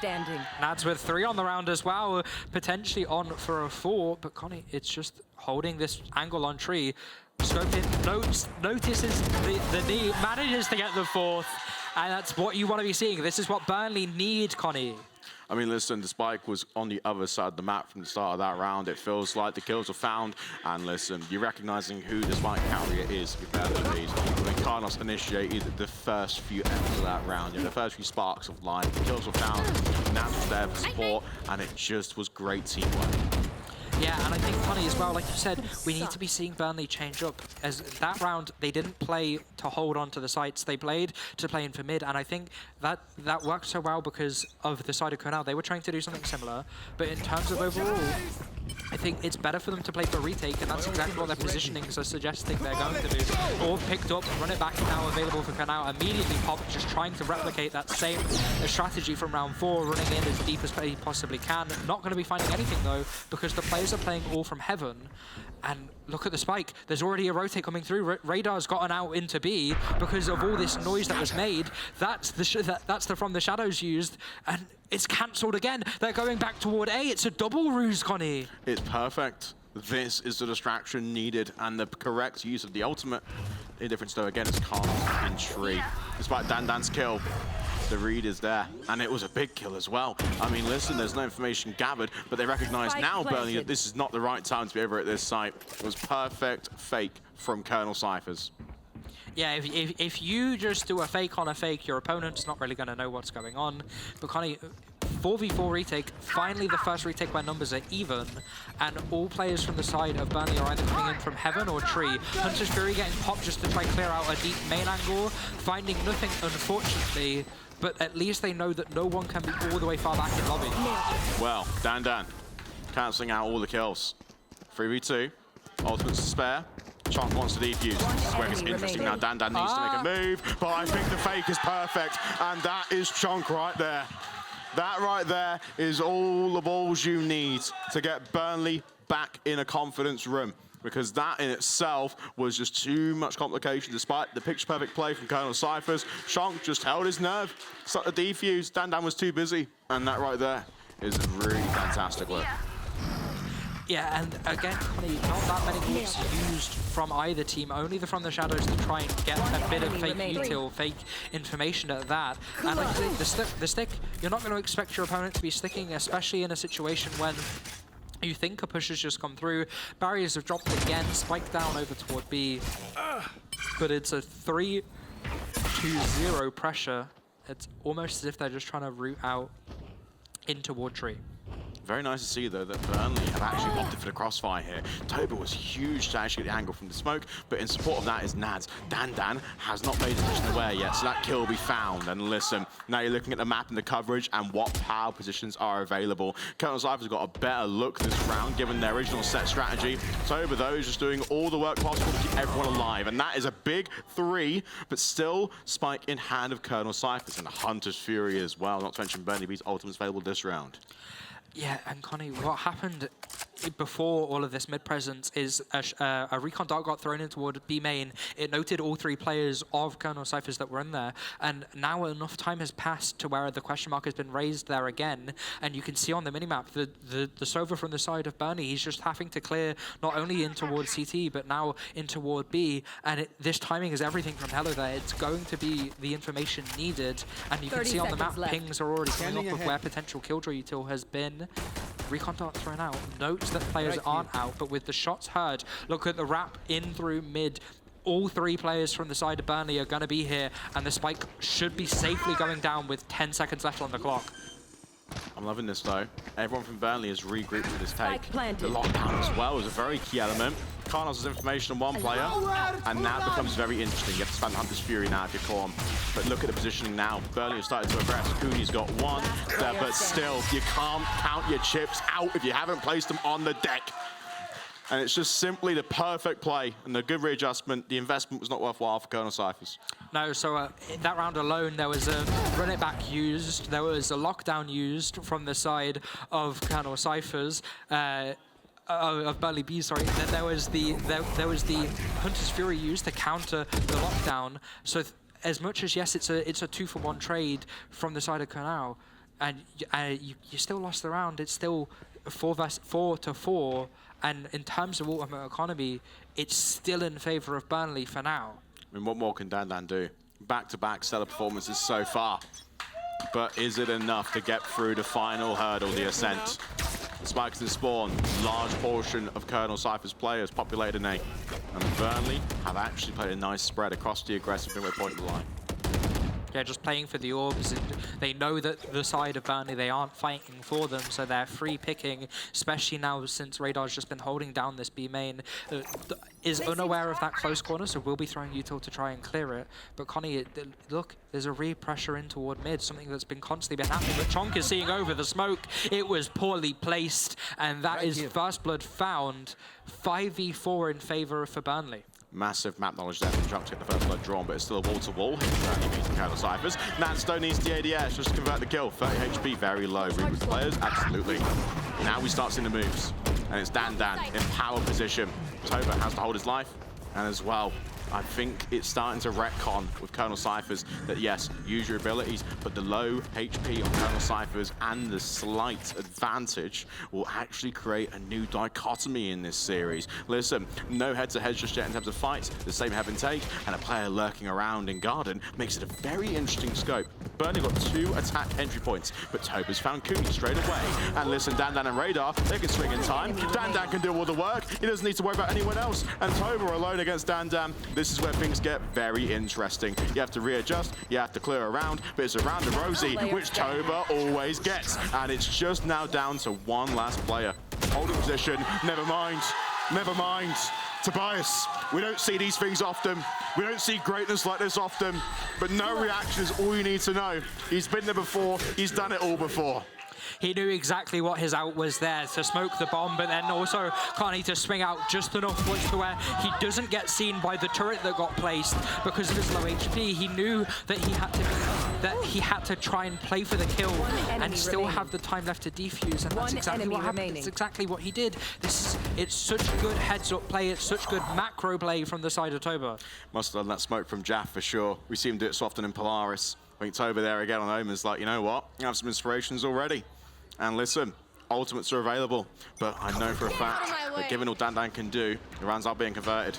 Nads with 3 on the round as well, potentially on for a 4, but Connie, it's just holding this angle on tree. Scoping, notices the knee, manages to get the 4th, and that's what you want to be seeing. This is what Burnley need, Connie. I mean, listen, the spike was on the other side of the map from the start of that round. It feels like the kills were found. And listen, you're recognizing who the spike carrier is with Burnley. When Carlos initiated the first few ends of that round, the first few sparks of light, the kills were found. Nance was there for support, and it just was great teamwork. Yeah, and I think, Connie, as well, like you said, we need to be seeing Burnley change up. As that round, they didn't play to hold on to the sites. They played to play in for mid, and I think that worked so well because of the side of Cornell. They were trying to do something similar, but in terms of overall, I think it's better for them to play for retake, and that's exactly what their positionings are suggesting they're going to do. All picked up, run it back now available for Cornell. Immediately Pop just trying to replicate that same strategy from round 4, running in as deep as he possibly can. Not going to be finding anything though, because the players are playing all from heaven. And look at the spike. There's already a rotate coming through. Radar's gotten out into B because of all this noise that was made. That's the from the shadows used, and it's cancelled again. They're going back toward A. It's a double ruse, Connie. It's perfect. This is the distraction needed and the correct use of the ultimate. The difference though, again, is Carlos in tree. Despite Dan's kill, the read is there, and it was a big kill as well. I mean, listen, there's no information gathered, but they recognize now, Burnley, that this is not the right time to be over at this site. It was perfect fake from Colonel Cyphers. Yeah, if you just do a fake on a fake, your opponent's not really going to know what's going on. But Connie, 4v4 retake, finally the first retake where numbers are even, and all players from the side of Burnley are either coming in from heaven or tree. Hunter's Fury getting popped just to try clear out a deep main angle, finding nothing, unfortunately, but at least they know that no one can be all the way far back in lobby. Well, Dan cancelling out all the kills. 3v2, ultimates to spare. Chonk wants to defuse. This is where it's interesting now. Dan needs to make a move, but I think the fake is perfect, and that is Chonk right there. That right there is all the balls you need to get Burnley back in a confidence room, because that in itself was just too much complication. Despite the picture-perfect play from Colonel Cyphers, Chonk just held his nerve, stuck the defuse. Dan was too busy, and that right there is really fantastic work. Yeah, and again, not that many groups used from either team, only from the shadows to try and get a bit of fake util, fake information at that. And like I say, the stick, you're not going to expect your opponent to be sticking, especially in a situation when you think a push has just come through. Barriers have dropped again, spiked down over toward B. But it's a 3-2-0 pressure. It's almost as if they're just trying to root out in toward tree. Very nice to see, though, that Burnley have actually opted for the crossfire here. Toba was huge to actually get the angle from the smoke, but in support of that is Nads. Dan has not made his position aware yet, so that kill will be found. And listen, now you're looking at the map and the coverage and what power positions are available. Colonel Cyphers has got a better look this round, given their original set strategy. Toba, though, is just doing all the work possible to keep everyone alive, and that is a big 3, but still spike in hand of Colonel Cyphers and Hunter's Fury as well, not to mention Burnley B's ultimate's available this round. Yeah, and Connie, what happened before all of this mid-presence is a recon dart got thrown in toward B main. It noted all 3 players of Colonel Cyphers that were in there, and now enough time has passed to where the question mark has been raised there again, and you can see on the minimap the Sova from the side of Bernie, he's just having to clear not only in toward CT, but now in toward B, and this timing is everything from Hello there. It's going to be the information needed, and you can see on the map, pings are already coming up of where potential killjoy util has been. recon dart thrown out, notes that players aren't out, but with the shots heard, look at the wrap in through mid. All 3 players from the side of Burnley are going to be here, and the spike should be safely going down with 10 seconds left on the clock. I'm loving this though. Everyone from Burnley is regrouped with this take. The lockdown as well is a very key element. Carlos has information on one player, and now it becomes very interesting. You have to spam Hunter's Fury now if you're Corm. But look at the positioning now. Burnley has started to aggress. Cooney's got one there, but still, you can't count your chips out if you haven't placed them on the deck. And it's just simply the perfect play and the good readjustment. The investment was not worthwhile for Colonel Cyphers. No, so in that round alone, there was a run it back used, there was a lockdown used from the side of Colonel Cyphers, of Burnley B, sorry. Then there was the Hunter's Fury used to counter the lockdown. So as much as yes, it's a 2-for-1 trade from the side of Colonel, and you still lost the round. It's still 4-4. And in terms of ultimate economy, it's still in favour of Burnley for now. I mean, what more can Dan do? Back-to-back stellar performances so far. But is it enough to get through the final hurdle, the ascent? Spikes in spawn, large portion of Colonel Cypher's players populated in A. And Burnley have actually played a nice spread across the aggressive midway point of the line. Yeah, just playing for the orbs, and they know that the side of Burnley, they aren't fighting for them, so they're free picking, especially now since Radar's just been holding down this B main, is unaware of that close corner, so will be throwing util to try and clear it. But Connie, look, there's a re-pressure in toward mid, something that's been constantly been happening, but Chonk is seeing over the smoke. It was poorly placed, and that is first blood found. 5v4 in favour for Burnley. Massive map knowledge there from Chonk to get the first blood drawn, but it's still a wall-to-wall. Currently beating Colonel Cyphers. Nanstone needs the ADS just to convert the kill. 30 HP, very low. Reboot players, absolutely. Now we start seeing the moves, and it's Dan in power position. Toba has to hold his life, and as well, I think it's starting to retcon with Colonel Cyphers that yes, use your abilities, but the low HP on Colonel Cyphers and the slight advantage will actually create a new dichotomy in this series. Listen, no head-to-head just yet in terms of fights, the same have and take, and a player lurking around in Garden makes it a very interesting scope. Burnley got 2 attack entry points, but Toba's found Cooney straight away. And listen, Dan and Radar, they can swing in time. Dan can do all the work. He doesn't need to worry about anyone else. And Toba alone against Dan. This is where things get very interesting. You have to readjust, you have to clear around, but it's around the Rosie, which Toba always gets. And it's just now down to one last player. Holding position, never mind. Tobias, we don't see these things often. We don't see greatness like this often, but no reaction is all you need to know. He's been there before, he's done it all before. He knew exactly what his out was there, to smoke the bomb, but then also Connie to swing out just enough to where he doesn't get seen by the turret that got placed because of his low HP. He knew that he had to try and play for the kill and still have the time left to defuse, and that's exactly what happened. It's exactly what he did. It's such good heads-up play. It's such good macro play from the side of Toba. Must have done that smoke from Jaff for sure. We see him do it so often in Polaris. I think Toba there again on Omen's like, you know what? I have some inspirations already. And listen, ultimates are available, but I know for a fact that given all Dan can do, the rounds are being converted.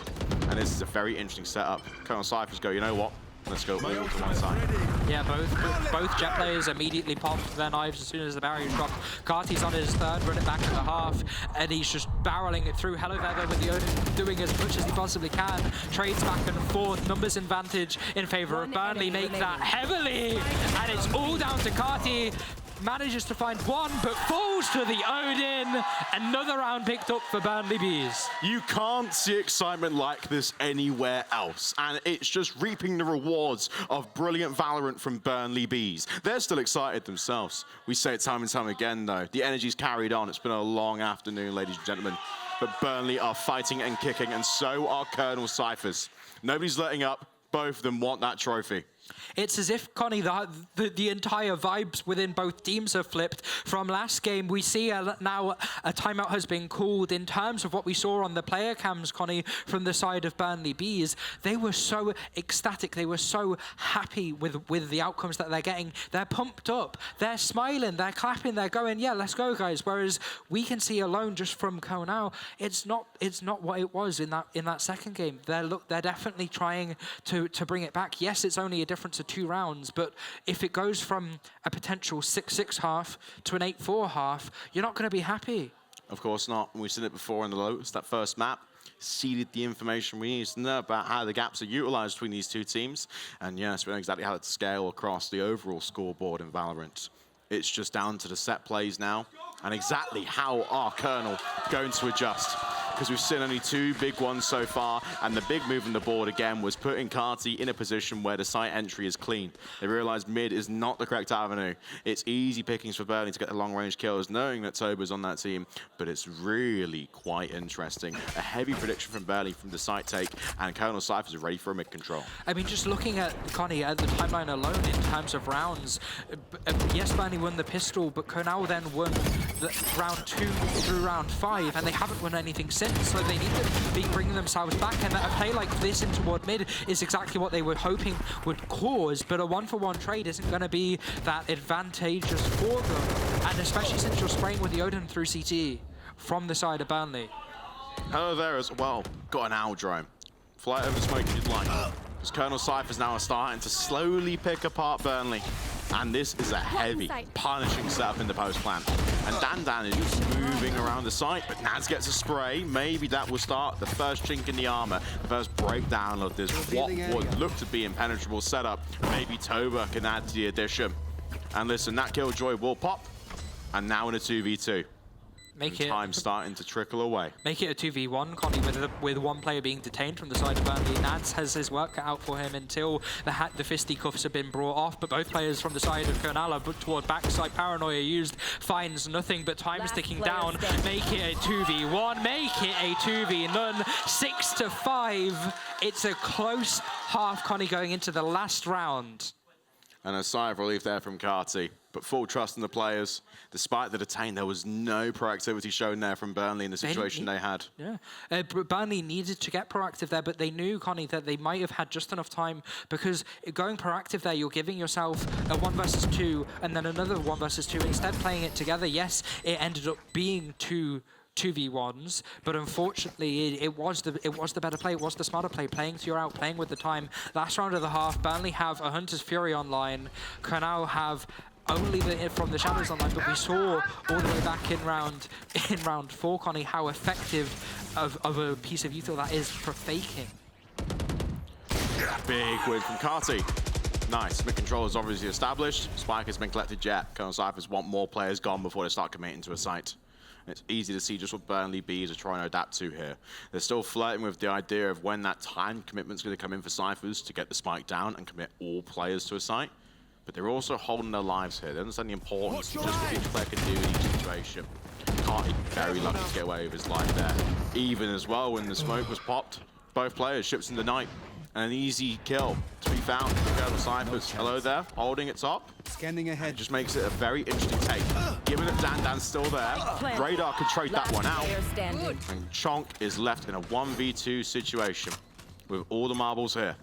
And this is a very interesting setup. Colonel Cyphers go, you know what? Let's go all to one side. Yeah, both Jet players immediately popped their knives as soon as the barrier dropped. Carty's on his third, run it back to the half, and he's just barreling it through. Hello Feather with the Odin doing as much as he possibly can. Trades back and forth, numbers advantage in favor of Burnley, make that heavily, and it's all down to Carty. Manages to find one, but falls to the Odin. Another round picked up for Burnley Bees. You can't see excitement like this anywhere else, and it's just reaping the rewards of brilliant Valorant from Burnley Bees. They're still excited themselves. We say it time and time again, though. The energy's carried on. It's been a long afternoon, ladies and gentlemen. But Burnley are fighting and kicking, and so are Colonel Cyphers. Nobody's letting up. Both of them want that trophy. It's as if, Connie, the entire vibes within both teams have flipped. From last game, we see now a timeout has been called. In terms of what we saw on the player cams, Connie, from the side of Burnley Bees, they were so ecstatic. They were so happy with the outcomes that they're getting. They're pumped up. They're smiling. They're clapping. They're going, yeah, let's go, guys. Whereas we can see alone just from Konao, it's not what it was in that second game. They're definitely trying to bring it back. Yes, it's only a different difference of 2 rounds, but if it goes from a potential 6-6 half to an 8-4 half, you're not going to be happy. Of course not. We've seen it before in the Lotus, that first map. Seeded the information we need to know about how the gaps are utilized between these two teams. And yes, we know exactly how to scale across the overall scoreboard in Valorant. It's just down to the set plays now and exactly how our Colonel going to adjust. Because we've seen only 2 big ones so far, and the big move on the board again was putting Carti in a position where the site entry is clean. They realized mid is not the correct avenue. It's easy pickings for Burnley to get the long-range kills, knowing that Toba's on that team, but it's really quite interesting. A heavy prediction from Burnley from the site take, and Colonel Cyphers are ready for a mid control. I mean, just looking at, Connie, at the timeline alone in terms of rounds, yes, Burnley won the pistol, but Colonel then won round 2 through round 5, and they haven't won anything since. So they need to be bringing themselves back, and a play like this in toward mid is exactly what they were hoping would cause, but a 1-for-1 trade isn't going to be that advantageous for them, and especially since you're spraying with the Odin through CT from the side of Burnley. Hello there as well. Got an owl drone. Fly over smoke if you'd like. Because Colonel Cyphers now are starting to slowly pick apart Burnley. And this is a heavy, punishing setup in the post plan. And Dan is just moving around the site, but Naz gets a spray. Maybe that will start the first chink in the armor, the first breakdown of this what would look to be impenetrable setup. Maybe Toba can add to the addition. And listen, that Killjoy will pop, and now in a 2v2. Time starting to trickle away. Make it a 2v1, Connie, with one player being detained from the side of Burnley. Nance has his work cut out for him until the fisticuffs have been brought off, but both players from the side of Colonel are put toward backside. Paranoia used, finds nothing, but time is ticking down. Make it a 2v1, make it a 2v-none, 6-5. It's a close half, Connie, going into the last round. And a sigh of relief there from Carti, but full trust in the players. Despite the detain, there was no proactivity shown there from Burnley in the situation they had. Yeah, Burnley needed to get proactive there, but they knew, Connie, that they might have had just enough time, because going proactive there, you're giving yourself a 1 versus 2 and then another 1 versus 2. Instead, playing it together, yes, it ended up being 2v1s, but unfortunately it was the better play, it was the smarter play, playing to your out, playing with the time. Last round of the half, Burnley have a Hunter's Fury online, Colonel have only from the shadows online, but we saw all the way back in round 4, Connie, how effective of a piece of util that is for faking. Big win from Carti. Nice, mid control is obviously established. Spike has been collected yet. Colonel Cyphers want more players gone before they start committing to a site. It's easy to see just what Burnley Bees are trying to adapt to here. They're still flirting with the idea of when that time commitment's going to come in for Cyphers to get the spike down and commit all players to a site. But they're also holding their lives here. They understand the importance of just what each player can do in each situation. Carti very lucky to get away with his life there. Even as well, when the smoke was popped, both players ships in the night. And an easy kill to be found for Colonel Cyphers. Hello there, holding it top. Scanning ahead. It just makes it a very interesting take. Given that Dan's still there, Radar can trade that one out. And Chonk is left in a 1v2 situation with all the marbles here.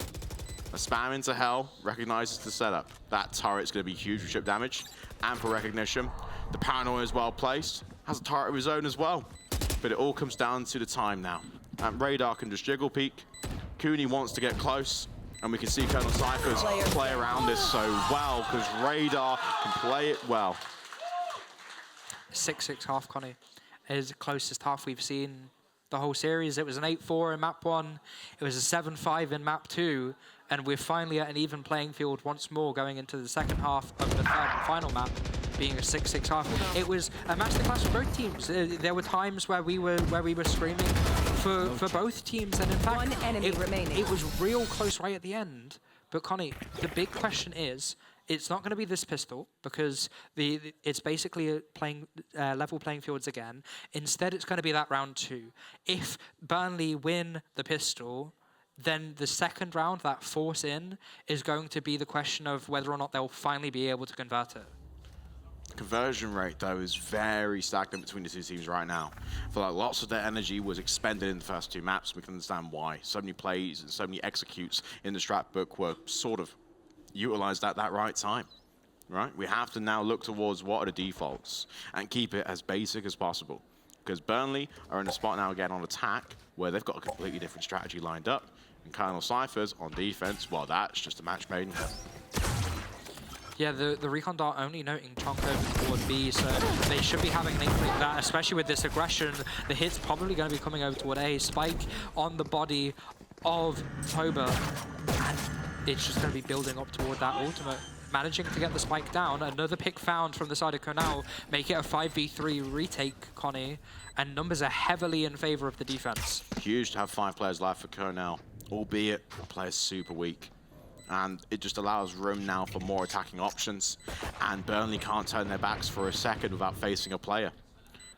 A spam into hell, recognizes the setup. That turret's going to be huge for ship damage and for recognition. The Paranoia is well placed, has a turret of his own as well. But it all comes down to the time now. And Radar can just jiggle peek. Cooney wants to get close, and we can see Colonel Cyphers play around this so well, because Radar can play it well. 6-6 half, Connie, is the closest half we've seen the whole series. It was an 8-4 in map 1, it was a 7-5 in map 2, and we're finally at an even playing field once more going into the second half of the third and final map, being a 6-6 half. It was a masterclass for both teams. There were times where we were screaming for both teams, and in fact, it was real close right at the end. But Connie, the big question is, it's not going to be this pistol, because it's basically playing level playing fields again. Instead, it's going to be that round 2. If Burnley win the pistol, then the second round, that force in, is going to be the question of whether or not they'll finally be able to convert it. Conversion rate, though, is very stagnant between the two teams right now. I feel like lots of their energy was expended in the first 2 maps. We can understand why. So many plays and so many executes in the strat book were sort of utilized at that right time, right? We have to now look towards what are the defaults and keep it as basic as possible. Because Burnley are in a spot now again on attack where they've got a completely different strategy lined up. And Colonel Cyphers on defense, well, that's just a match made in heaven. Yeah, the Recon Dart only noting Chonk over toward B, so they should be having an inkling of that, especially with this aggression. The hit's probably going to be coming over toward A. Spike on the body of Toba, and it's just going to be building up toward that ultimate. Managing to get the spike down. Another pick found from the side of Kernal. Make it a 5v3 retake, Connie, and numbers are heavily in favor of the defense. Huge to have 5 players live for Kernal, albeit the player's super weak. And it just allows room now for more attacking options. And Burnley can't turn their backs for a second without facing a player.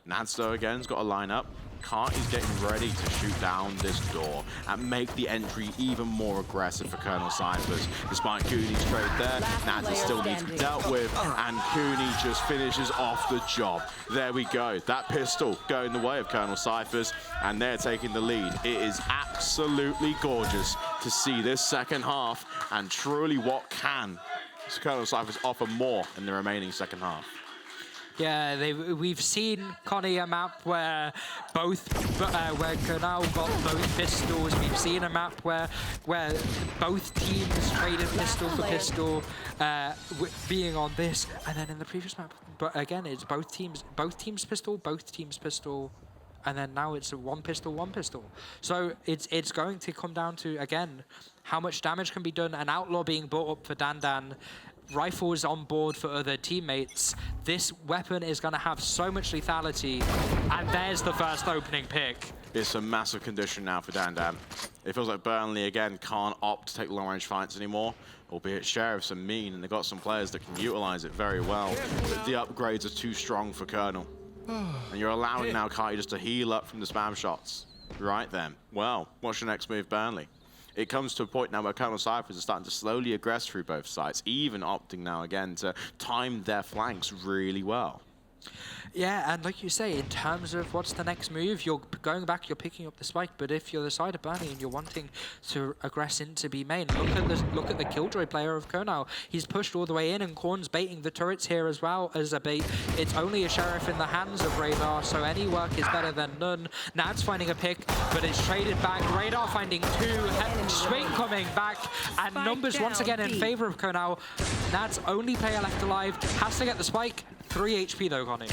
Nadsto again's got a line up. Kart is getting ready to shoot down this door and make the entry even more aggressive for Colonel Cyphers. Despite Cooney's trade there, Nadsto still needs to be dealt with, and Cooney just finishes off the job. There we go. That pistol going the way of Colonel Cyphers, and they're taking the lead. It is absolutely gorgeous to see this second half, and truly what can Colonel Cyphers offer more in the remaining second half. Yeah, we've seen, Connie, a map where where Kernal got both pistols. We've seen a map where both teams traded pistol for pistol, being on this, and then in the previous map, but again, it's both teams pistol, and then now it's a one pistol. So it's going to come down to, again, how much damage can be done. An outlaw being brought up for Dan. Rifles on board for other teammates. This weapon is going to have so much lethality, and there's the first opening pick. It's a massive condition now for Dan. It feels like Burnley, again, can't opt to take long-range fights anymore, albeit Sheriffs are mean, and they've got some players that can utilize it very well. But the upgrades are too strong for Colonel. And you're allowing now Kai just to heal up from the spam shots. Right then. Well, what's your next move, Burnley? It comes to a point now where Colonel Cyphers are starting to slowly aggress through both sides, even opting now again to time their flanks really well. Yeah, and like you say, in terms of what's the next move, you're going back, you're picking up the spike, but if you're the side of Burnley and you're wanting to aggress into B main, look at the Killjoy player of Kernal. He's pushed all the way in, and Korn's baiting the turrets here as well as a bait. It's only a Sheriff in the hands of Radar, so any work is better than none. Nad's finding a pick, but it's traded back. Radar finding 2, Swing coming back, and spike numbers once again in favor of Kernal. Nad's only player left alive, has to get the spike. 3 HP though, Connie.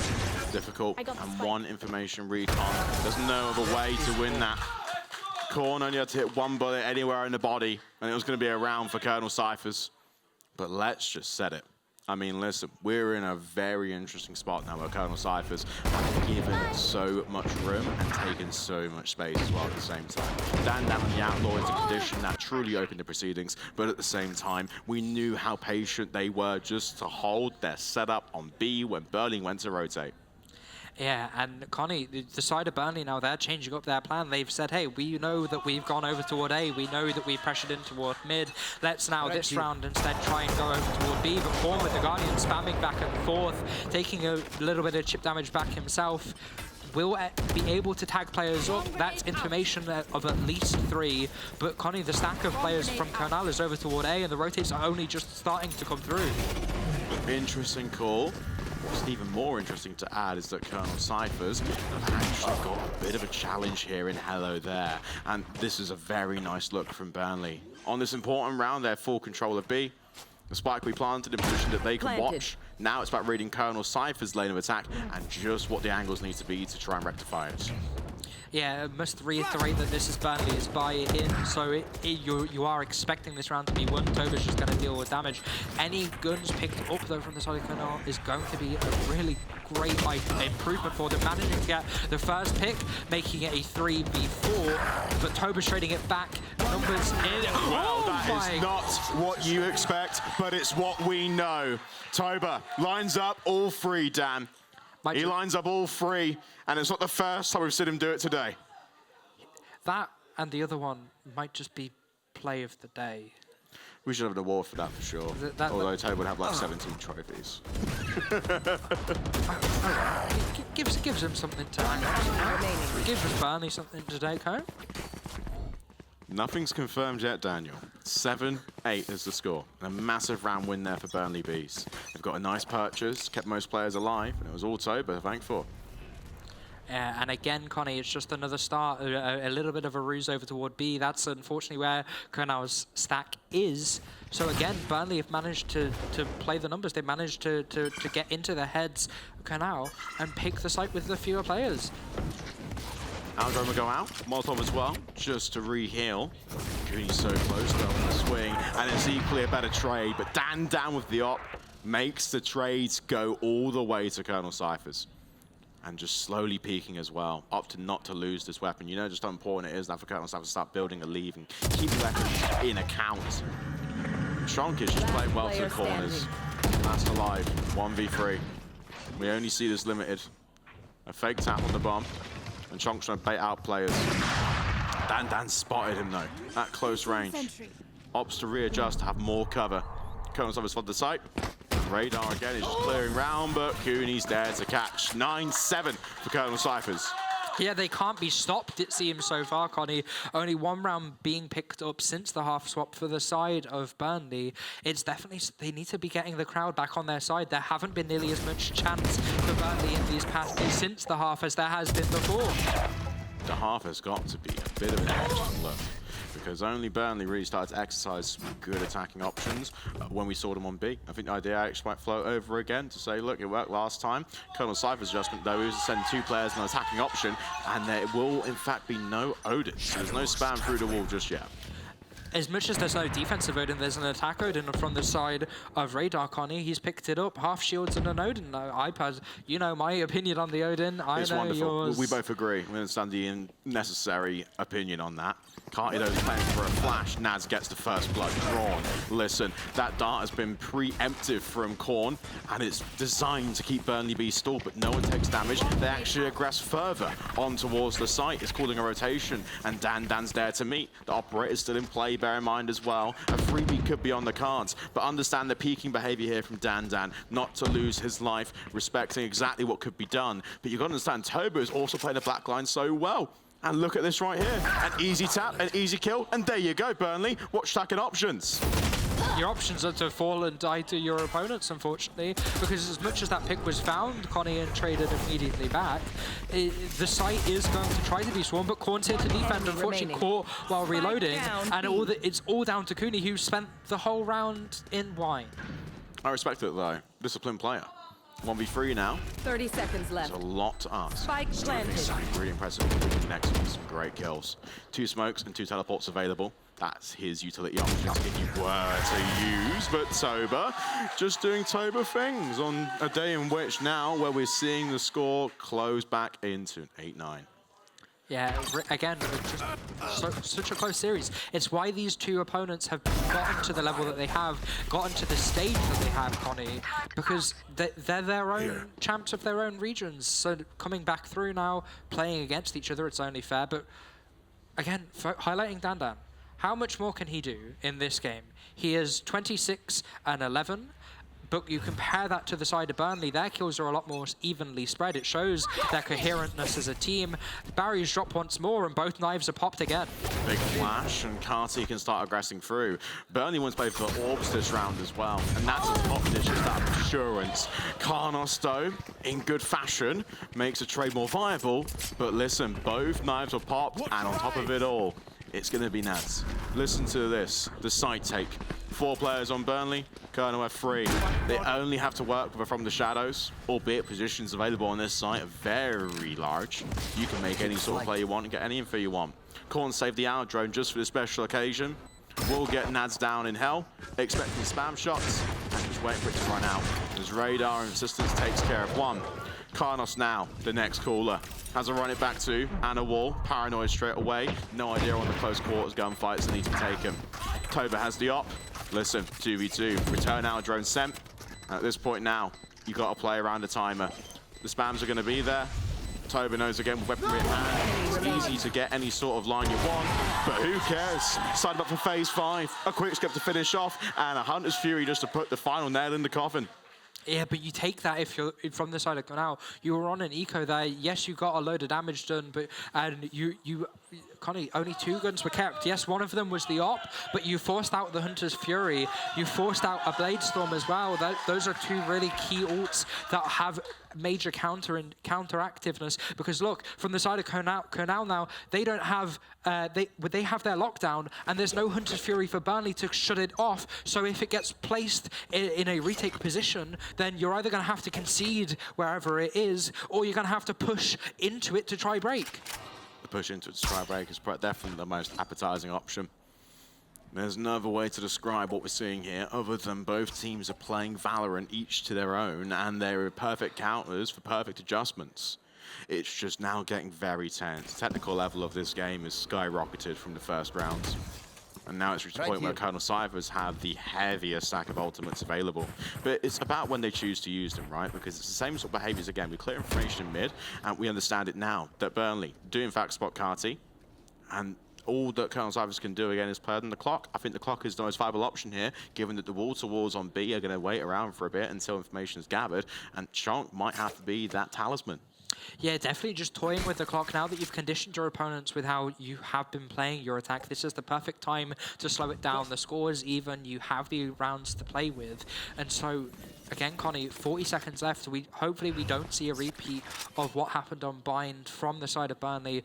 Difficult, and 1 information recon. There's no other way to win that. Korn only had to hit 1 bullet anywhere in the body, and it was going to be a round for Colonel Cyphers. But let's just set it. I mean, listen, we're in a very interesting spot now where Colonel Cyphers have given so much room and taken so much space as well at the same time. Dan and the Outlaw is a condition that truly opened the proceedings, but at the same time, we knew how patient they were just to hold their setup on B when Burnley went to rotate. Yeah, and Connie, the side of Burnley now, they're changing up their plan. They've said, hey, we know that we've gone over toward A. We know that we've pressured in toward mid. Let's now this round instead try and go over toward B. But Korn with the Guardian spamming back and forth, taking a little bit of chip damage back himself. Will be able to tag players up. That's information of at least 3. But Connie, the stack of players from Kernal is over toward A, and the rotates are only just starting to come through. Interesting call. What's even more interesting to add is that Colonel Cyphers have actually got a bit of a challenge here in Hello There. And this is a very nice look from Burnley. On this important round, they're full control of B. The spike we planted in a position that they can watch. Now it's about reading Colonel Cyphers' lane of attack and just what the angles need to be to try and rectify it. Yeah, must reiterate that this is Burnley's buy-in, so you are expecting this round to be won. Toba's just going to deal with damage. Any guns picked up, though, from the side of Kernal is going to be a really great improvement for them. Managing to get the first pick, making it a 3v4, but Toba's trading it back. Numbers in. Well, that is not what you expect, but it's what we know. Toba lines up all 3, Dan. He lines up all 3, and it's not the first time we've seen him do it today. That and the other one might just be play of the day. We should have an award for that for sure. Although Toba would have like 17 trophies. Gives him something to hang on. Gives Burnley something to take home. Nothing's confirmed yet, Daniel. 7-8 is the score. A massive round win there for Burnley Bees. They've got a nice purchase, kept most players alive, and it was all Toba, thankful. And again, Connie, it's just another start, a little bit of a ruse over toward B. That's unfortunately where Kernau's stack is. So again, Burnley have managed to play the numbers. They managed to get into the heads of Kernau and pick the site with the fewer players. Aldrome will go out, Molotov as well, just to re-heal. Cooney's so close, though, on the swing, and it's equally a better trade, but Dan down with the op makes the trades go all the way to Colonel Cyphers. And just slowly peaking as well, opting not to lose this weapon. You know just how important it is now for Colonel Cyphers to start building a lead and keep weapons in account. Shonk is just playing well to the corners. That's alive, 1v3. We only see this limited. A fake tap on the bomb. And Chonk's trying to bait out players. Dan spotted him though, at close range. Opts to readjust to have more cover. Colonel Cyphers spotted the site. Radar again is just clearing round, but Cooney's there to catch. 9-7 for Colonel Cyphers. Yeah, they can't be stopped, it seems, so far, Connie. Only one round being picked up since the half swap for the side of Burnley. It's definitely, they need to be getting the crowd back on their side. There haven't been nearly as much chance for Burnley in these past days since the half as there has been before. The half has got to be a bit of an edge look, because only Burnley really started to exercise some good attacking options when we saw them on B. I think the idea actually might float over again to say, look, it worked last time. Colonel Cypher's adjustment, though, is to send 2 players on an attacking option, and there will, in fact, be no Odin. So there's no spam through the wall just yet. As much as there's no defensive Odin, there's an attack Odin from the side of Radar, Connie. He's picked it up, half shields and an Odin. No, iPad, you know my opinion on the Odin. It's know wonderful. Yours. We both agree. We understand the necessary opinion on that. Carted Odin playing for a flash. Naz gets the first blood drawn. Listen, that dart has been preemptive from Korn, and it's designed to keep Burnley B stalled, but no one takes damage. They actually aggress further on towards the site. It's calling a rotation, and Dan's there to meet. The operator's still in play, bear in mind as well. A freebie could be on the cards, but understand the peaking behavior here from Dan, not to lose his life, respecting exactly what could be done. But you've got to understand, Toba is also playing the back line so well. And look at this right here. An easy tap, an easy kill, and there you go, Burnley. Watch stacking options. Your options are to fall and die to your opponents, unfortunately, because as much as that pick was found, Connie and traded immediately back. The site is going to try to be swarmed, but Korn's here to defend, unfortunately caught while reloading, and it's all down to Cooney, who spent the whole round in wine. I respect it, though. Disciplined player. 1v3 now. 30 seconds left. There's a lot to ask. Spike planted. Really impressive. Next with some great kills. 2 smokes and 2 teleports available. That's his utility options if you were to use. But Toba, just doing Toba things on a day in which now where we're seeing the score close back into an 8-9. Yeah, again, just such a close series. It's why these two opponents have gotten to the level that they have, gotten to the stage that they have, Connie, because they're their own champs of their own regions. So coming back through now, playing against each other, it's only fair. But again, highlighting Dan, how much more can he do in this game? He is 26 and 11. But you compare that to the side of Burnley, their kills are a lot more evenly spread. It shows their coherentness as a team. Barry's dropped once more and both knives are popped again. Big flash and Carty can start aggressing through. Burnley wants to play for Orbs this round as well. And that's a top dish, just that assurance. Karnos, though, in good fashion, makes a trade more viable. But listen, both knives are popped, and on top of it all, it's going to be Naz. Listen to this, the side take. 4 players on Burnley, Colonel have 3. They only have to work from the shadows, albeit positions available on this site are very large. You can make any sort of play you want and get any info you want. Korn saved the hour drone just for this special occasion. We'll get Nads down in hell, expecting spam shots, and just waiting for it to run out. As Radar and Assistance takes care of 1. Karnos now, the next caller. Has to run it back to Anna Wall, paranoid straight away. No idea on the close quarters gunfights that need to be taken. Toba has the op. Listen, 2v2, return our drone sent. And at this point now, you got to play around the timer. The spams are going to be there. Toba knows again with weaponry in hand. It's easy to get any sort of line you want, but who cares? Signed up for phase 5. A quick skip to finish off, and a Hunter's Fury just to put the final nail in the coffin. Yeah, but you take that if you're from the side of now. You were on an eco there. Yes, you got a load of damage done, but and you Connie, only 2 guns were kept. Yes, one of them was the op, but you forced out the Hunter's Fury. You forced out a Blade Storm as well. Those are 2 really key ults that have major counteractiveness. Because look, from the side of Kernel now, they don't have they have their lockdown, and there's no Hunter's Fury for Burnley to shut it off. So if it gets placed in a retake position, then you're either going to have to concede wherever it is, or you're going to have to push into it to try break. The push into it to try break is definitely the most appetizing option. There's no other way to describe what we're seeing here other than both teams are playing Valorant each to their own, and they're perfect counters for perfect adjustments. It's just now getting very tense. The technical level of this game is skyrocketed from the first rounds. And now it's reached a point where Colonel Cyphers have the heaviest stack of ultimates available. But it's about when they choose to use them, right? Because it's the same sort of behaviors again. We clear information in mid, and we understand it now that Burnley do in fact spot Carty. And all that Colonel Cyphers can do again is play on the clock. I think the clock is the most viable option here, given that the wall-to-walls on B are going to wait around for a bit until information is gathered, and Chonk might have to be that talisman. Yeah, definitely just toying with the clock. Now that you've conditioned your opponents with how you have been playing your attack, this is the perfect time to slow it down. The score is even, you have the rounds to play with. And so, again, Connie, 40 seconds left. Hopefully we don't see a repeat of what happened on Bind from the side of Burnley,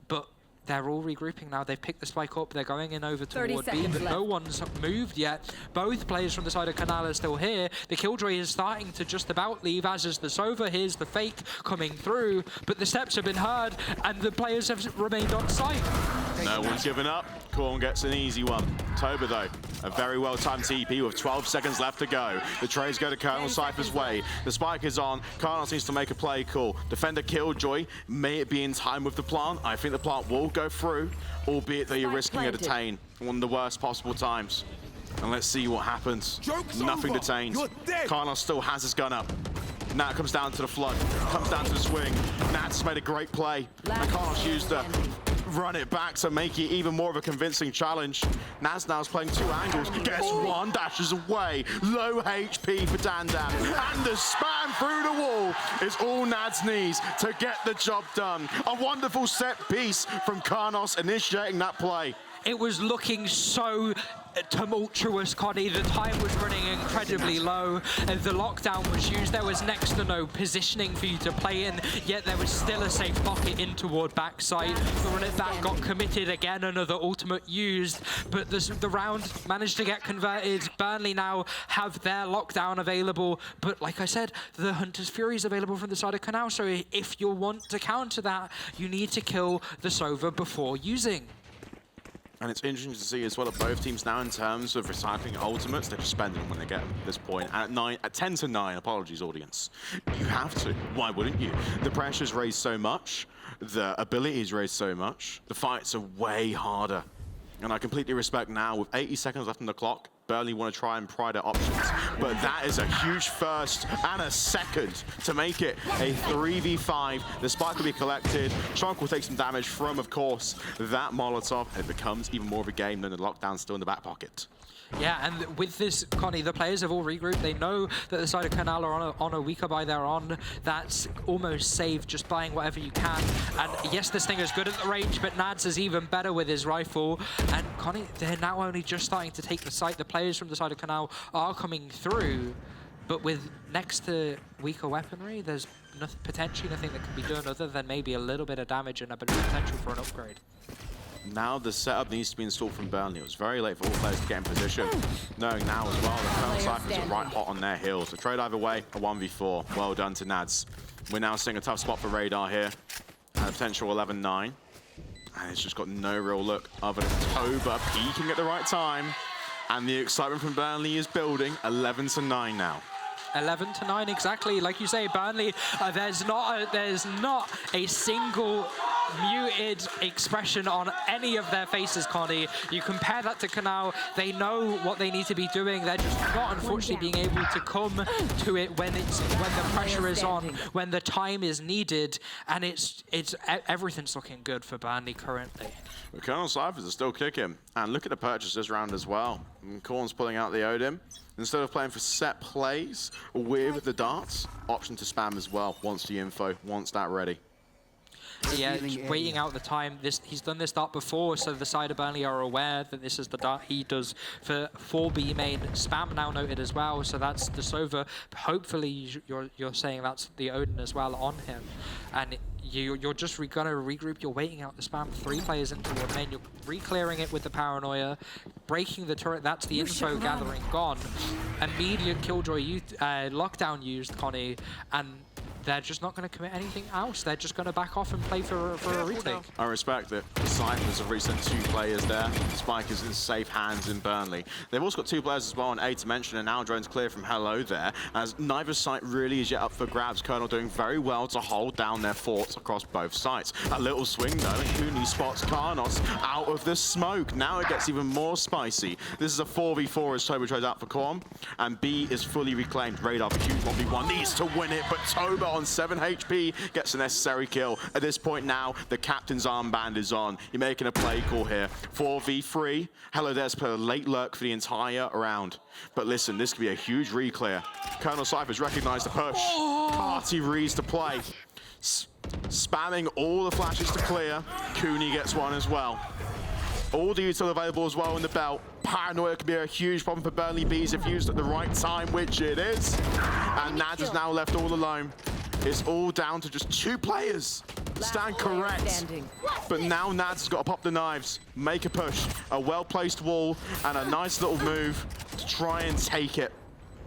but they're all regrouping now. They've picked the spike up. They're going in over toward B, but no one's moved yet. Both players from the side of Canal are still here. The Killjoy is starting to just about leave, as is the Sova. Here's the fake coming through, but the steps have been heard, and the players have remained on site. No one's given up. Korn gets an easy one. Toba, though, a very well-timed TP with 12 seconds left to go. The trades go to Colonel Cypher's way. The spike is on. Carlos needs to make a play call. Defender Killjoy, may it be in time with the plant? I think the plant will go through, albeit that you're risking a detain. One of the worst possible times. And let's see what happens. Nothing detained. Carlos still has his gun up. Now it comes down to the flood, comes down to the swing. Nat's made a great play. And Carlos used to run it back to make it even more of a convincing challenge. Naz now is playing 2 angles, gets one, dashes away. Low HP for Dandam. And the spam through the wall is all Nad's needs to get the job done. A wonderful set piece from Karnos initiating that play. It was looking so tumultuous, Connie. The time was running incredibly low, and the lockdown was used. There was next to no positioning for you to play in, yet there was still a safe pocket in toward backside. The run at that got committed again, another ultimate used, but the round managed to get converted. Burnley now have their lockdown available, but like I said, the Hunter's Fury is available from the side of Canal, so if you want to counter that, you need to kill the Sova before using. And it's interesting to see as well that both teams now, in terms of recycling ultimates, they're just spending them when they get them at this point. At 10 to 9, apologies audience, you have to. Why wouldn't you? The pressure's raised so much, the ability is raised so much, the fights are way harder. And I completely respect now, with 80 seconds left on the clock, Burnley want to try and pry their options. But that is a huge first and a second to make it a 3v5. The spike will be collected. Chonk will take some damage from, of course, that Molotov. It becomes even more of a game than the lockdown still in the back pocket. Yeah, and with this, Connie, the players have all regrouped. They know that the side of Canal are on a weaker buy they're on. That's almost safe, just buying whatever you can. And yes, this thing is good at the range, but Nads is even better with his rifle. And Connie, they're now only just starting to take the site. The players from the side of Canal are coming through, but with next to weaker weaponry, there's potentially nothing that can be done other than maybe a little bit of damage and a bit of potential for an upgrade. Now the setup needs to be installed from Burnley. It was very late for all players to get in position. Knowing now as well that Colonel Cyphers are right hot on their heels. The trade either way, a 1v4. Well done to Nads. We're now seeing a tough spot for Radar here. And a potential 11-9. And it's just got no real look other than Toba peaking at the right time. And the excitement from Burnley is building. 11-9 now. 11-9, exactly. Like you say, Burnley, there's not a single muted expression on any of their faces, Connie. You compare that to Canal, they know what they need to be doing. They're just not, unfortunately, being able to come to it when the pressure is on, when the time is needed, and everything's looking good for Burnley currently. But Colonel Cyphers are still kicking. And look at the purchase this round as well. Korn's pulling out the Odin. Instead of playing for set plays with the darts, option to spam as well. Wants the info, wants that ready. Yeah, waiting out the time. He's done this dart before, so the side of Burnley are aware that this is the dart he does for B main. Spam now noted as well, so that's the Sova. Hopefully, you're saying that's the Odin as well on him, and you're just gonna regroup. You're waiting out the spam. 3 players into the main. You're re-clearing it with the paranoia, breaking the turret. That's the info gathering gone. Immediate killjoy lockdown used, Connie, and they're just not going to commit anything else. They're just going to back off and play for a retake. I respect it. The Cyphers have recently sent 2 players there. Spike is in safe hands in Burnley. They've also got 2 players as well on A to mention, and now drone's clear from Hello there, as neither site really is yet up for grabs. Colonel doing very well to hold down their forts across both sites. A little swing though, and Cooney spots Karnos out of the smoke. Now it gets even more spicy. This is a 4v4 as Toba tries out for Korn, and B is fully reclaimed. Radar for huge 1v1 needs to win it, but Toba on 7 HP gets the necessary kill. At this point now, the captain's armband is on. You're making a play call here. 4v3. Hello there's played a late lurk for the entire round. But listen, this could be a huge re-clear. Colonel Cyphers recognized the push. Party reads to play. Spamming all the flashes to clear. Cooney gets one as well. All the util available as well in the belt. Paranoia could be a huge problem for Burnley Bees if used at the right time, which it is. And Nads is now left all alone. It's all down to just 2 players. Stand correct. But now Nads has got to pop the knives, make a push, a well-placed wall, and a nice little move to try and take it.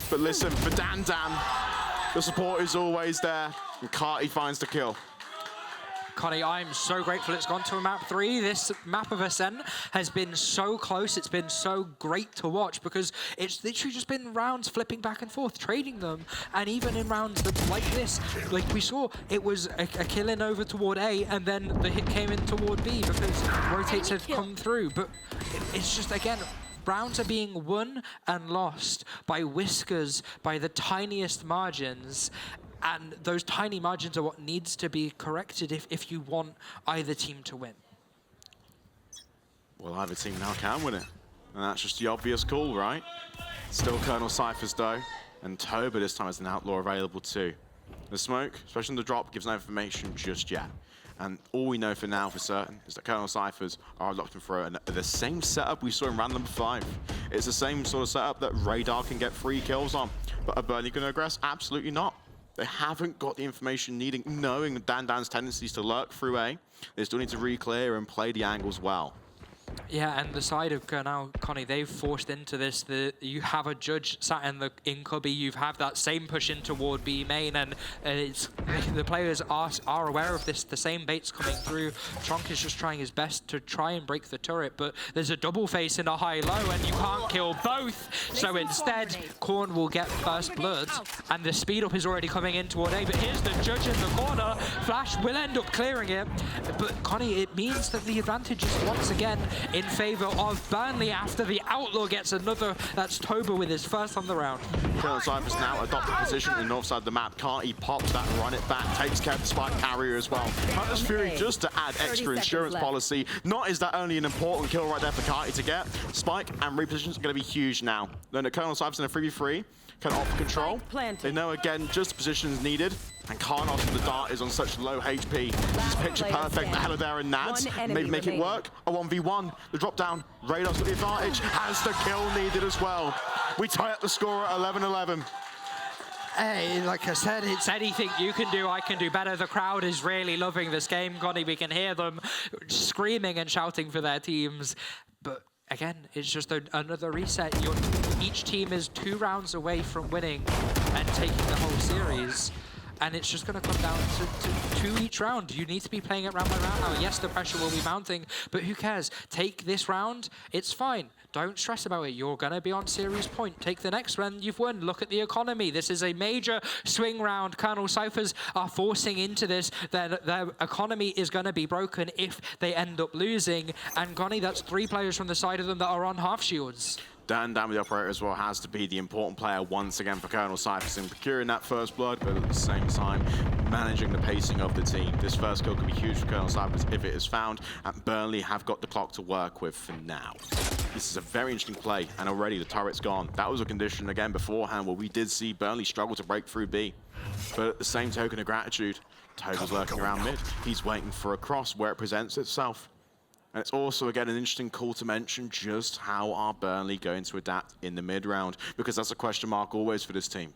But listen, for Dan, the support is always there, and Carty finds the kill. Connie, I'm so grateful it's gone to a map 3. This map of Ascent has been so close. It's been so great to watch because it's literally just been rounds flipping back and forth, trading them. And even in rounds like this, like we saw, it was a kill in over toward A, and then the hit came in toward B because rotates had come through. But it's just, again, rounds are being won and lost by whiskers, by the tiniest margins. And those tiny margins are what needs to be corrected if you want either team to win. Well, either team now can win it. And that's just the obvious call, right? Still Colonel Cyphers, though. And Toba this time has an outlaw available too. The smoke, especially on the drop, gives no information just yet. And all we know for now for certain is that Colonel Cyphers are locked in for the same setup we saw in round number 5. It's the same sort of setup that Radar can get 3 kills on. But are Burnley going to aggress? Absolutely not. They haven't got the information needing, knowing Dan's tendencies to lurk through A. They still need to re-clear and play the angles well. Yeah, and the side of now, Connie, they've forced into this. You have a judge sat in cubby. You have that same push in toward B main, and the players are aware of this. The same bait's coming through. Tronk is just trying his best to try and break the turret, but there's a double face in a high-low, and you can't kill both. So instead, Korn will get first blood, and the speed up is already coming in toward A. But here's the judge in the corner. Flash will end up clearing it, but Connie, it means that the advantage is once again in favor of Burnley after the outlaw gets another. That's Toba with his first on the round. Colonel Cyphers now adopting position in the north side of the map. Carty pops that, run it back, takes care of the spike carrier as well. Hunter's Fury just to add extra insurance policy. Not is that only an important kill right there for Carty to get. Spike and reposition is going to be huge now. Then the Colonel Cyphers in a 3v3 can offer control. They know again just the positions needed. And Karnos with the dart is on such low HP. This is picture perfect for Hello there and Nads. Maybe make it work. A 1v1. The drop down. Radar's got the advantage. Has the kill needed as well. We tie up the score at 11-11. Hey, like I said, it's anything you can do, I can do better. The crowd is really loving this game, Connie. We can hear them screaming and shouting for their teams. But again, it's just another reset. Each team is 2 rounds away from winning and taking the whole series. And it's just going to come down to 2 each round. You need to be playing it round by round now. Yes, the pressure will be mounting, but who cares? Take this round, it's fine. Don't stress about it. You're going to be on series point. Take the next round, you've won. Look at the economy. This is a major swing round. Colonel Cyphers are forcing into this. Their economy is going to be broken if they end up losing. And Connie, that's 3 players from the side of them that are on half shields. Dan with the operator as well has to be the important player once again for Colonel Cyphers in procuring that first blood, but at the same time managing the pacing of the team. This first kill could be huge for Colonel Cyphers if it is found, and Burnley have got the clock to work with for now. This is a very interesting play, and already the turret's gone. That was a condition again beforehand where we did see Burnley struggle to break through B. But at the same token of gratitude, Toba's lurking around mid. He's waiting for a cross where it presents itself. And it's also, again, an interesting call to mention just how are Burnley going to adapt in the mid-round, because that's a question mark always for this team.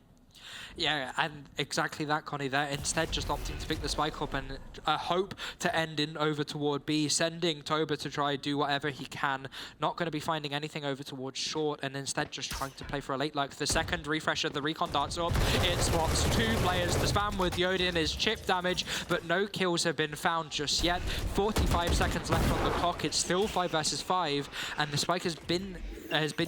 Yeah, and exactly that, Connie. They're instead just opting to pick the spike up and hope to end in over toward B, sending Toba to try do whatever he can. Not going to be finding anything over towards short, and instead just trying to play for a late like the second refresh of the recon darts up. It spots 2 players. The spam with Yodin is chip damage, but no kills have been found just yet. 45 seconds left on the clock. It's still 5 versus 5, and the spike has been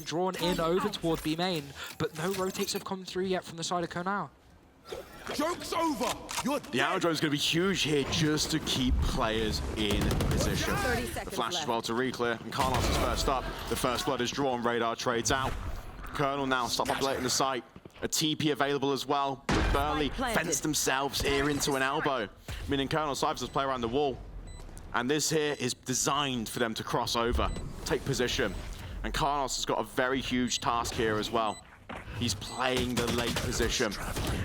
drawn in over toward B main, but no rotates have come through yet from the side of Konao. Joke's over! The aerodrome is going to be huge here just to keep players in position. 30 The seconds flash as left. well to reclear, and Carlos is first up. The first blood is drawn, radar trades out. Colonel now stop populating the site. A TP available as well. Burnley fence themselves here into an elbow, meaning Colonel Cyphers has play around the wall. And this here is designed for them to cross over, take position. And Carlos has got a very huge task here as well. He's playing the late position.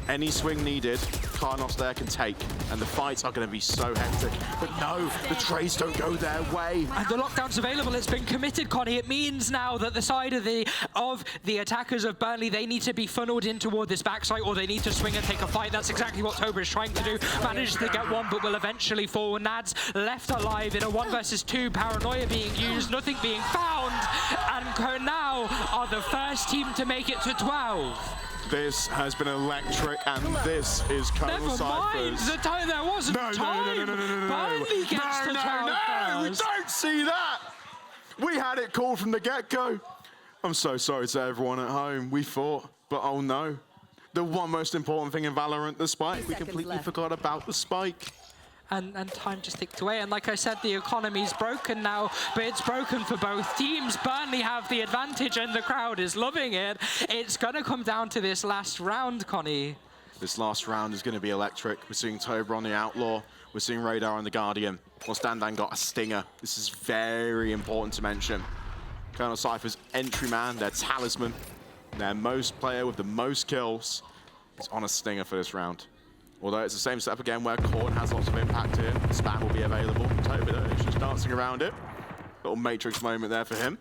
Any swing needed, Carlos there can take, and the fights are going to be so hectic. But no, the trades don't go their way. And the lockdown's available. It's been committed, Connie. It means now that the side of the attackers of Burnley, they need to be funneled in toward this backside, or they need to swing and take a fight. That's exactly what Toba is trying to do. Managed to get one, but will eventually fall. Nads left alive in a 1 versus 2. Paranoia being used, nothing being found, and Konao are the first team to make it to 12. This has been electric, and this is Colonel Cyphers. Never mind, there wasn't time. Burnley gets to 12 we first. don't see that. We had it called from the get-go. I'm so sorry to everyone at home. We fought, but oh no. The one most important thing in Valorant, the spike. We completely forgot about the spike. And time just ticked away. And like I said, the economy's broken now, but it's broken for both teams. Burnley have the advantage and the crowd is loving it. It's going to come down to this last round, Connie. This last round is going to be electric. We're seeing Toba on the Outlaw. We're seeing Radar on the Guardian. Well, Standan got a stinger. This is very important to mention. Colonel Cyphers' entry man, their talisman, their most player with the most kills, is on a stinger for this round. Although it's the same setup again where Korn has lots of impact here. Spam will be available. Toba is just dancing around it. Little Matrix moment there for him.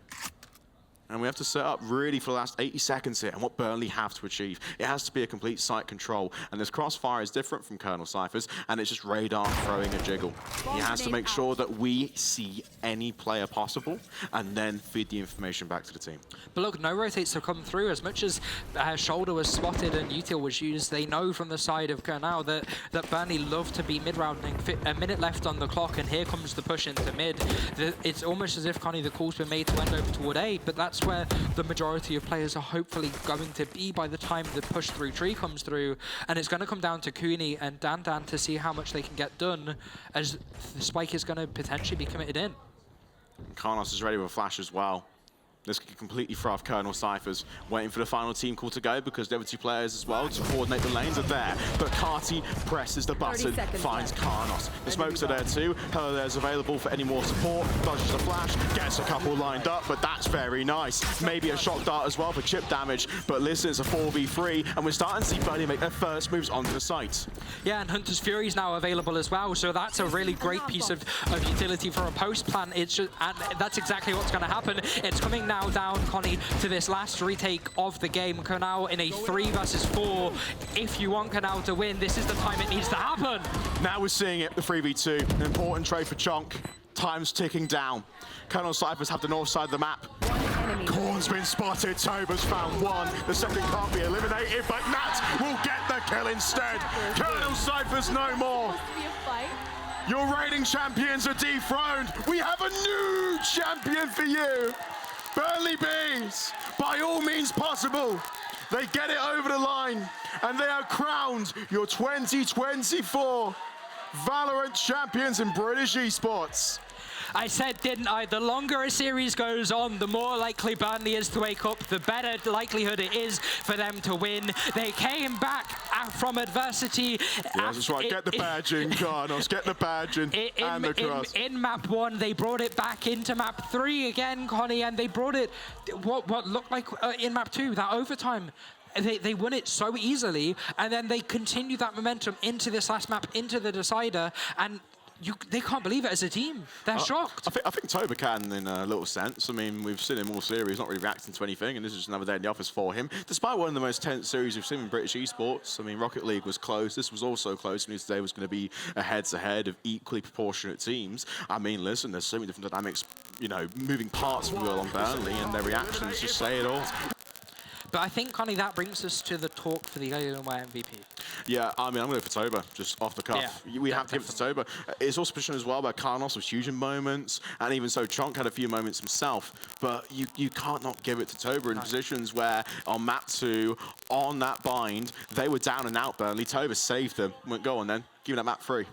And we have to set up really for the last 80 seconds here and what Burnley have to achieve. It has to be a complete site control. And this crossfire is different from Colonel Cyphers, and it's just Radar throwing a jiggle. He has to make sure that we see any player possible and then feed the information back to the team. But look, no rotates have come through. As much as Shoulder was spotted and util was used, they know from the side of Kernau that Burnley love to be mid-rounding. A minute left on the clock, and here comes the push into mid. It's almost as if, Connie, the call's been made to end over toward A, but that's where the majority of players are hopefully going to be by the time the push through tree comes through. And it's going to come down to Cooney and Dan to see how much they can get done, as the spike is going to potentially be committed in. Carlos is ready with a flash as well. This could completely throw off Colonel Cyphers, waiting for the final team call to go because the other two players as well to coordinate the lanes are there. But Carty presses the button, finds Carlos. The smokes are there too. Heller there's available for any more support. Dodges the flash, gets a couple lined up, but that's very nice. Maybe a shock dart as well for chip damage, but listen, it's a 4v3, and we're starting to see Burnley make their first moves onto the site. Yeah, and Hunter's Fury is now available as well, so that's a really great piece of utility for a post plan. It's just, and that's exactly what's going to happen. It's coming now down, Connie, to this last retake of the game. Konao in a 3 versus 4. If you want Konao to win, this is the time it needs to happen. Now we're seeing it, the 3v2. An important trade for Chonk. Time's ticking down. Colonel Cyphers have the north side of the map. Korn's been spotted, Toba's found one. The second can't be eliminated, but Nat will get the kill instead. Colonel Cyphers no more. Your reigning champions are dethroned. We have a new champion for you. Burnley Bees, by all means possible, they get it over the line, and they are crowned your 2024 Valorant champions in British Esports. I said, didn't I? The longer a series goes on, the more likely Burnley is to wake up, the better likelihood it is for them to win. They came back from adversity. Yeah, that's right. Get the badge in, Carnos. Get the badge in and the cross. In map 1, they brought it back into map 3 again, Connie, and they brought it what looked like in map 2, that overtime. They won it so easily, and then they continued that momentum into this last map, into the decider, and they can't believe it as a team. They're shocked. I think Toba can, in a little sense. I mean, we've seen him all series, not really reacting to anything, and this is just another day in the office for him. Despite one of the most tense series we've seen in British esports, I mean, Rocket League was close. This was also close, and today was going to be a head-to-head of equally proportionate teams. I mean, listen, there's so many different dynamics, you know, moving parts of the world on Burnley, and their reactions just say it all. But I think, Connie, that brings us to the talk for the Alienware MVP. Yeah, I mean, I'm going to go for Toba, just off the cuff. Yeah, we have to give it to Toba. It's also positioned as well by Carnos was huge in moments, and even so, Chonk had a few moments himself. But you can't not give it to Toba in positions where, on map 2, on that bind, they were down and out, Burnley. Toba saved them. Went, go on then, give me that map 3.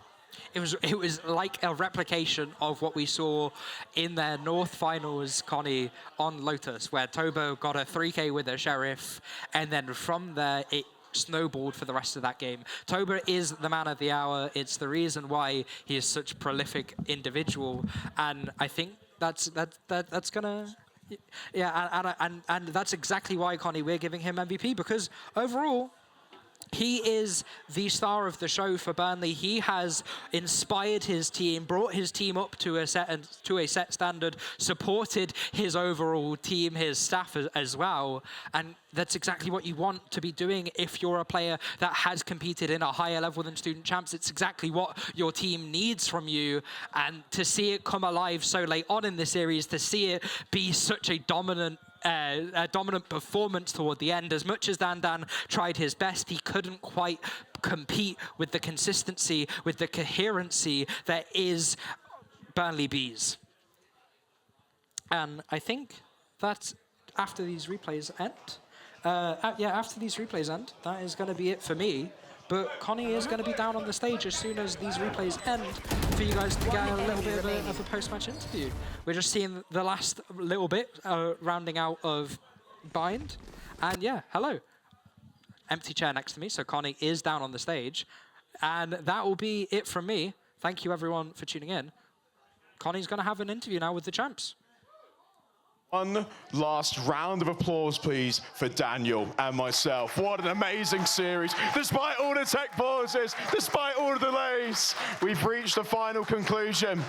It was like a replication of what we saw in their North finals, Connie, on Lotus, where Toba got a 3K with a Sheriff, and then from there it snowballed for the rest of that game. Toba is the man of the hour. It's the reason why he is such a prolific individual, and I think that's gonna. Yeah, and that's exactly why, Connie, we're giving him MVP, because overall, he is the star of the show for Burnley. He has inspired his team, brought his team up to a set standard, supported his overall team, his staff as well. And that's exactly what you want to be doing if you're a player that has competed in a higher level than Student Champs. It's exactly what your team needs from you. And to see it come alive so late on in the series, to see it be such a dominant performance toward the end. As much as Dan tried his best, he couldn't quite compete with the consistency, with the coherency that is Burnley Bees. And I think that after these replays end, that is going to be it for me. But Connie is going to be down on the stage as soon as these replays end for you guys to get a little bit of a post-match interview. We're just seeing the last little bit, rounding out of Bind. And yeah, hello. Empty chair next to me, so Connie is down on the stage. And that will be it from me. Thank you, everyone, for tuning in. Connie's going to have an interview now with the champs. One last round of applause, please, for Daniel and myself. What an amazing series. Despite all the tech pauses, despite all the delays, we've reached the final conclusion.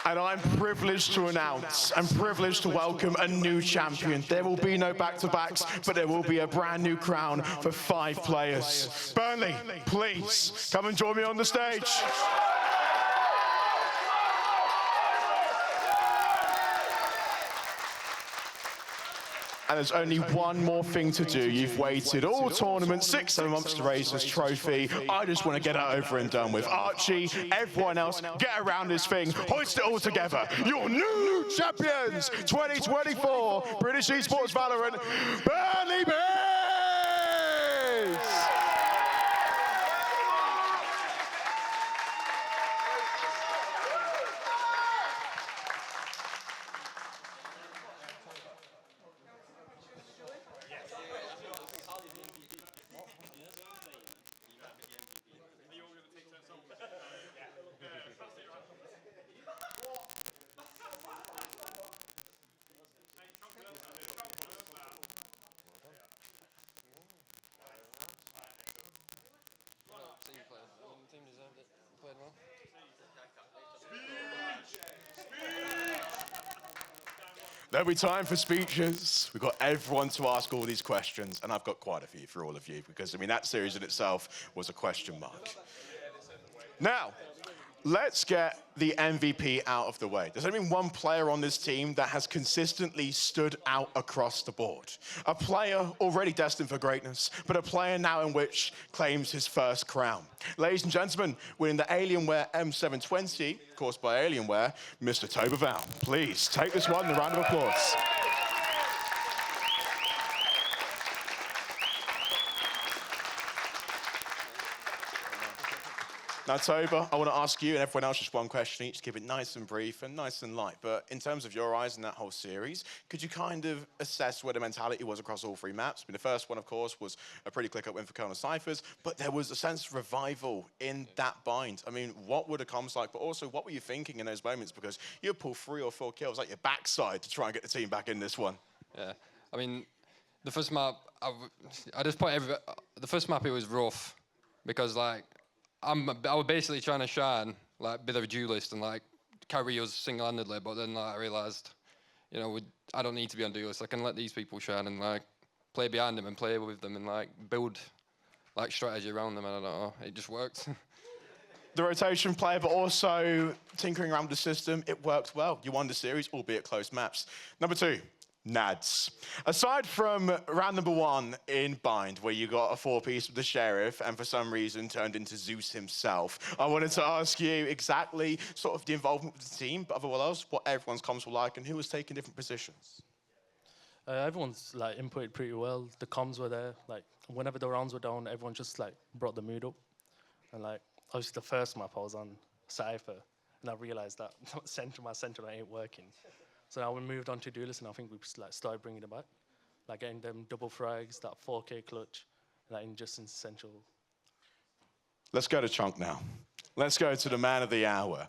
And I'm privileged to announce and privileged to welcome a new champion. There will be no back-to-backs, but there will be a brand new crown for 5 players. Burnley, please come and join me on the stage. And there's only one more thing to do. You've waited all tournament, 6-7 months to raise this trophy. I just want to get it over and done with. Archie, everyone else, get around this thing, hoist it all together. Your new champions, 2024 British Esports Valorant, Burnley Bees! There'll be time for speeches. We've got everyone to ask all these questions, and I've got quite a few for all of you, because, I mean, that series in itself was a question mark. Now, let's get the MVP out of the way. There's only been one player on this team that has consistently stood out across the board. A player already destined for greatness, but a player now in which claims his first crown. Ladies and gentlemen, winning the Alienware M720, of course by Alienware, Mr. Toba Val. Please take this one in a round of applause. Now, Toba, I want to ask you and everyone else just one question each to keep it nice and brief and nice and light. But in terms of your eyes in that whole series, could you kind of assess where the mentality was across all three maps? I mean, the first one, of course, was a pretty clear-cut win for Colonel Cyphers, but there was a sense of revival in that bind. I mean, what were the comms like, but also what were you thinking in those moments? Because you pull 3 or 4 kills like your backside to try and get the team back in this one. Yeah, I mean, the first map, I just put the first map, it was rough because like I was basically trying to shine, like be the duelist and like carry us single-handedly, but then like, I realised, you know, I don't need to be on duelist. I can let these people shine and like play behind them and play with them and like build like strategy around them. And I don't know, it just worked. The rotation play, but also tinkering around with the system, it worked well. You won the series, albeit close maps. Number 2. Nads. Aside from round number 1 in Bind, where you got a 4-piece with the Sheriff and for some reason turned into Zeus himself, I wanted to ask you exactly sort of the involvement with the team, but otherwise what everyone's comms were like and who was taking different positions. Everyone's like inputted pretty well. The comms were there. Like whenever the rounds were down, everyone just like brought the mood up. And like obviously the first map I was on Cypher, and I realised that my center ain't working. So now we moved on to duelist, and I think we like started bringing it back, like getting them double frags, that 4K clutch, that in just essential. Let's go to Chunk now. Let's go to the man of the hour.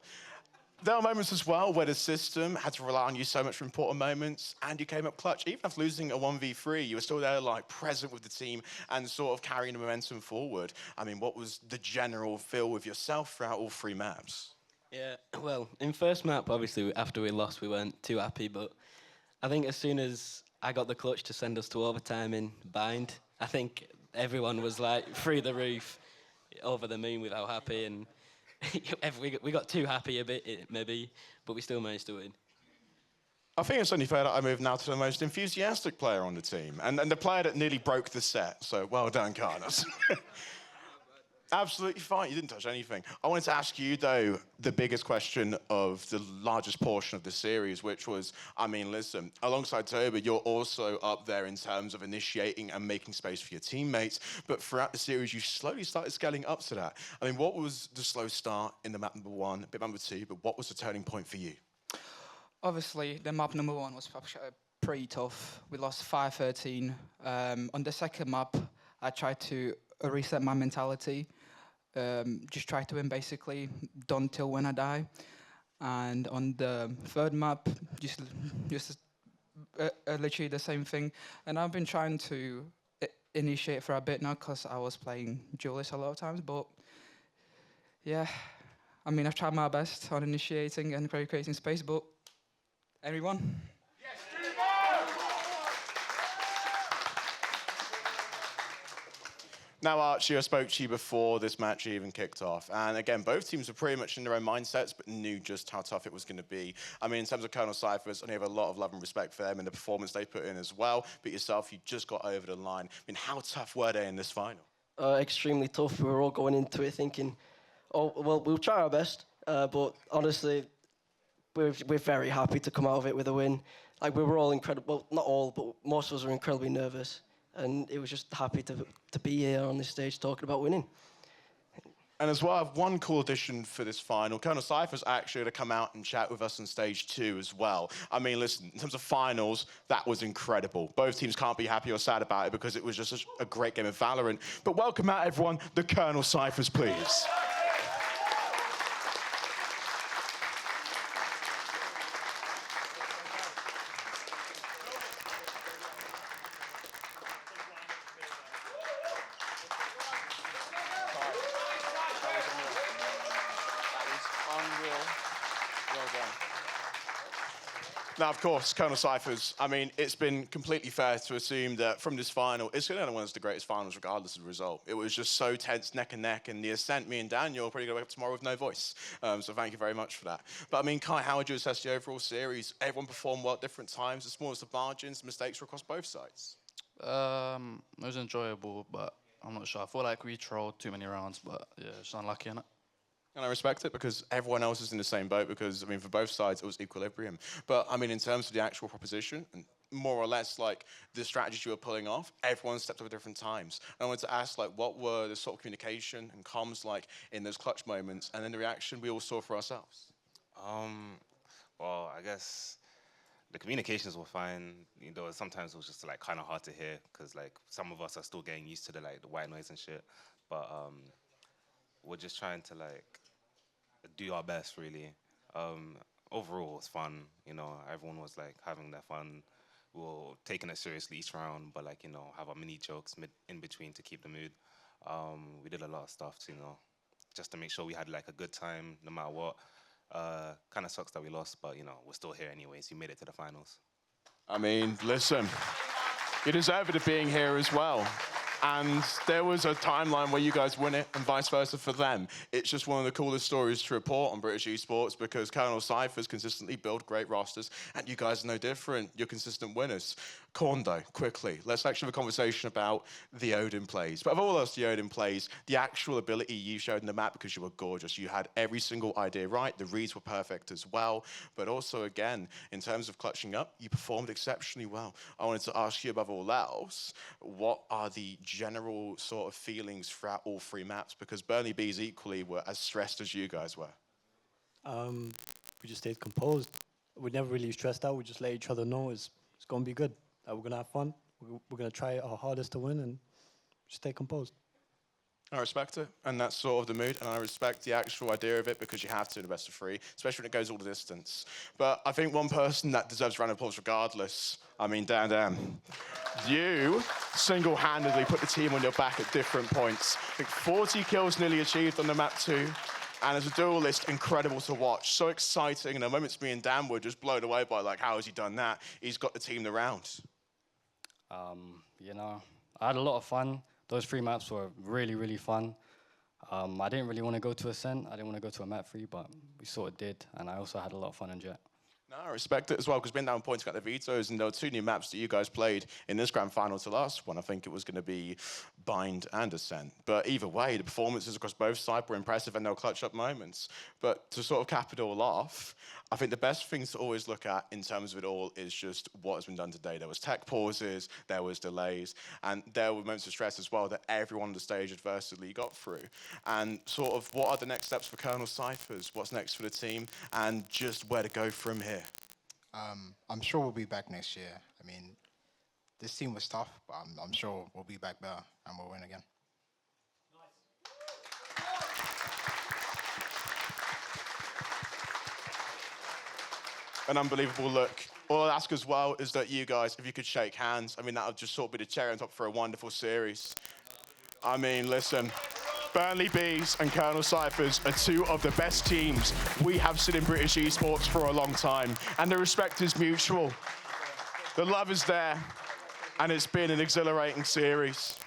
There are moments as well where the system had to rely on you so much for important moments, and you came up clutch. Even after losing a 1v3, you were still there, like, present with the team and sort of carrying the momentum forward. I mean, what was the general feel with yourself throughout all 3 maps? Yeah, well, in first map, obviously, after we lost, we weren't too happy, but I think as soon as I got the clutch to send us to overtime in Bind, I think everyone was, like, through the roof, over the moon with how happy, and we got too happy a bit, maybe, but we still managed to win. I think it's only fair that I move now to the most enthusiastic player on the team, and the player that nearly broke the set, so well done, Carlos. Absolutely fine. You didn't touch anything. I wanted to ask you, though, the biggest question of the largest portion of the series, which was, I mean, listen, alongside Toba, you're also up there in terms of initiating and making space for your teammates. But throughout the series, you slowly started scaling up to that. I mean, what was the slow start in the map number 1, bit number 2, but what was the turning point for you? Obviously, the map number 1 was pretty tough. We lost 5-13. On the second map, I tried to reset my mentality. Just try to win, basically, done till when I die. And on the third map, just literally the same thing. And I've been trying to initiate for a bit now because I was playing duelist a lot of times. But yeah, I mean, I've tried my best on initiating and creating space. But everyone. Now, Archie, I spoke to you before this match even kicked off. And again, both teams were pretty much in their own mindsets, but knew just how tough it was going to be. I mean, in terms of Colonel Cyphers, I have a lot of love and respect for them and the performance they put in as well. But yourself, you just got over the line. I mean, how tough were they in this final? Extremely tough. We were all going into it thinking, oh, well, we'll try our best. But honestly, we're very happy to come out of it with a win. Like, we were all incredible. Well, not all, but most of us were incredibly nervous. And it was just happy to be here on this stage talking about winning. And as well, I have one cool addition for this final. Colonel Cypher's actually going to come out and chat with us on stage 2 as well. I mean, listen, in terms of finals, that was incredible. Both teams can't be happy or sad about it because it was just a great game of Valorant. But welcome out, everyone, the Colonel Cyphers, please. Now, of course, Colonel Cyphers, I mean, it's been completely fair to assume that from this final, it's going to be one of the greatest finals regardless of the result. It was just so tense, neck and neck, and the Ascent, me and Daniel, are probably going to wake up tomorrow with no voice. So thank you very much for that. But I mean, Kai, how would you assess the overall series? Everyone performed well at different times, the smallest of margins, mistakes were across both sides. It was enjoyable, but I'm not sure. I feel like we trolled too many rounds, but yeah, it's unlucky, innit? And I respect it because everyone else is in the same boat because, I mean, for both sides, it was equilibrium. But, I mean, in terms of the actual proposition, and more or less like the strategies you were pulling off, everyone stepped up at different times. And I wanted to ask, like, what were the sort of communication and comms like in those clutch moments, and then the reaction we all saw for ourselves? Well, I guess the communications were fine. You know, sometimes it was just like kind of hard to hear because like some of us are still getting used to the white noise and shit. But we're just trying to like do our best, really. Overall, it was fun. You know, everyone was like having their fun. We were taking it seriously each round, but like, you know, have our mini jokes in between to keep the mood. We did a lot of stuff to, you know, just to make sure we had like a good time no matter what. Kind of sucks that we lost, but you know, we're still here anyways. You made it to the finals. I mean, listen, you deserve it of being here as well. And there was a timeline where you guys win it and vice versa for them. It's just one of the coolest stories to report on British esports because Colonel Cyphers consistently build great rosters and you guys are no different. You're consistent winners. Corndo, quickly, let's actually have a conversation about the Odin plays. But of all else, the Odin plays, the actual ability you showed in the map because you were gorgeous. You had every single idea right. The reads were perfect as well. But also, again, in terms of clutching up, you performed exceptionally well. I wanted to ask you above all else, what are the general sort of feelings throughout all three maps? Because Burnley Bees equally were as stressed as you guys were. We just stayed composed. We never really stressed out. We just let each other know it's going to be good. We're going to have fun. We're going to try our hardest to win and just stay composed. I respect it, and that's sort of the mood, and I respect the actual idea of it because you have to in the best of three, especially when it goes all the distance. But I think one person that deserves a round of applause regardless, I mean, Dan, you single-handedly put the team on your back at different points. I think 40 kills nearly achieved on the map too. And as a duelist, incredible to watch. So exciting. And the moments me and Dan were just blown away by, like, how has he done that? He's got the team the round. You know, I had a lot of fun. Those three maps were really, really fun. I didn't really want to go to Ascent. I didn't want to go to a map 3, but we sort of did. And I also had a lot of fun in Jet. No, I respect it as well, because being down points got the vetoes, and there were 2 new maps that you guys played in this grand final to last one. I think it was going to be Bind and Ascent. But either way, the performances across both sides were impressive and there were clutch-up moments. But to sort of cap it all off, I think the best things to always look at in terms of it all is just what has been done today. There was tech pauses, there was delays, and there were moments of stress as well that everyone on the stage adversitely got through. And sort of what are the next steps for Colonel Cyphers? What's next for the team? And just where to go from here? I'm sure we'll be back next year. I mean, this team was tough, but I'm sure we'll be back better and we'll win again. An unbelievable look. All I'll ask as well is that you guys, if you could shake hands, I mean, that would just sort of be the cherry on top for a wonderful series. I mean, listen, Burnley Bees and Colonel Cyphers are 2 of the best teams we have seen in British esports for a long time, and the respect is mutual. The love is there, and it's been an exhilarating series.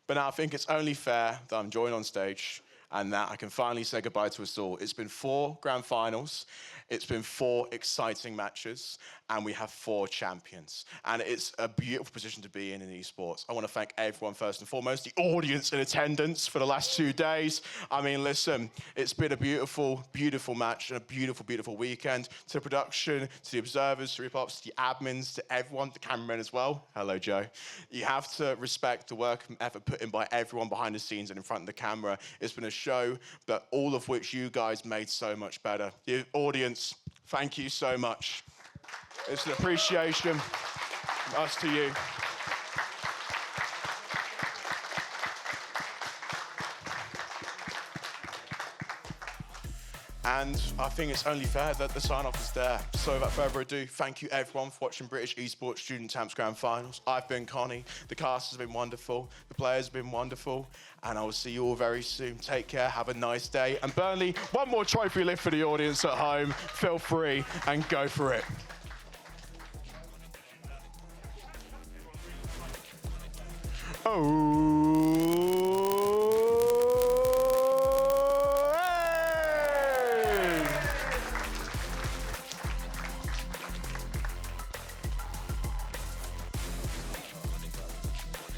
But now I think it's only fair that I'm joined on stage and that I can finally say goodbye to us all. It's been 4 grand finals, it's been 4 exciting matches, and we have 4 champions. And it's a beautiful position to be in esports. I want to thank everyone first and foremost, the audience in attendance for the last 2 days. I mean, listen, it's been a beautiful, beautiful match and a beautiful, beautiful weekend. To the production, to the observers, to Repops, to the admins, to everyone, the cameramen as well. Hello, Joe. You have to respect the work and effort put in by everyone behind the scenes and in front of the camera. It's been a show, but all of which you guys made so much better. The audience, thank you so much. It's an appreciation from us to you. And I think it's only fair that the sign-off is there. So without further ado, thank you everyone for watching British Esports Student Champs Grand Finals. I've been Connie, the cast has been wonderful, the players have been wonderful, and I will see you all very soon. Take care, have a nice day. And Burnley, one more trophy lift for the audience at home. Feel free and go for it.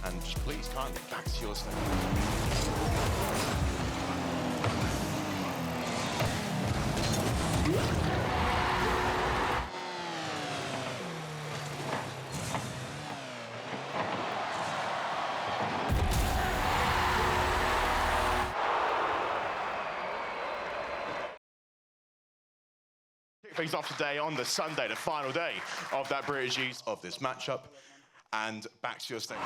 And just please kindly back to your stand. things off today on the Sunday, the final day of that British East of this matchup. And back to your stage.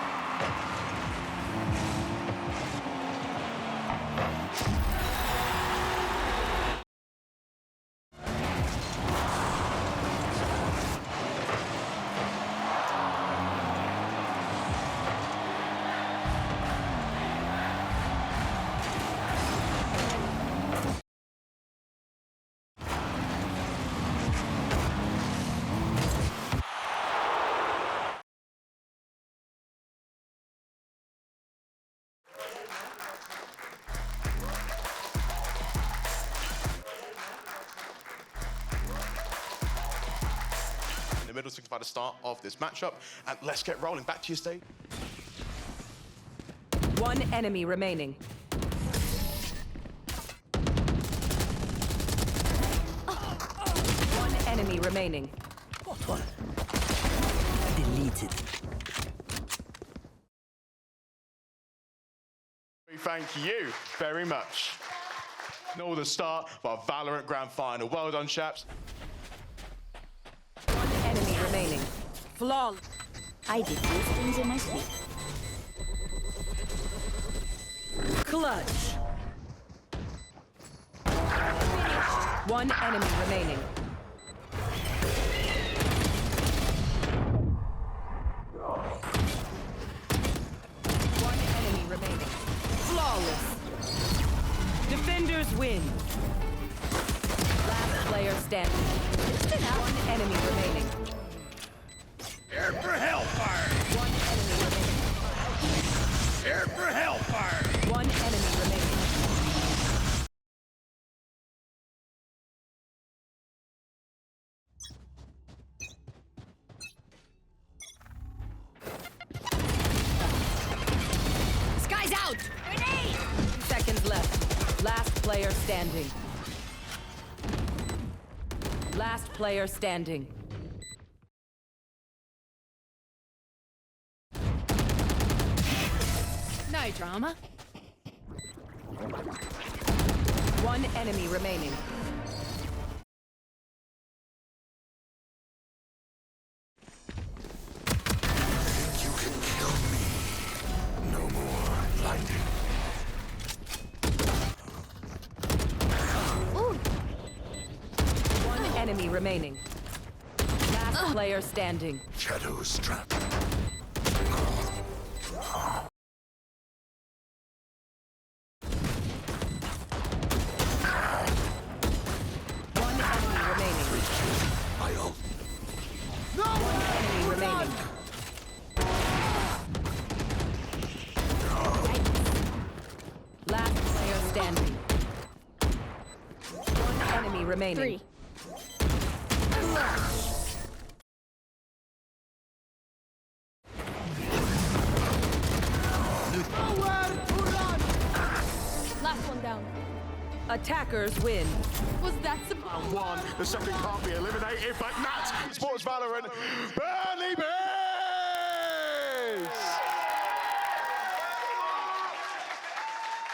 Middle to by the start of this matchup, and let's get rolling. Back to your stage. One enemy remaining. One enemy remaining. What one? Deleted. Thank you very much. All the start of our Valorant Grand Final. Well done, chaps. Enemy remaining. Flawless. I did those things in my sleep. Clutch. One enemy remaining. One enemy remaining. Flawless. Defenders win. Last player standing. One enemy remaining. Air for hellfire! One enemy remaining. Air for hellfire! One enemy remaining. Sky's out! Grenade! 2 seconds left. Last player standing. Last player standing. No drama. One enemy remaining. You can kill me. No more lightning. One enemy remaining. Last player standing. Shadows trap. One enemy remaining. One enemy remaining. Last player standing. One enemy remaining. 3. Last one down. Attackers win. Was that supposed? One. The second can't be eliminated, but Nat Sports Valorant, Burnley Bees!